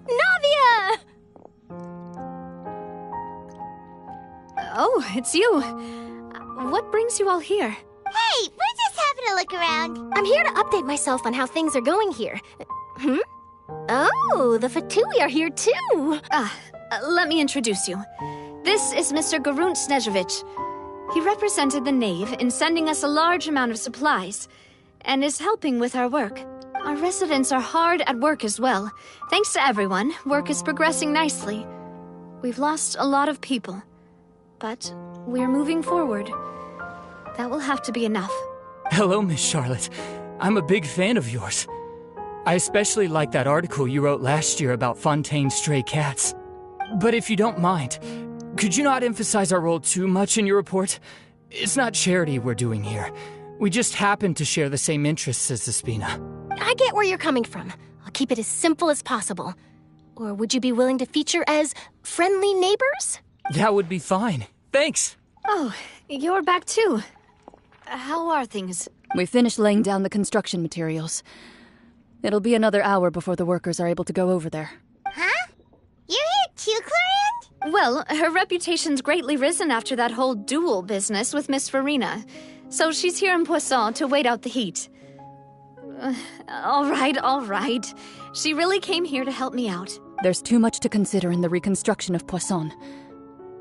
Navia! Oh, it's you. What brings you all here? Hey, we're just having a look around. I'm here to update myself on how things are going here. Oh, the Fatui are here too. Let me introduce you. This is Mr. Garunt Snezhevich. He represented the Knave in sending us a large amount of supplies, and is helping with our work. Our residents are hard at work as well. Thanks to everyone, work is progressing nicely. We've lost a lot of people, but we're moving forward. That will have to be enough. Hello, Miss Charlotte. I'm a big fan of yours. I especially like that article you wrote last year about Fontaine's stray cats. But if you don't mind, could you not emphasize our role too much in your report? It's not charity we're doing here. We just happen to share the same interests as the Spina. I get where you're coming from. I'll keep it as simple as possible. Or would you be willing to feature as friendly neighbors? That would be fine. Thanks. Oh, you're back too. How are things? We finished laying down the construction materials. It'll be another hour before the workers are able to go over there. Huh? You're here too, Clorand? Well, her reputation's greatly risen after that whole duel business with Miss Farina. So she's here in Poisson to wait out the heat. All right. She really came here to help me out. There's too much to consider in the reconstruction of Poisson.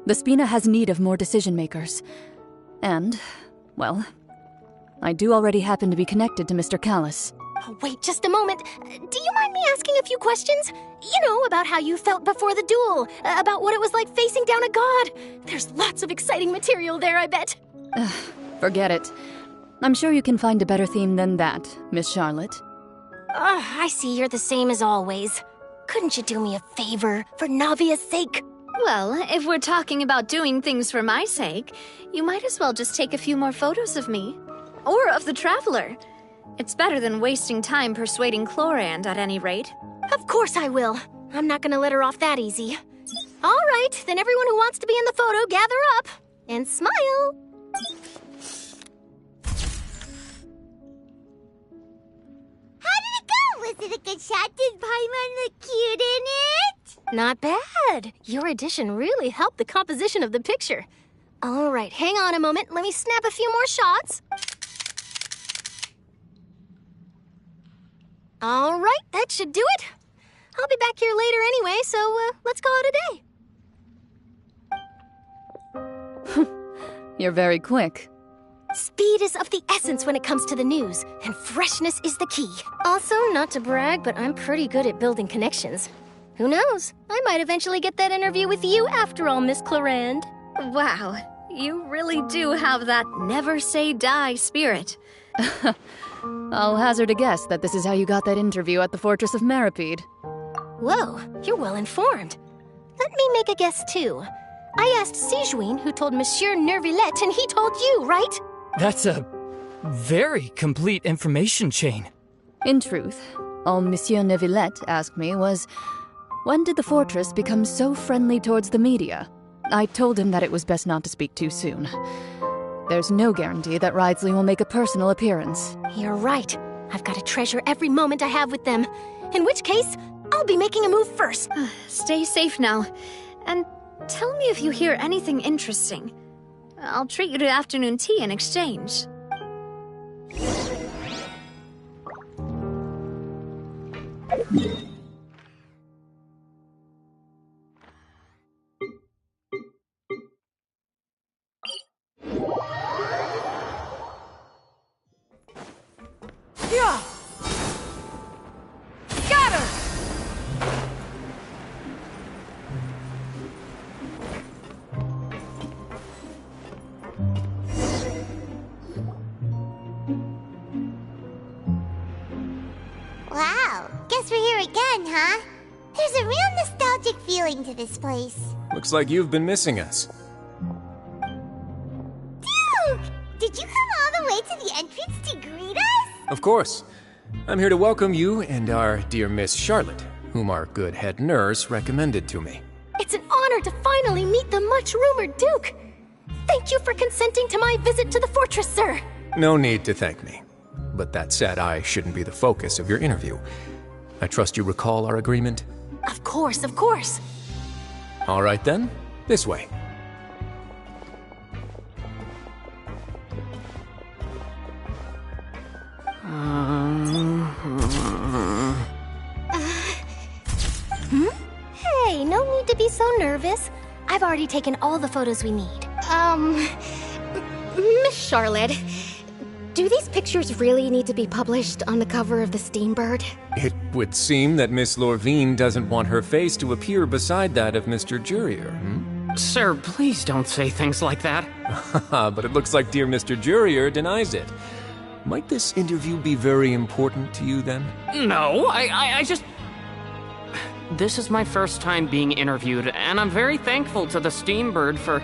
The Spina has need of more decision-makers. And, well, I do already happen to be connected to Mr. Callis. Oh, wait just a moment. Do you mind me asking a few questions? You know, about how you felt before the duel, about what it was like facing down a god. There's lots of exciting material there, I bet. Forget it. I'm sure you can find a better theme than that, Miss Charlotte. I see you're the same as always. Couldn't you do me a favor, for Navia's sake? Well, if we're talking about doing things for my sake, you might as well just take a few more photos of me. Or of the Traveler. It's better than wasting time persuading Clorand, at any rate. Of course I will. I'm not gonna let her off that easy. All right, then everyone who wants to be in the photo, gather up. And smile. How did it go? Was it a good shot? Did Paimon look cute in it? Not bad. Your addition really helped the composition of the picture. All right, hang on a moment. Let me snap a few more shots. All right, that should do it. I'll be back here later anyway, so let's call it a day. You're very quick. Speed is of the essence when it comes to the news, and freshness is the key. Also, not to brag, but I'm pretty good at building connections. Who knows? I might eventually get that interview with you after all, Miss Clorand. Wow, you really do have that never say die spirit. I'll hazard a guess that this is how you got that interview at the Fortress of Maripede. Whoa, you're well informed. Let me make a guess, too. I asked Sijuin, who told Monsieur Nervillet, and he told you, right? That's a very complete information chain. In truth, all Monsieur Nervillet asked me was, when did the Fortress become so friendly towards the media? I told him that it was best not to speak too soon. There's no guarantee that Ridsley will make a personal appearance. You're right. I've got to treasure every moment I have with them. In which case, I'll be making a move first. Stay safe now. And tell me if you hear anything interesting. I'll treat you to afternoon tea in exchange. Yeah! Scatter! Wow, guess we're here again, huh? There's a real nostalgic feeling to this place. Looks like you've been missing us. Duke! Did you come all the way to the entrance to greet us? Of course. I'm here to welcome you and our dear Miss Charlotte, whom our good head nurse recommended to me. It's an honor to finally meet the much-rumored Duke. Thank you for consenting to my visit to the fortress, sir. No need to thank me. But that said, I shouldn't be the focus of your interview. I trust you recall our agreement? Of course, of course. All right then, this way. Hey, no need to be so nervous. I've already taken all the photos we need. Miss Charlotte, do these pictures really need to be published on the cover of the Steambird? It would seem that Miss Lorvine doesn't want her face to appear beside that of Mr. Jurier, Sir, please don't say things like that. But it looks like dear Mr. Jurier denies it. Might this interview be very important to you, then? No, I just... This is my first time being interviewed, and I'm very thankful to the Steambird for...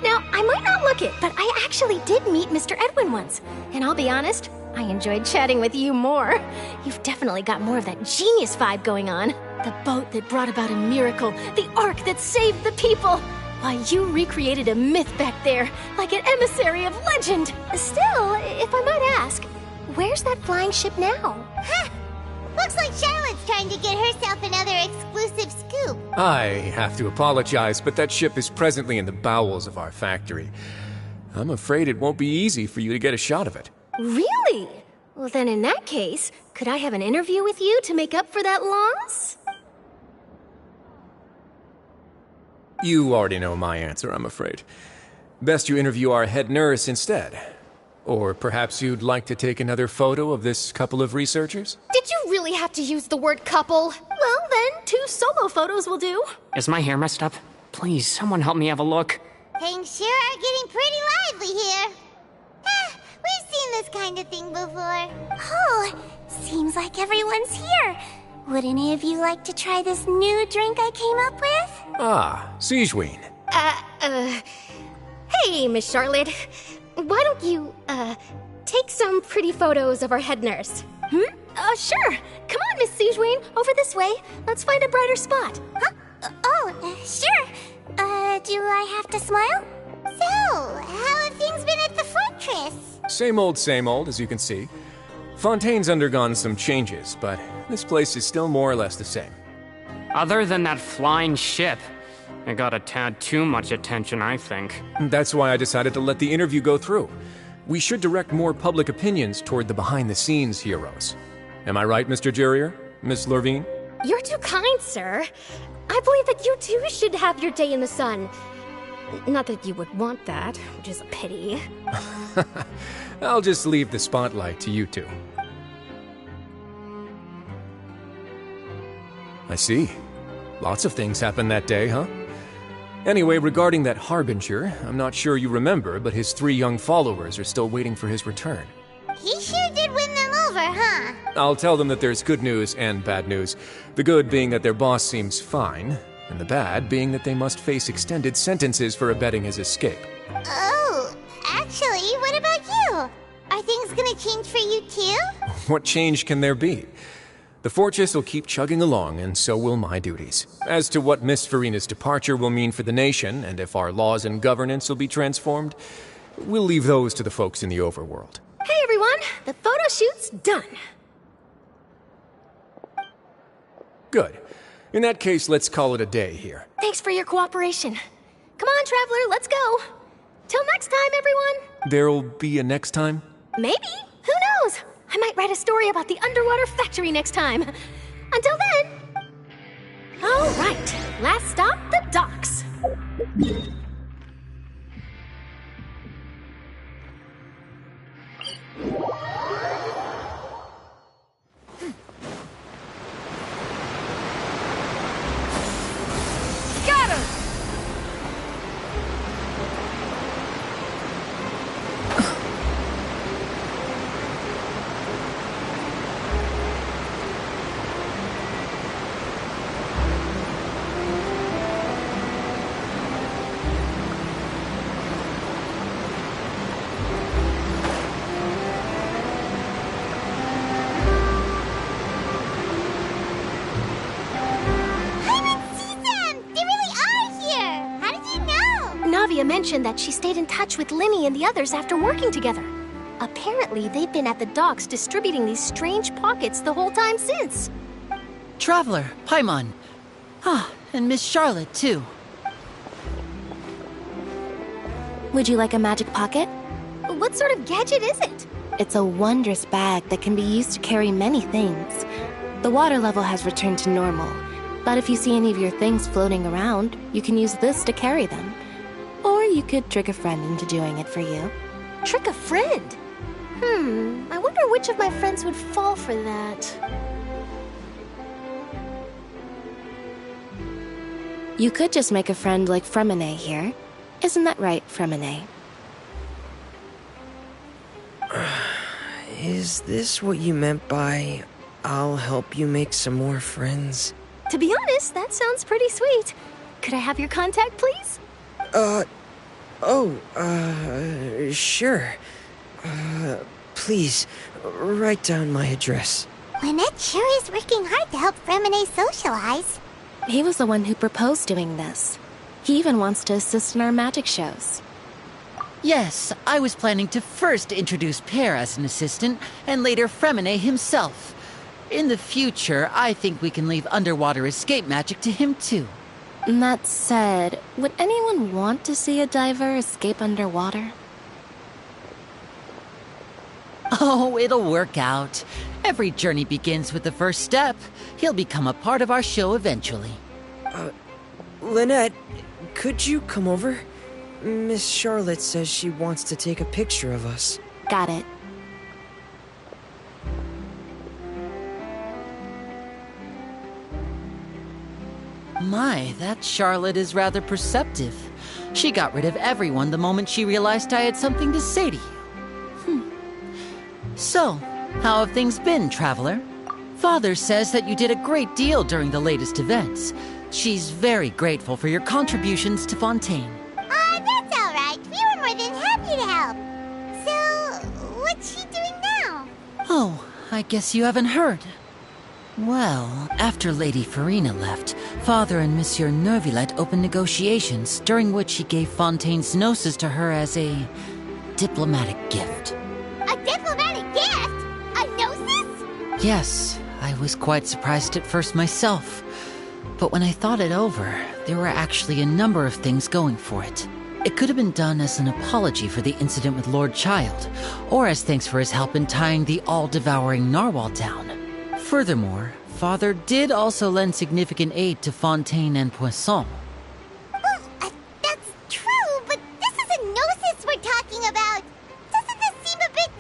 Now, I might not look it, but I actually did meet Mr. Edwin once. And I'll be honest, I enjoyed chatting with you more. You've definitely got more of that genius vibe going on. The boat that brought about a miracle, the ark that saved the people. Why, you recreated a myth back there, like an emissary of legend. Still, if I might ask, where's that flying ship now? Huh! Looks like Charlotte's trying to get herself another exclusive scoop. I have to apologize, but that ship is presently in the bowels of our factory. I'm afraid it won't be easy for you to get a shot of it. Really? Well, then in that case, could I have an interview with you to make up for that loss? You already know my answer, I'm afraid. Best you interview our head nurse instead. Or perhaps you'd like to take another photo of this couple of researchers? Did you really have to use the word couple? Well, then, 2 solo photos will do. Is my hair messed up? Please, someone help me have a look. Things sure are getting pretty lively here. We've seen this kind of thing before. Oh, seems like everyone's here. Would any of you like to try this new drink I came up with? Ah, Siegeween. Hey, Miss Charlotte. Why don't you, take some pretty photos of our head nurse? Sure. Come on, Miss Siegeween. Over this way. Let's find a brighter spot. Huh? Sure. Do I have to smile? So, how have things been at the fortress? Same old, as you can see. Fontaine's undergone some changes, but this place is still more or less the same. Other than that flying ship, it got a tad too much attention, I think. That's why I decided to let the interview go through. We should direct more public opinions toward the behind-the-scenes heroes. Am I right, Mr. Jurier? Miss Lorvine? You're too kind, sir. I believe that you too should have your day in the sun. Not that you would want that, which is a pity. I'll just leave the spotlight to you two. I see. Lots of things happened that day, huh? Anyway, regarding that Harbinger, I'm not sure you remember, but his 3 young followers are still waiting for his return. He sure did win them over, huh? I'll tell them that there's good news and bad news. The good being that their boss seems fine, and the bad being that they must face extended sentences for abetting his escape. Oh, actually, what about you? Are things gonna change for you too? What change can there be? The fortress will keep chugging along, and so will my duties. As to what Miss Farina's departure will mean for the nation, and if our laws and governance will be transformed, we'll leave those to the folks in the overworld. Hey everyone, the photo shoot's done. Good. In that case, let's call it a day here. Thanks for your cooperation. Come on, Traveler, let's go. Till next time, everyone. There'll be a next time? Maybe. Who knows? I might write a story about the underwater factory next time. Until then. All right, last stop, the docks. Got her! Navia mentioned that she stayed in touch with Linny and the others after working together. Apparently, they've been at the docks distributing these strange pockets the whole time since. Traveler, Paimon. Ah, and Miss Charlotte, too. Would you like a magic pocket? What sort of gadget is it? It's a wondrous bag that can be used to carry many things. The water level has returned to normal, but if you see any of your things floating around, you can use this to carry them. Or you could trick a friend into doing it for you. Trick a friend? I wonder which of my friends would fall for that. You could just make a friend like Fremine here. Isn't that right, Fremine? Is this what you meant by, I'll help you make some more friends? To be honest, that sounds pretty sweet. Could I have your contact, please? Sure. Please, write down my address. Lynette sure is working hard to help Fremine socialize. He was the one who proposed doing this. He even wants to assist in our magic shows. Yes, I was planning to first introduce Pear as an assistant, and later Fremine himself. In the future, I think we can leave underwater escape magic to him too. That said, would anyone want to see a diver escape underwater? Oh, it'll work out. Every journey begins with the first step. He'll become a part of our show eventually. Lynette, could you come over? Miss Charlotte says she wants to take a picture of us. Got it. My, that Charlotte is rather perceptive. She got rid of everyone the moment she realized I had something to say to you. So, how have things been, Traveler? Father says that you did a great deal during the latest events. She's very grateful for your contributions to Fontaine. That's all right. We were more than happy to help. So, what's she doing now? Oh, I guess you haven't heard. Well, after Lady Farina left, Father and Monsieur Neuvillette opened negotiations, during which he gave Fontaine's gnosis to her as a diplomatic gift. A diplomatic gift? A gnosis? Yes, I was quite surprised at first myself. But when I thought it over, there were actually a number of things going for it. It could have been done as an apology for the incident with Lord Child, or as thanks for his help in tying the all-devouring narwhal down. Furthermore, Father did also lend significant aid to Fontaine and Poisson. Well, that's true, but this is a gnosis we're talking about. Doesn't this seem a bit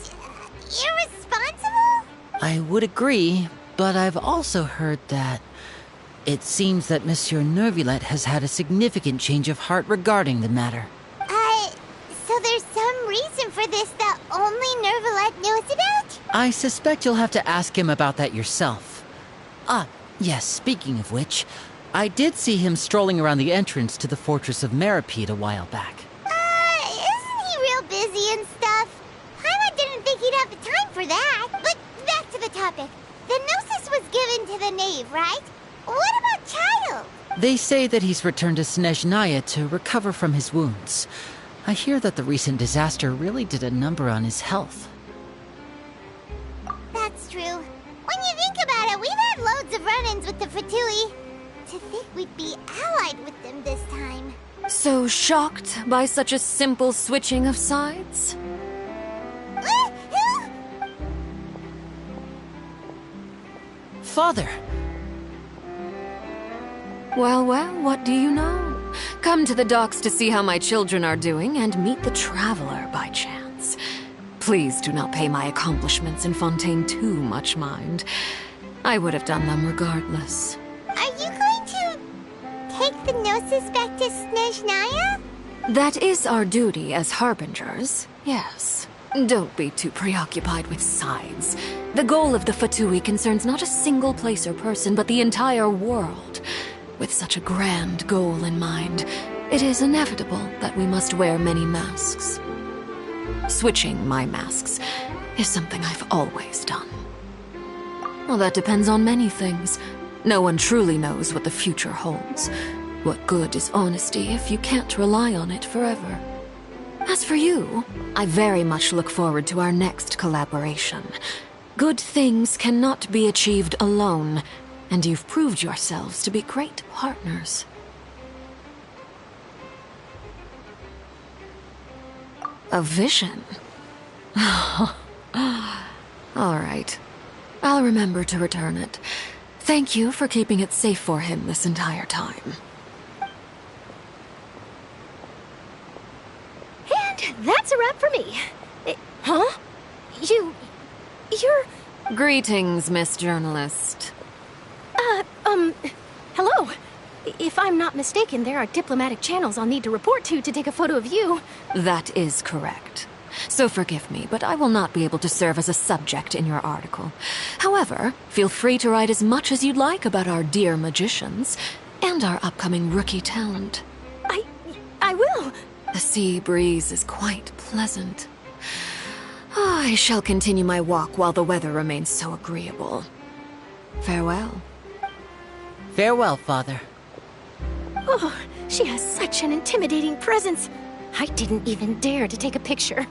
irresponsible? I would agree, but I've also heard that it seems that Monsieur Neuvillette has had a significant change of heart regarding the matter. So there's some reason for this that only Neuvillette knows about? I suspect you'll have to ask him about that yourself. Ah, yes, speaking of which, I did see him strolling around the entrance to the Fortress of Meripede a while back. Isn't he real busy and stuff? Paimon didn't think he'd have the time for that. But back to the topic. The Gnosis was given to the knave, right? What about Child? They say that he's returned to Snezhnaya to recover from his wounds. I hear that the recent disaster really did a number on his health. That's true. When you think about it, we've had loads of run-ins with the Fatui. To think we'd be allied with them this time. So shocked by such a simple switching of sides? Father! Well, what do you know? Come to the docks to see how my children are doing and meet the Traveler by chance. Please do not pay my accomplishments in Fontaine too much mind. I would have done them regardless. Are you going to take the Gnosis back to Snezhnaya? That is our duty as Harbingers, yes. Don't be too preoccupied with sides. The goal of the Fatui concerns not a single place or person, but the entire world. With such a grand goal in mind, it is inevitable that we must wear many masks. Switching my masks is something I've always done. Well, that depends on many things. No one truly knows what the future holds. What good is honesty if you can't rely on it forever? As for you, I very much look forward to our next collaboration. Good things cannot be achieved alone, and you've proved yourselves to be great partners. A vision? All right. I'll remember to return it. Thank you for keeping it safe for him this entire time. And that's a wrap for me. Huh? You're... Greetings, Miss Journalist. Hello. If I'm not mistaken, there are diplomatic channels I'll need to report to take a photo of you. That is correct. So forgive me, but I will not be able to serve as a subject in your article. However, feel free to write as much as you'd like about our dear magicians and our upcoming rookie talent. I will. The sea breeze is quite pleasant. I shall continue my walk while the weather remains so agreeable. Farewell. Farewell, Father. Oh, she has such an intimidating presence. I didn't even dare to take a picture.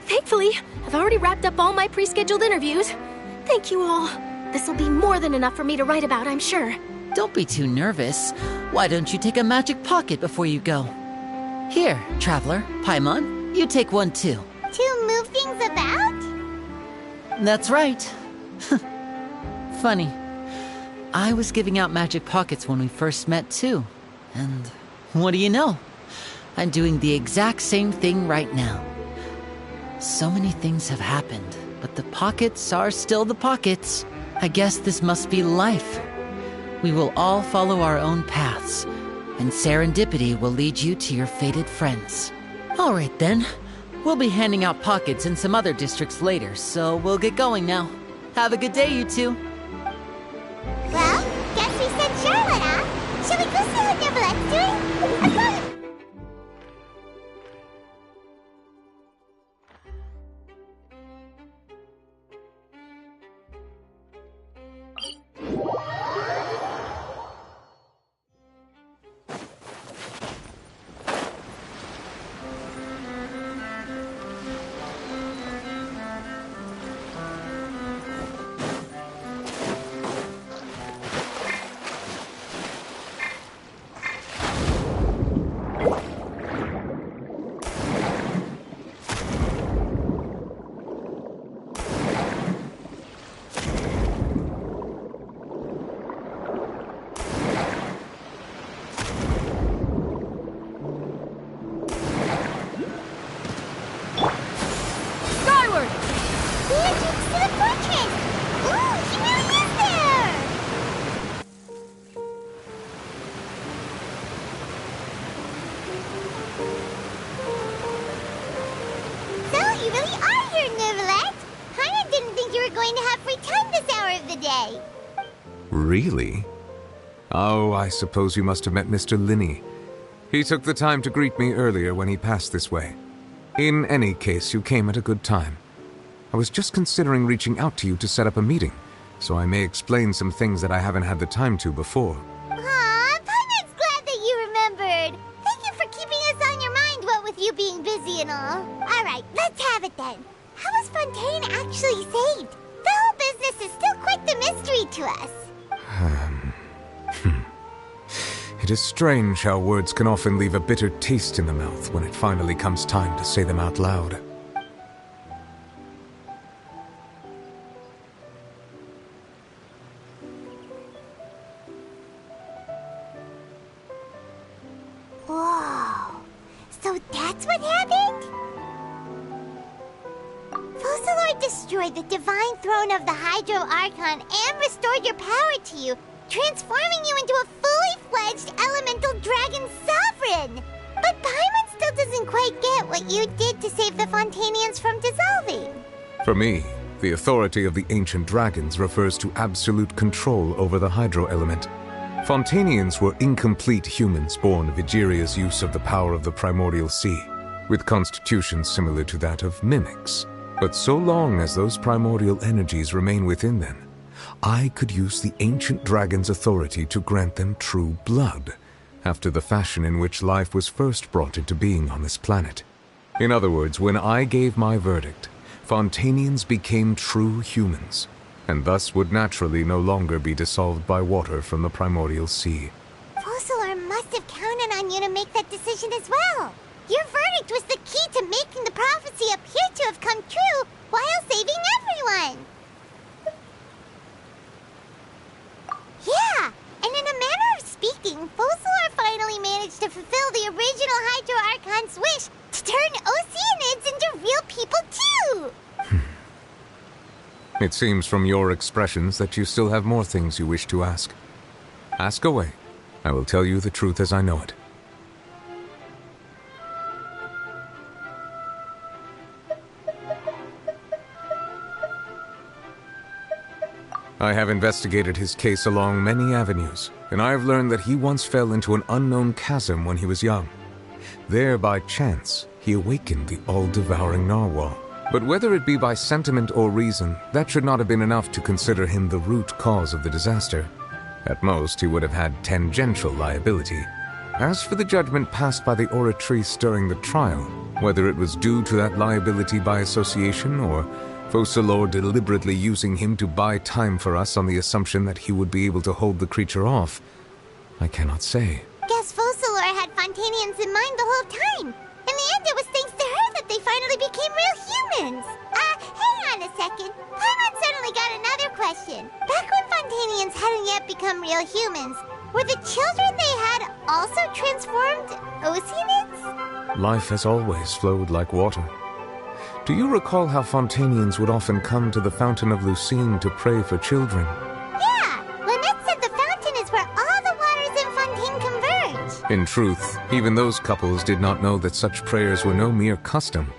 Thankfully, I've already wrapped up all my pre-scheduled interviews. Thank you all. This'll be more than enough for me to write about, I'm sure. Don't be too nervous. Why don't you take a magic pocket before you go? Here, Traveler, Paimon, you take one too. To move things about? That's right. Funny. I was giving out magic pockets when we first met too. And what do you know? I'm doing the exact same thing right now. So many things have happened, but the pockets are still the pockets. I guess this must be life. We will all follow our own paths, and serendipity will lead you to your fated friends. All right then. We'll be handing out pockets in some other districts later, so we'll get going now. Have a good day, you two. Well, guess we sent Charlotte, huh? Shall we go see what Neverlette's doing? I promise. Really? Oh, I suppose you must have met Mr. Linney. He took the time to greet me earlier when he passed this way. In any case, you came at a good time. I was just considering reaching out to you to set up a meeting. so I may explain some things that I haven't had the time to before. Aw, Paimon's glad that you remembered. Thank you for keeping us on your mind, what with you being busy and all. Alright, let's have it then. How was Fontaine actually saved? The whole business is still quite the mystery to us. It is strange how words can often leave a bitter taste in the mouth when it finally comes time to say them out loud. Whoa. So that's what happened? Focalor destroyed the divine throne of the Hydro Archon and restored your power to you, transforming you into a fully-fledged elemental dragon sovereign! But Paimon still doesn't quite get what you did to save the Fontanians from dissolving. For me, the authority of the ancient dragons refers to absolute control over the hydro element. Fontanians were incomplete humans born of Egeria's use of the power of the primordial sea, with constitutions similar to that of mimics. But so long as those primordial energies remain within them, I could use the ancient dragon's authority to grant them true blood, after the fashion in which life was first brought into being on this planet. In other words, when I gave my verdict, Fontanians became true humans, and thus would naturally no longer be dissolved by water from the primordial sea. Focalor must have counted on you to make that decision as well. Your verdict was the key to making the prophecy appear to have come true while saving everyone. Yeah, and in a manner of speaking, Focalor finally managed to fulfill the original Hydro Archon's wish to turn Oceanids into real people too! It seems from your expressions that you still have more things you wish to ask. Ask away. I will tell you the truth as I know it. I have investigated his case along many avenues, and I have learned that he once fell into an unknown chasm when he was young. There, by chance, he awakened the all-devouring narwhal. But whether it be by sentiment or reason, that should not have been enough to consider him the root cause of the disaster. At most, he would have had tangential liability. As for the judgment passed by the oratrice during the trial, whether it was due to that liability by association or Focalor deliberately using him to buy time for us on the assumption that he would be able to hold the creature off, I cannot say. Guess Focalor had Fontanians in mind the whole time. In the end, it was thanks to her that they finally became real humans. Hang on a second. Paimon suddenly got another question. Back when Fontanians hadn't yet become real humans, were the children they had also transformed Oceanids? Life has always flowed like water. Do you recall how Fontanians would often come to the Fountain of Lucine to pray for children? Yeah! Lynette said the fountain is where all the waters in Fontaine converge. In truth, even those couples did not know that such prayers were no mere custom,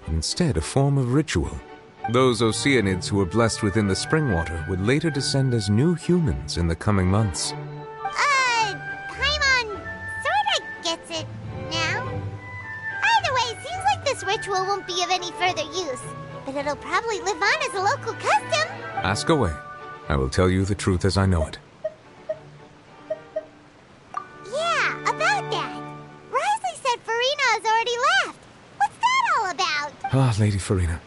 but instead a form of ritual. Those Oceanids who were blessed within the spring water would later descend as new humans in the coming months. Paimon sorta gets it now. Either way, it seems like this ritual won't be of any further use, but it'll probably live on as a local custom. Ask away. I will tell you the truth as I know it. Yeah, about that. Risley said Farina has already left. What's that all about? Ah, Lady Farina.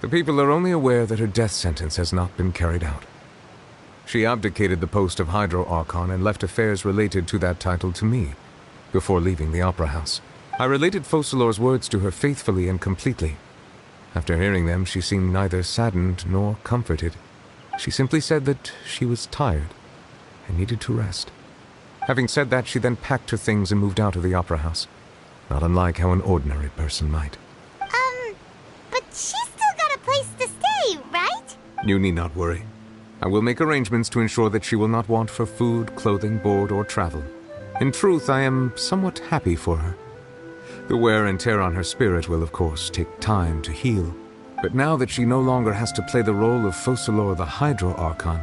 The people are only aware that her death sentence has not been carried out. She abdicated the post of Hydro Archon and left affairs related to that title to me, before leaving the Opera House. I related Focalor's words to her faithfully and completely. After hearing them, she seemed neither saddened nor comforted. She simply said that she was tired and needed to rest. Having said that, she then packed her things and moved out of the Opera House, not unlike how an ordinary person might. But she's still got a place to stay, right? You need not worry. I will make arrangements to ensure that she will not want for food, clothing, board, or travel. In truth, I am somewhat happy for her. The wear and tear on her spirit will, of course, take time to heal. But now that she no longer has to play the role of Focalor the Hydro Archon,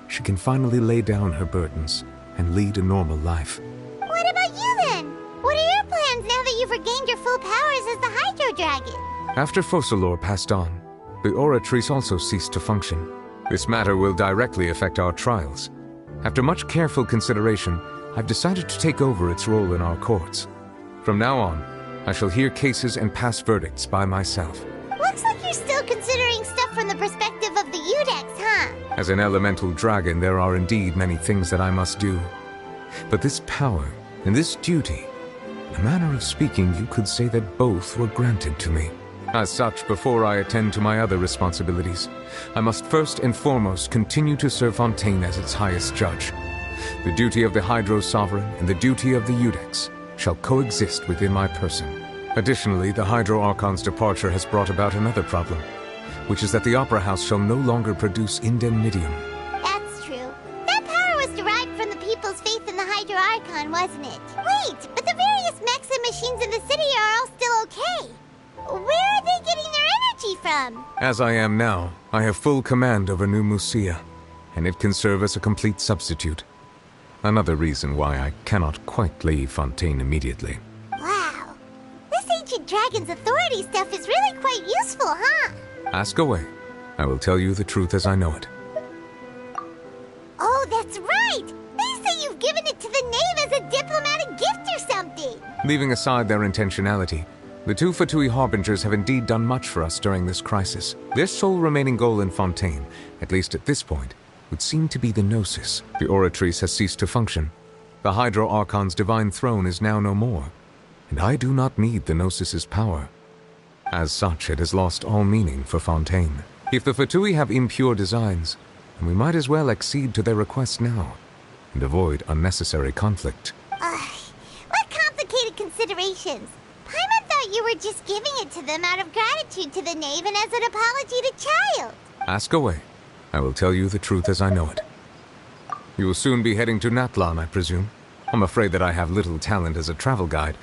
she can finally lay down her burdens and lead a normal life. What about you then? What are your plans now that you've regained your full powers as the Hydro Dragon? After Focalor passed on, the Oratrice also ceased to function. This matter will directly affect our trials. After much careful consideration, I've decided to take over its role in our courts. From now on, I shall hear cases and pass verdicts by myself. Looks like you're still considering stuff from the perspective of the Udex, huh? As an elemental dragon, there are indeed many things that I must do. But this power and this duty, in a manner of speaking, you could say that both were granted to me. As such, before I attend to my other responsibilities, I must first and foremost continue to serve Fontaine as its highest judge. The duty of the Hydro Sovereign and the duty of the Udex shall coexist within my person. Additionally, the Hydro Archon's departure has brought about another problem, which is that the Opera House shall no longer produce indemnitium. That's true. That power was derived from the people's faith in the Hydro Archon, wasn't it? Wait, but the various mechs and machines in the city are all still okay. Where are they getting their energy from? As I am now, I have full command over New Musia, and it can serve as a complete substitute. Another reason why I cannot quite leave Fontaine immediately. Wow. This ancient dragon's authority stuff is really quite useful, huh? Ask away. I will tell you the truth as I know it. Oh, that's right! They say you've given it to the knave as a diplomatic gift or something! Leaving aside their intentionality, the two Fatui Harbingers have indeed done much for us during this crisis. Their sole remaining goal in Fontaine, at least at this point, would seem to be the Gnosis. The Oratrice has ceased to function. The Hydro Archon's divine throne is now no more, and I do not need the Gnosis's power. As such, it has lost all meaning for Fontaine. If the Fatui have impure designs, then we might as well accede to their request now, and avoid unnecessary conflict. What complicated considerations! Paimon thought you were just giving it to them out of gratitude to the knave and as an apology to Child. Ask away. I will tell you the truth as I know it. You will soon be heading to Natlan, I presume. I'm afraid that I have little talent as a travel guide,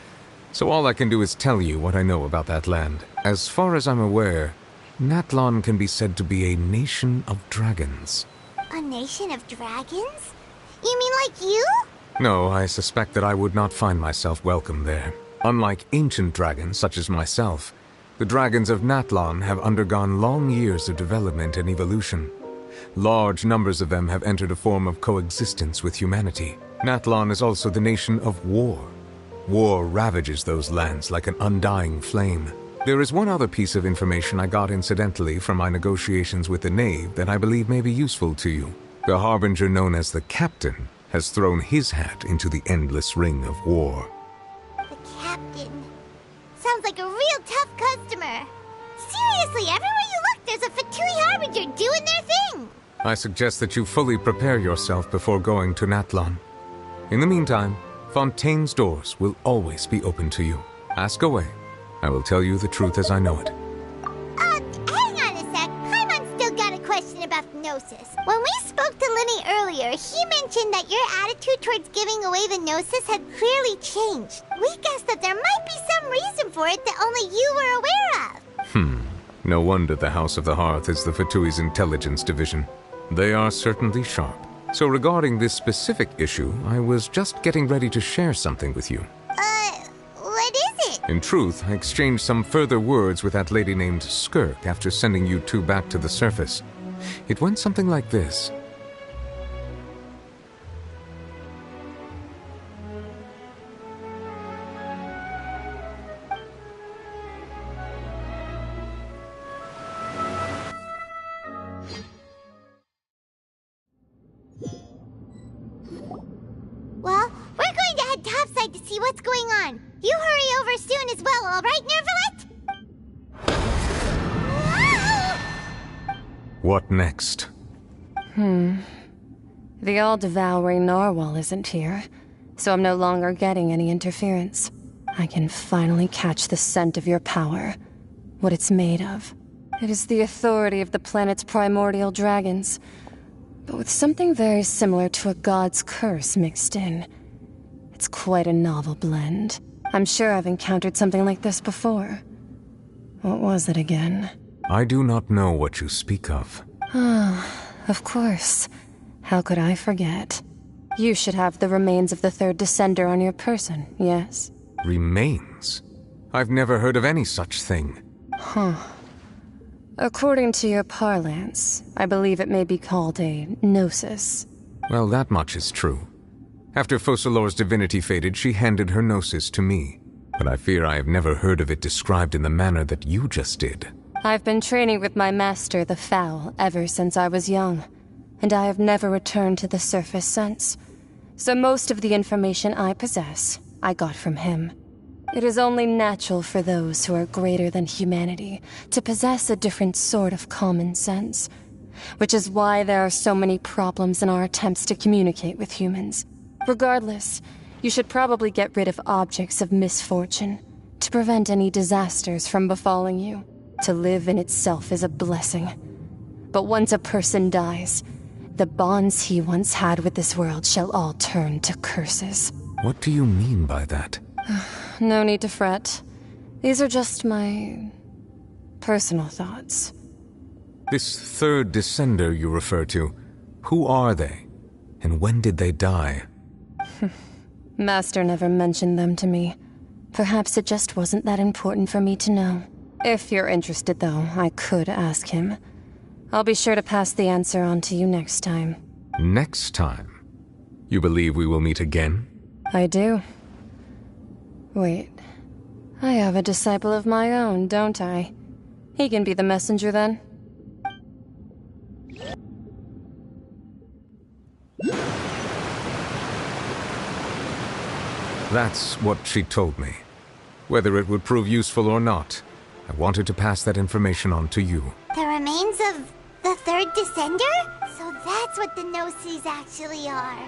so all I can do is tell you what I know about that land. As far as I'm aware, Natlan can be said to be a nation of dragons. A nation of dragons? You mean like you? No, I suspect that I would not find myself welcome there. Unlike ancient dragons such as myself, the dragons of Natlan have undergone long years of development and evolution. Large numbers of them have entered a form of coexistence with humanity. Natlan is also the nation of war. War ravages those lands like an undying flame. There is one other piece of information I got incidentally from my negotiations with the knave that I believe may be useful to you. The Harbinger known as the Captain has thrown his hat into the endless ring of war. The Captain. Sounds like a real tough customer. Seriously, everywhere you look, there's a Fatui Harbinger doing their thing. I suggest that you fully prepare yourself before going to Natlan. In the meantime, Fontaine's doors will always be open to you. Ask away. I will tell you the truth as I know it. Hang on a sec. Paimon's still got a question about Gnosis. When we spoke to Linny earlier, he mentioned that your attitude towards giving away the Gnosis had clearly changed. We guessed that there might be some reason for it that only you were aware of. No wonder the House of the Hearth is the Fatui's intelligence division. They are certainly sharp. So regarding this specific issue, I was just getting ready to share something with you. What is it? In truth, I exchanged some further words with that lady named Skirk after sending you two back to the surface. It went something like this. Well, we're going to head topside to see what's going on. You hurry over soon as well, all right, Nervalet? What next? The all-devouring narwhal isn't here, so I'm no longer getting any interference. I can finally catch the scent of your power, what it's made of. It is the authority of the planet's primordial dragons, but with something very similar to a god's curse mixed in. It's quite a novel blend. I'm sure I've encountered something like this before. What was it again? I do not know what you speak of. Of course. How could I forget? You should have the remains of the third descender on your person, yes? Remains? I've never heard of any such thing. According to your parlance, I believe it may be called a gnosis. Well, that much is true. After Focalor's divinity faded, she handed her gnosis to me. But I fear I have never heard of it described in the manner that you just did. I've been training with my master, the Foul, ever since I was young, and I have never returned to the surface since. So most of the information I possess, I got from him. It is only natural for those who are greater than humanity to possess a different sort of common sense, which is why there are so many problems in our attempts to communicate with humans. Regardless, you should probably get rid of objects of misfortune to prevent any disasters from befalling you. To live in itself is a blessing. But once a person dies, the bonds he once had with this world shall all turn to curses. What do you mean by that? No need to fret. These are just my personal thoughts. This third descender you refer to, who are they? And when did they die? Master never mentioned them to me. Perhaps it just wasn't that important for me to know. If you're interested, though, I could ask him. I'll be sure to pass the answer on to you next time. Next time? You believe we will meet again? I do. Wait. I have a disciple of my own, don't I? He can be the messenger, then. That's what she told me. Whether it would prove useful or not, I wanted to pass that information on to you. The remains of the third descender? So that's what the Gnosis actually are.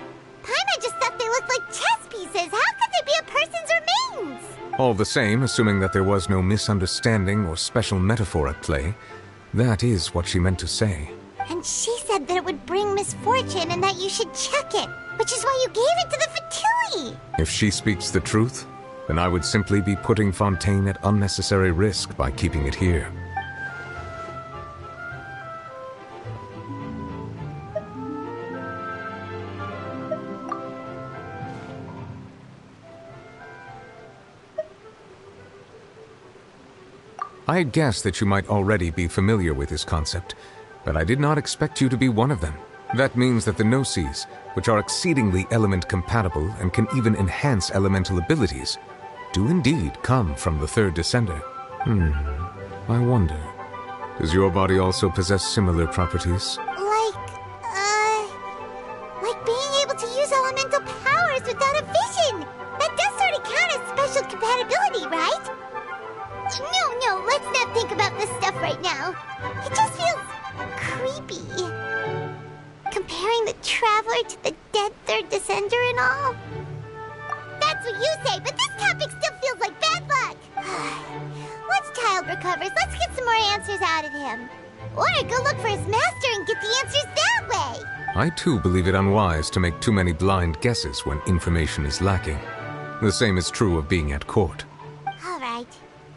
Paimon just thought they looked like chess pieces. How could they be a person's remains? All the same, assuming that there was no misunderstanding or special metaphor at play, that is what she meant to say. And she said that it would bring misfortune and that you should check it, which is why you gave it to the Fatui. If she speaks the truth, then I would simply be putting Fontaine at unnecessary risk by keeping it here. I had guessed that you might already be familiar with this concept, but I did not expect you to be one of them. That means that the Gnosis, which are exceedingly element-compatible and can even enhance elemental abilities, do indeed come from the third descender. I wonder, does your body also possess similar properties? Like being able to use elemental powers without a vision. That does sort of count as special compatibility, right? No, let's not think about this stuff right now. It just feels creepy. Comparing the Traveler to the dead third descender and all. That's what you say, but this topic still feels like bad luck. Once Child recovers, let's get some more answers out of him. Or go look for his master and get the answers that way. I too believe it unwise to make too many blind guesses when information is lacking. The same is true of being at court. All right.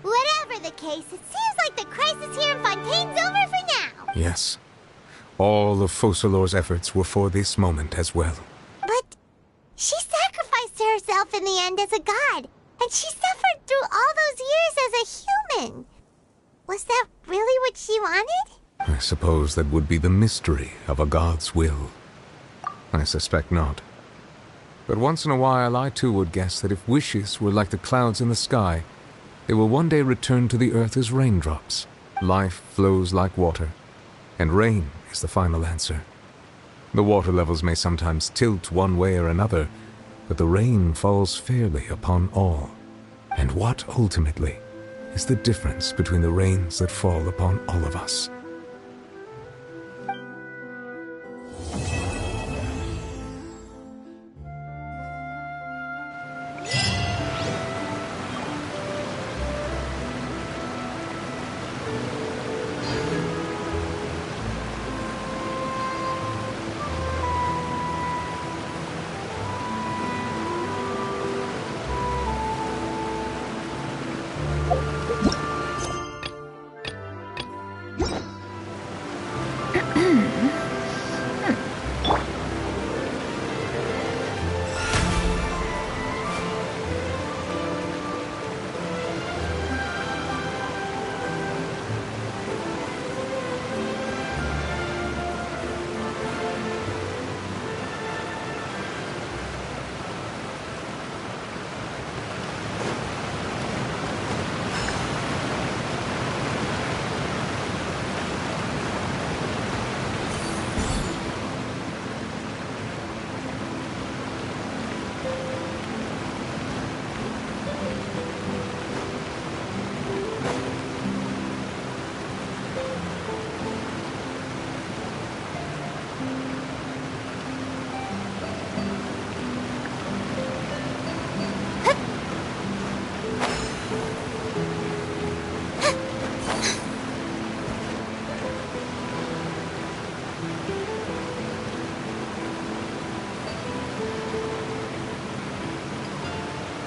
Whatever the case, it seems like the crisis here in Fontaine's over for now. Yes. All of Focalor's efforts were for this moment as well. But she sacrificed herself in the end as a god, and she suffered through all those years as a human. Was that really what she wanted? I suppose that would be the mystery of a god's will. I suspect not. But once in a while I too would guess that if wishes were like the clouds in the sky, they will one day return to the earth as raindrops. Life flows like water, and rain is the final answer. The water levels may sometimes tilt one way or another, but the rain falls fairly upon all. And what, ultimately, is the difference between the rains that fall upon all of us?